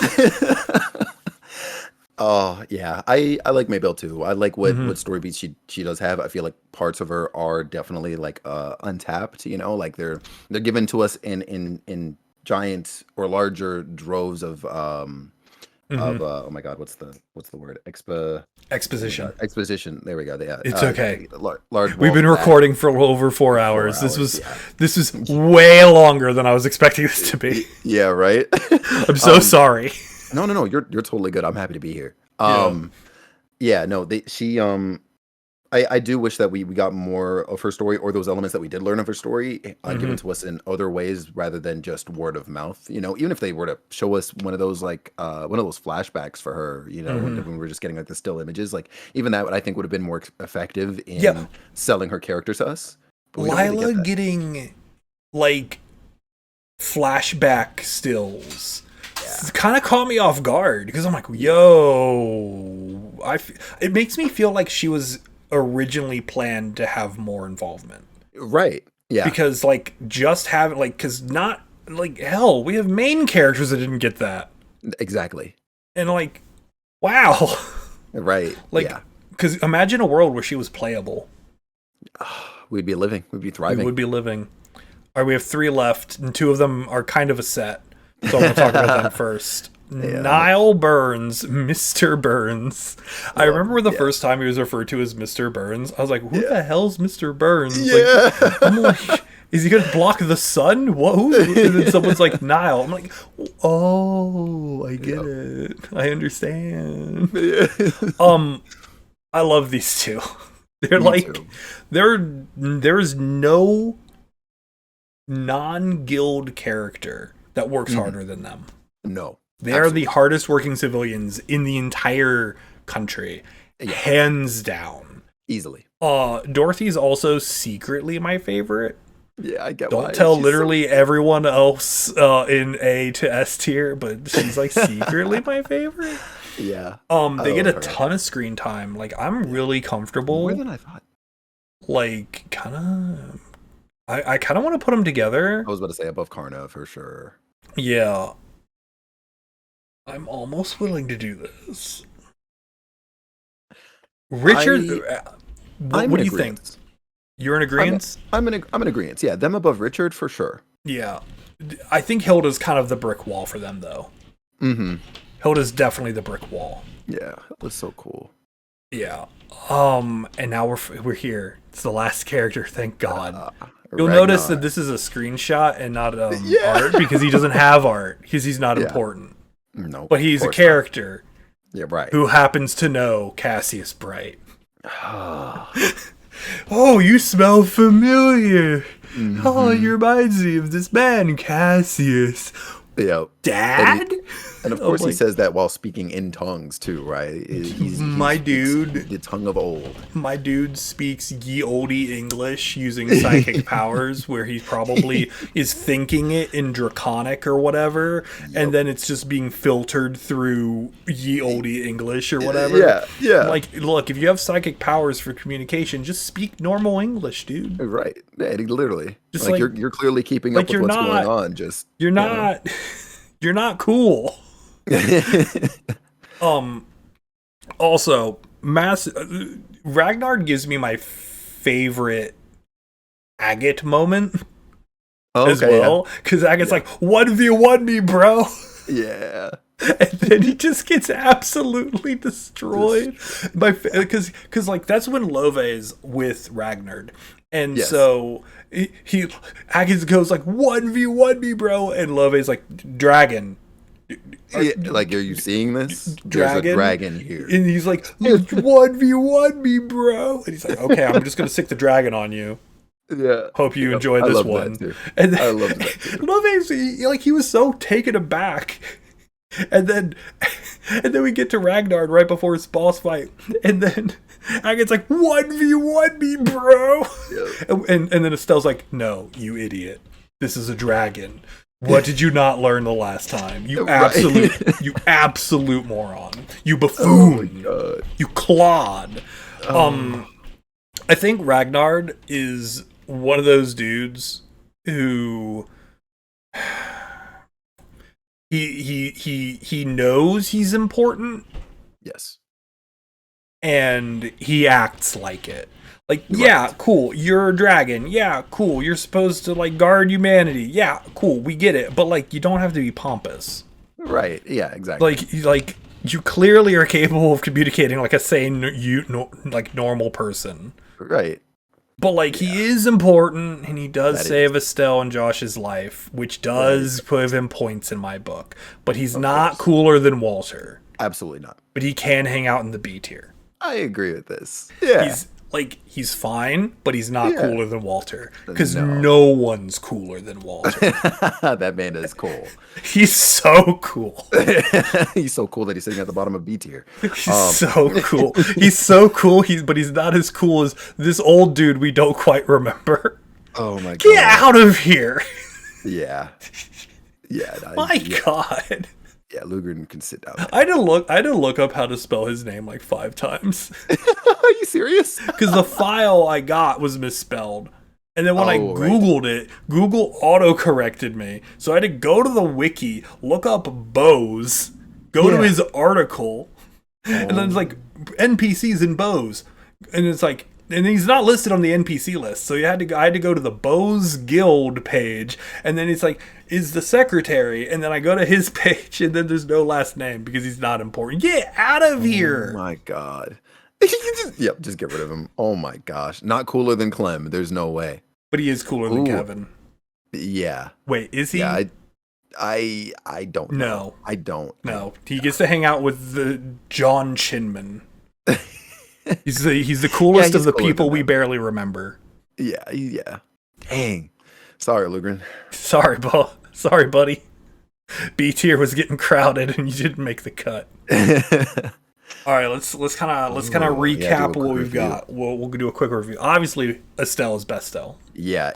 Oh yeah, I like Maybelle too. I like what story beats she does have. I feel like parts of her are definitely like untapped. You know, like they're given to us in giant or larger droves of oh my god, what's the word? Exposition. Exposition. There we go. Yeah, It's okay. Large. We've been walls recording for over 4 hours. This was yeah. way longer than I was expecting this to be. Yeah, right. I'm so sorry. No. You're totally good. I'm happy to be here. Yeah. No. I do wish that we got more of her story, or those elements that we did learn of her story given to us in other ways rather than just word of mouth. You know, even if they were to show us one of those flashbacks for her, you know, when we were just getting like the still images, like even that I think would have been more effective in selling her character to us. Lila getting like flashback stills kind of caught me off guard because I'm like, yo, it makes me feel like she was originally planned to have more involvement. Right. Yeah. Because like just having like, because not like hell, we have main characters that didn't get that. Exactly. And like, wow. Right. Like, because imagine a world where she was playable. We'd be living. We'd be thriving. We would be living. All right, we have 3 left, and 2 of them are kind of a set. So I'm going to talk about them first. Yeah. Niall Burns, Mr. Burns. I remember the first time he was referred to as Mr. Burns. I was like, who the hell's Mr. Burns? Yeah. Like, I'm like, is he going to block the sun? What? And then someone's like, Niall. I'm like, oh, I get it. I understand. Yeah. I love these 2. They're like, there's no non-guild character that works harder than them. No. They're the hardest working civilians in the entire country. Yeah. Hands down. Easily. Dorothy's also secretly my favorite. Yeah, I get Don't tell literally everyone else in A to S tier, but she's like secretly my favorite. Yeah. They get a ton of screen time. Like, I'm really comfortable. More than I thought. Like, kind of... I kind of want to put them together. I was about to say above Carna for sure. Yeah. I'm almost willing to do this. Richard, what do you think? You're in agreement? I'm in agreement. Yeah, them above Richard for sure. Yeah. I think Hilda's kind of the brick wall for them, though. Mm-hmm. Hilda's definitely the brick wall. Yeah, Hilda's so cool. Yeah. And now we're here. It's the last character, thank God. You'll notice that this is a screenshot and not art because he doesn't have art because he's not important. No, but he's a character. Yeah, right. Who happens to know Cassius Bright? Oh, you smell familiar. Mm-hmm. Oh, you reminds me of this man, Cassius. Yeah. Dad? And of course, he says that while speaking in tongues too, right? He's my dude, the tongue of old. My dude speaks ye olde English using psychic powers, where he probably is thinking it in Draconic or whatever, and then it's just being filtered through ye olde English or whatever. Yeah. Like, look, if you have psychic powers for communication, just speak normal English, dude. Right? Yeah, literally. Just like you're clearly keeping up with what's going on. Just you're not. You're not cool. Also, Ragnar gives me my favorite Agate moment as well, because Agate's like 1v1 me, bro. Yeah. And then he just gets absolutely destroyed because like that's when Love is with Ragnar, and so Agate goes like 1v1 me, bro, and Love is like dragon. Like, are you seeing this? Dragon? There's a dragon here. And he's like, 1v1 me, bro. And he's like, okay, I'm just going to stick the dragon on you. Yeah. Hope you enjoyed this one. That too. And then, I love that too. Love, he was so taken aback And then we get to Ragnar right before his boss fight, and then Agate's like, 1v1 me, bro. Yeah. And then Estelle's like, no, you idiot. This is a dragon. What did you not learn the last time? You absolute moron. You buffoon. Oh, you clod. I think Ragnar is one of those dudes who he knows he's important. Yes. And he acts like it. Like, yeah, cool, you're a dragon. Yeah, cool, you're supposed to, like, guard humanity. Yeah, cool, we get it. But, like, you don't have to be pompous. Right, yeah, exactly. Like you clearly are capable of communicating like a sane, normal person. Right. But, like, he is important, and he does save Estelle and Josh's life, which does give him points in my book. But he's not cooler than Walter. Absolutely not. But he can hang out in the B tier. I agree with this. Yeah. He's fine, but he's not cooler than Walter. Because no one's cooler than Walter. That man is cool. He's so cool. He's so cool that he's sitting at the bottom of B tier. He's so cool. He's so cool, but he's not as cool as this old dude we don't quite remember. Oh my god. Get out of here. Yeah. Yeah. My god. Yeah, Lugren can sit down. I had to look up how to spell his name like 5 times. Are you serious? Because the file I got was misspelled. And then when I Googled it, Google auto-corrected me. So I had to go to the wiki, look up Bose, go to his article, and then it's like, NPCs in Bose. And it's like, and he's not listed on the NPC list. So I had to go to the Bose Guild page, and then it's like, is the secretary, and then I go to his page, and then there's no last name because he's not important. Get out of here! Oh my god. Just get rid of him. Oh my gosh. Not cooler than Clem. There's no way. But he is cooler than Kevin. Yeah. Wait, is he? Yeah, I don't know. No. I don't. No. He gets to hang out with the John Chinman. He's the coolest of the people we barely remember. Yeah. Dang. Sorry, Lugren. Sorry, buddy. B tier was getting crowded and you didn't make the cut. All right, let's kind of recap what we've got. We'll do a quick review. Obviously, Estelle is best Estelle. Yeah,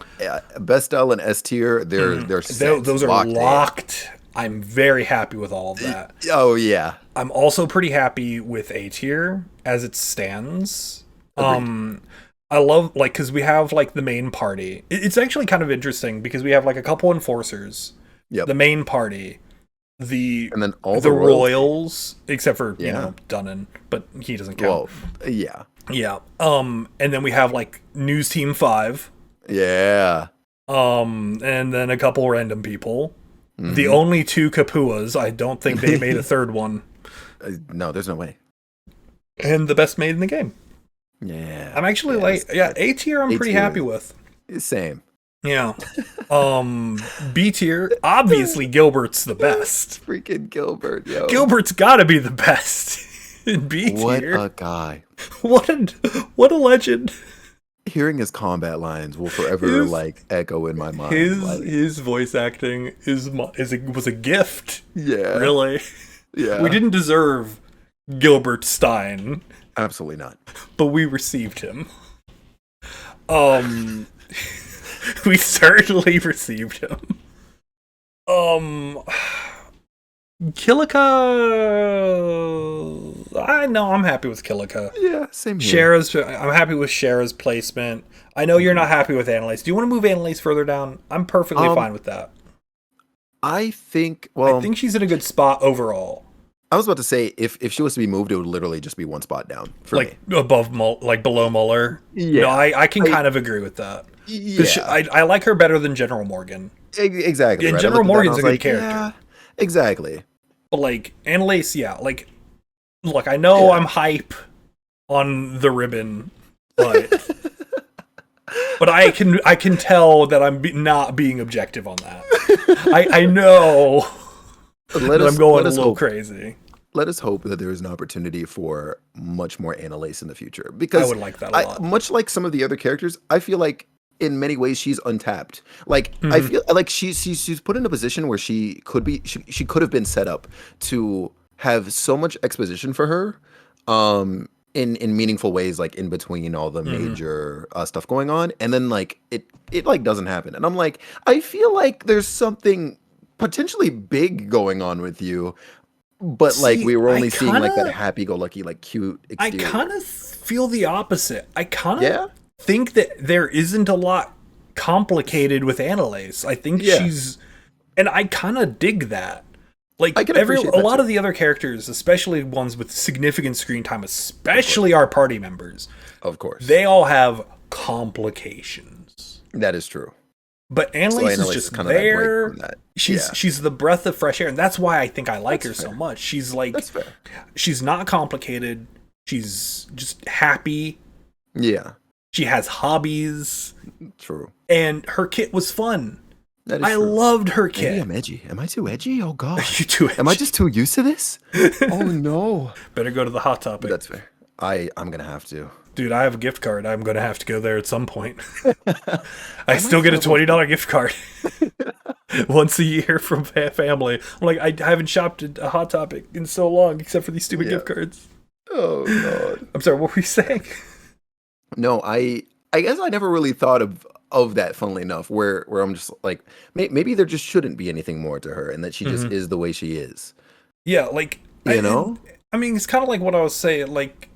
best Estelle and S tier. They're set, those are locked. I'm very happy with all of that. Oh yeah. I'm also pretty happy with A tier as it stands. Agreed. I love, like, because we have, like, the main party. It's actually kind of interesting because we have, like, a couple enforcers. Yep. The main party. And then all the royals, except for, you know, Dunnan, but he doesn't count. Well, yeah. Yeah. And then we have, like, News Team 5. Yeah. And then a couple random people. Mm-hmm. The only 2 Capuas. I don't think they made a third one. No, there's no way. And the best maid in the game. Yeah. I'm actually A tier I'm pretty happy with. Same. Yeah. B tier, obviously Gilbert's the best. Freaking Gilbert, yo. Gilbert's gotta be the best in B tier. What a guy. What a legend. Hearing his combat lines will forever echo in my mind. His voice acting was a gift. Yeah. Really. Yeah. We didn't deserve Gilbert Stien. Absolutely not. But we received him. We certainly received him. Kilika. I know I'm happy with Kilika. Yeah, same here. I'm happy with Scheraz's placement. I know you're not happy with Analace. Do you want to move Analace further down? I'm perfectly fine with that. I think she's in a good spot overall. I was about to say if she was to be moved, it would literally just be one spot down for me. Above below Mueller. Yeah, no, I can kind of agree with that. Yeah, I like her better than General Morgan. Exactly. And General Morgan's a good character. Yeah, exactly. But Analace, look, I know I'm hype on the ribbon, but but I can tell that I'm not being objective on that. I know. I'm going a little crazy. Let us hope that there is an opportunity for much more Analace in the future. Because I would like that a lot. Much like some of the other characters, I feel like in many ways she's untapped. Like I feel like she's put in a position where she could have been set up to have so much exposition for her, in meaningful ways, like in between all the major stuff going on, and then like it like doesn't happen, and I'm like, I feel like there's something potentially big going on with you, but like we were only seeing like that happy-go-lucky, like cute exterior. I kind of feel the opposite. I kind of think that there isn't a lot complicated with Analace. I think she's, and I kind of dig that. Like a lot of the other characters, especially ones with significant screen time, especially our party members, of course, they all have complications. That is true. But Analace is just kind there. She's the breath of fresh air, and that's why I think I like her so much. She's like, she's not complicated. She's just happy. Yeah. She has hobbies. True. And her kit was fun. I true. loved her kit. Maybe I'm edgy. Am I too edgy? Oh god. Are you too edgy? Am I just too used to this? Oh no. Better go to the Hot Topic. That's fair. I'm gonna have to. Dude, I have a gift card. I'm gonna have to go there at some point. I still get a $20 gift card once a year from family. I'm like, I haven't shopped at a Hot Topic in so long, except for these stupid gift cards. Oh god. I'm sorry. What were you saying? No, I guess I never really thought of that, funnily enough, where I'm just like, maybe there just shouldn't be anything more to her, and that she just is the way she is. Yeah, like, you know? I mean, it's kind of like what I was saying, like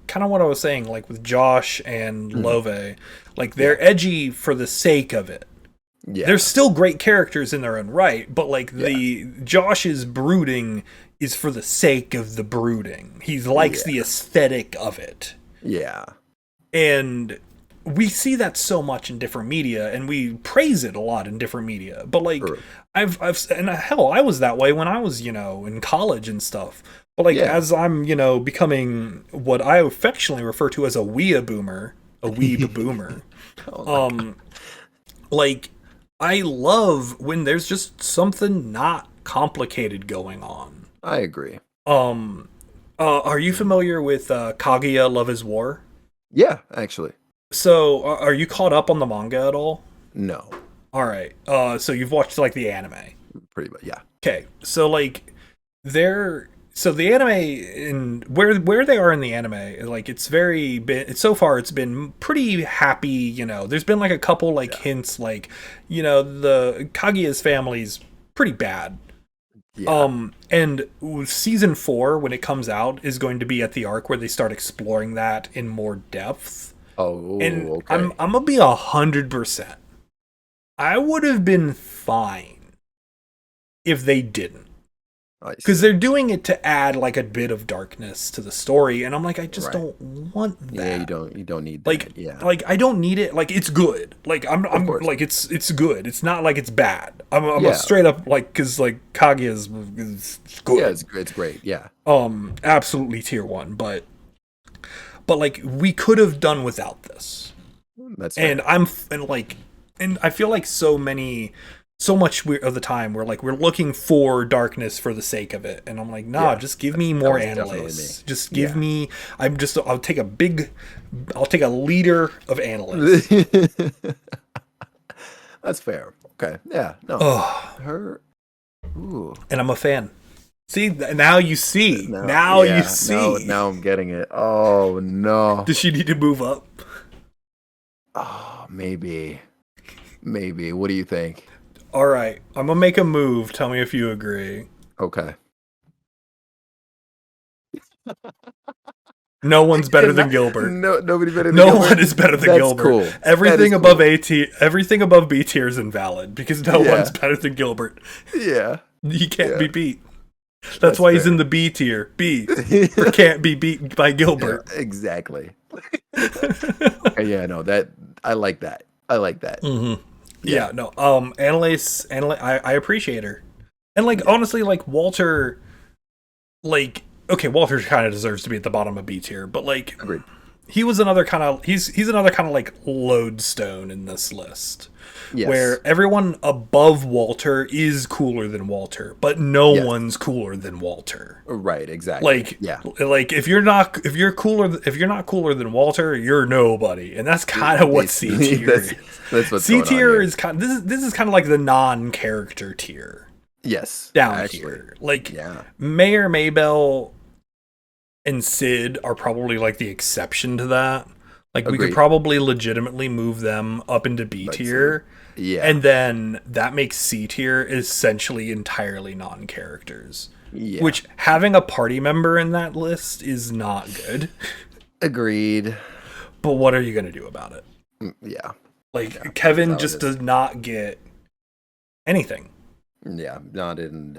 with Josh and Love. Like, they're edgy for the sake of it. Yeah. They're still great characters in their own right, but like the Josh's brooding is for the sake of the brooding. He likes the aesthetic of it. Yeah. And we see that so much in different media, and we praise it a lot in different media. But like, and hell, I was that way when I was, in college and stuff. But like, as I'm, becoming what I affectionately refer to as a weeb boomer, like, I love when there's just something not complicated going on. I agree. Are you familiar with Kaguya Love is War? Yeah, actually. So, are you caught up on the manga at all? No. All right. So you've watched like the anime. Pretty much, yeah. Okay. So like, so the anime and where they are in the anime, like so far it's been pretty happy. There's been like a couple like hints, like the Kaguya's family's pretty bad. Yeah. And season 4, when it comes out, is going to be at the arc where they start exploring that in more depth. Oh, and okay. I'm gonna be 100%. I would have been fine if they didn't, because they're doing it to add like a bit of darkness to the story, and I'm like, I just don't want that. Yeah, you don't need that. Like I don't need it. Like, it's good. Like I'm like it's good. It's not like it's bad. I'm a straight up, like, because like Kaguya is good. Yeah, it's great. Yeah. Absolutely tier 1, but like, we could have done without this. That's fair. And I feel like so much of the time we're looking for darkness for the sake of it, and I'm like, nah, just give me more Analace. Just give me. I'll take a liter of Analace. That's fair. Okay. Yeah. No. Her. Ooh. And I'm a fan. See, now you see. Now you see. Now I'm getting it. Oh no. Does she need to move up? Oh, maybe. What do you think? All right, I'm gonna make a move. Tell me if you agree. Okay. No one's better than Gilbert. Nobody better than Gilbert. No one is better than Gilbert. Cool. Everything above everything above B tier is invalid, because no one's better than Gilbert. Yeah. He can't be beat. That's why he's in the B tier. B. For can't be beaten by Gilbert. Yeah, exactly. Yeah, no, I like that. Mm-hmm. Yeah, no. Analace, I appreciate her. And like, honestly, like, Walter, like, okay, Walter kind of deserves to be at the bottom of B tier, but like, agreed. he was another kind of he's another kind of like lodestone in this list. Yes. Where everyone above Walter is cooler than Walter, but no one's cooler than Walter. Right, exactly. Like if you're not cooler than Walter, you're nobody, and that's kind of what C tier is. That's what's C tier is kind. This is kind of like the non-character tier. Yes, down here. Like Mayor Maybell and Sid are probably like the exception to that. Like we could probably legitimately move them up into B tier. Yeah. And then that makes C tier essentially entirely non-characters. Yeah. Which having a party member in that list is not good. Agreed. But what are you going to do about it? Yeah. Like Kevin just does not get anything. Yeah, not in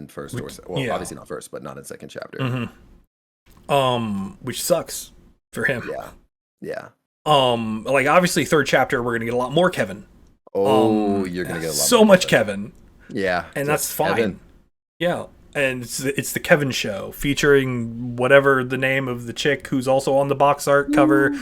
first or obviously not first, but not in second chapter. Which sucks for him. Yeah. Like obviously third chapter we're gonna get a lot more Kevin. Oh, you're gonna get a lot so more much Kevin. Yeah, and that's fine. Kevin. Yeah, and it's the Kevin show featuring whatever the name of the chick who's also on the box art cover.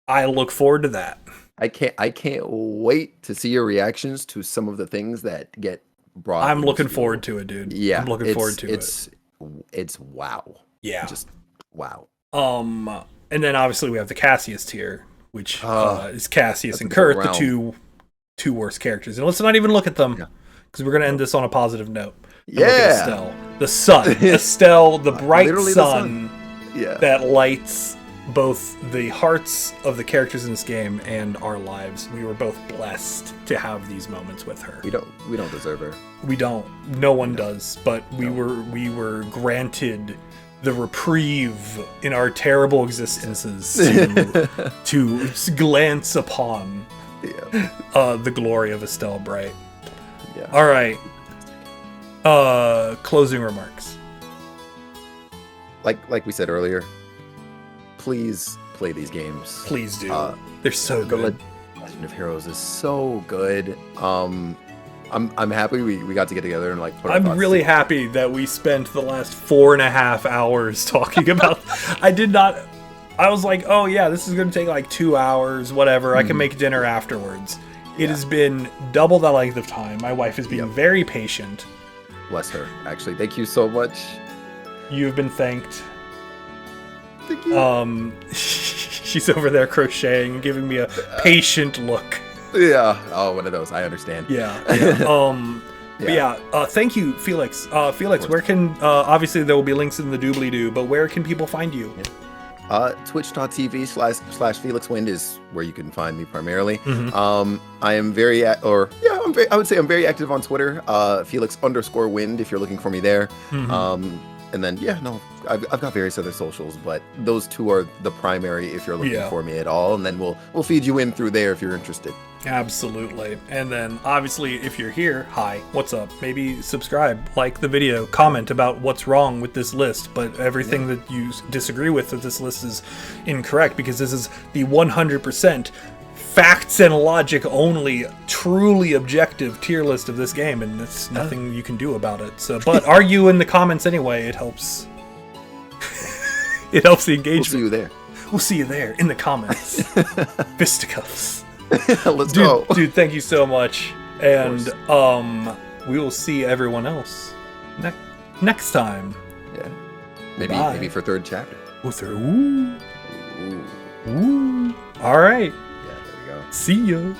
I look forward to that. I can't wait to see your reactions to some of the things that get brought. I'm looking forward to it, dude. Yeah, I'm looking forward to it. It's wow. Yeah, just wow. And then obviously we have the Cassius tier, which is Cassius and Kurt, the two worst characters. And let's not even look at them because we're gonna end this on a positive note. Yeah, look at Estelle, the sun, Estelle, the bright sun, that lights both the hearts of the characters in this game and our lives. We were both blessed to have these moments with her. We don't deserve her. We don't. No one does. But we were granted the reprieve in our terrible existences to glance upon the glory of Estelle Bright. Yeah. All right. Closing remarks. Like we said earlier, please play these games. Please do. They're so good. Legend of Heroes is so good. I'm happy we got to get together and like. I'm really happy that we spent the last 4.5 hours talking about. I was like, oh yeah, this is going to take like 2 hours, whatever. I can make dinner afterwards. It has been double the length of time. My wife is being very patient. Bless her. Actually, thank you so much. You've been thanked. Thank you. She's over there crocheting and giving me a patient look. Yeah. Oh, one of those. I understand. Yeah. Thank you, Felix. Felix, where can obviously there will be links in the doobly-doo, but where can people find you? Twitch.tv/FelixWind is where you can find me primarily. I am I would say I'm very active on Twitter. Felix_Wind if you're looking for me there. And then I've got various other socials, but those two are the primary if you're looking for me at all. And then we'll feed you in through there if you're interested. Absolutely. And then obviously if you're here, hi, what's up? Maybe subscribe, like the video, comment about what's wrong with this list, but everything that you disagree with this list is incorrect, because this is the 100% facts and logic only, truly objective tier list of this game, and there's nothing you can do about it. So, but argue in the comments anyway. It helps. It helps the engagement. We'll see you there. We'll see you there in the comments. Fisticuffs. Let's go, dude. Thank you so much, and we will see everyone else next time. Yeah, maybe for third chapter. Ooh. All right. Yeah, there we go. See ya.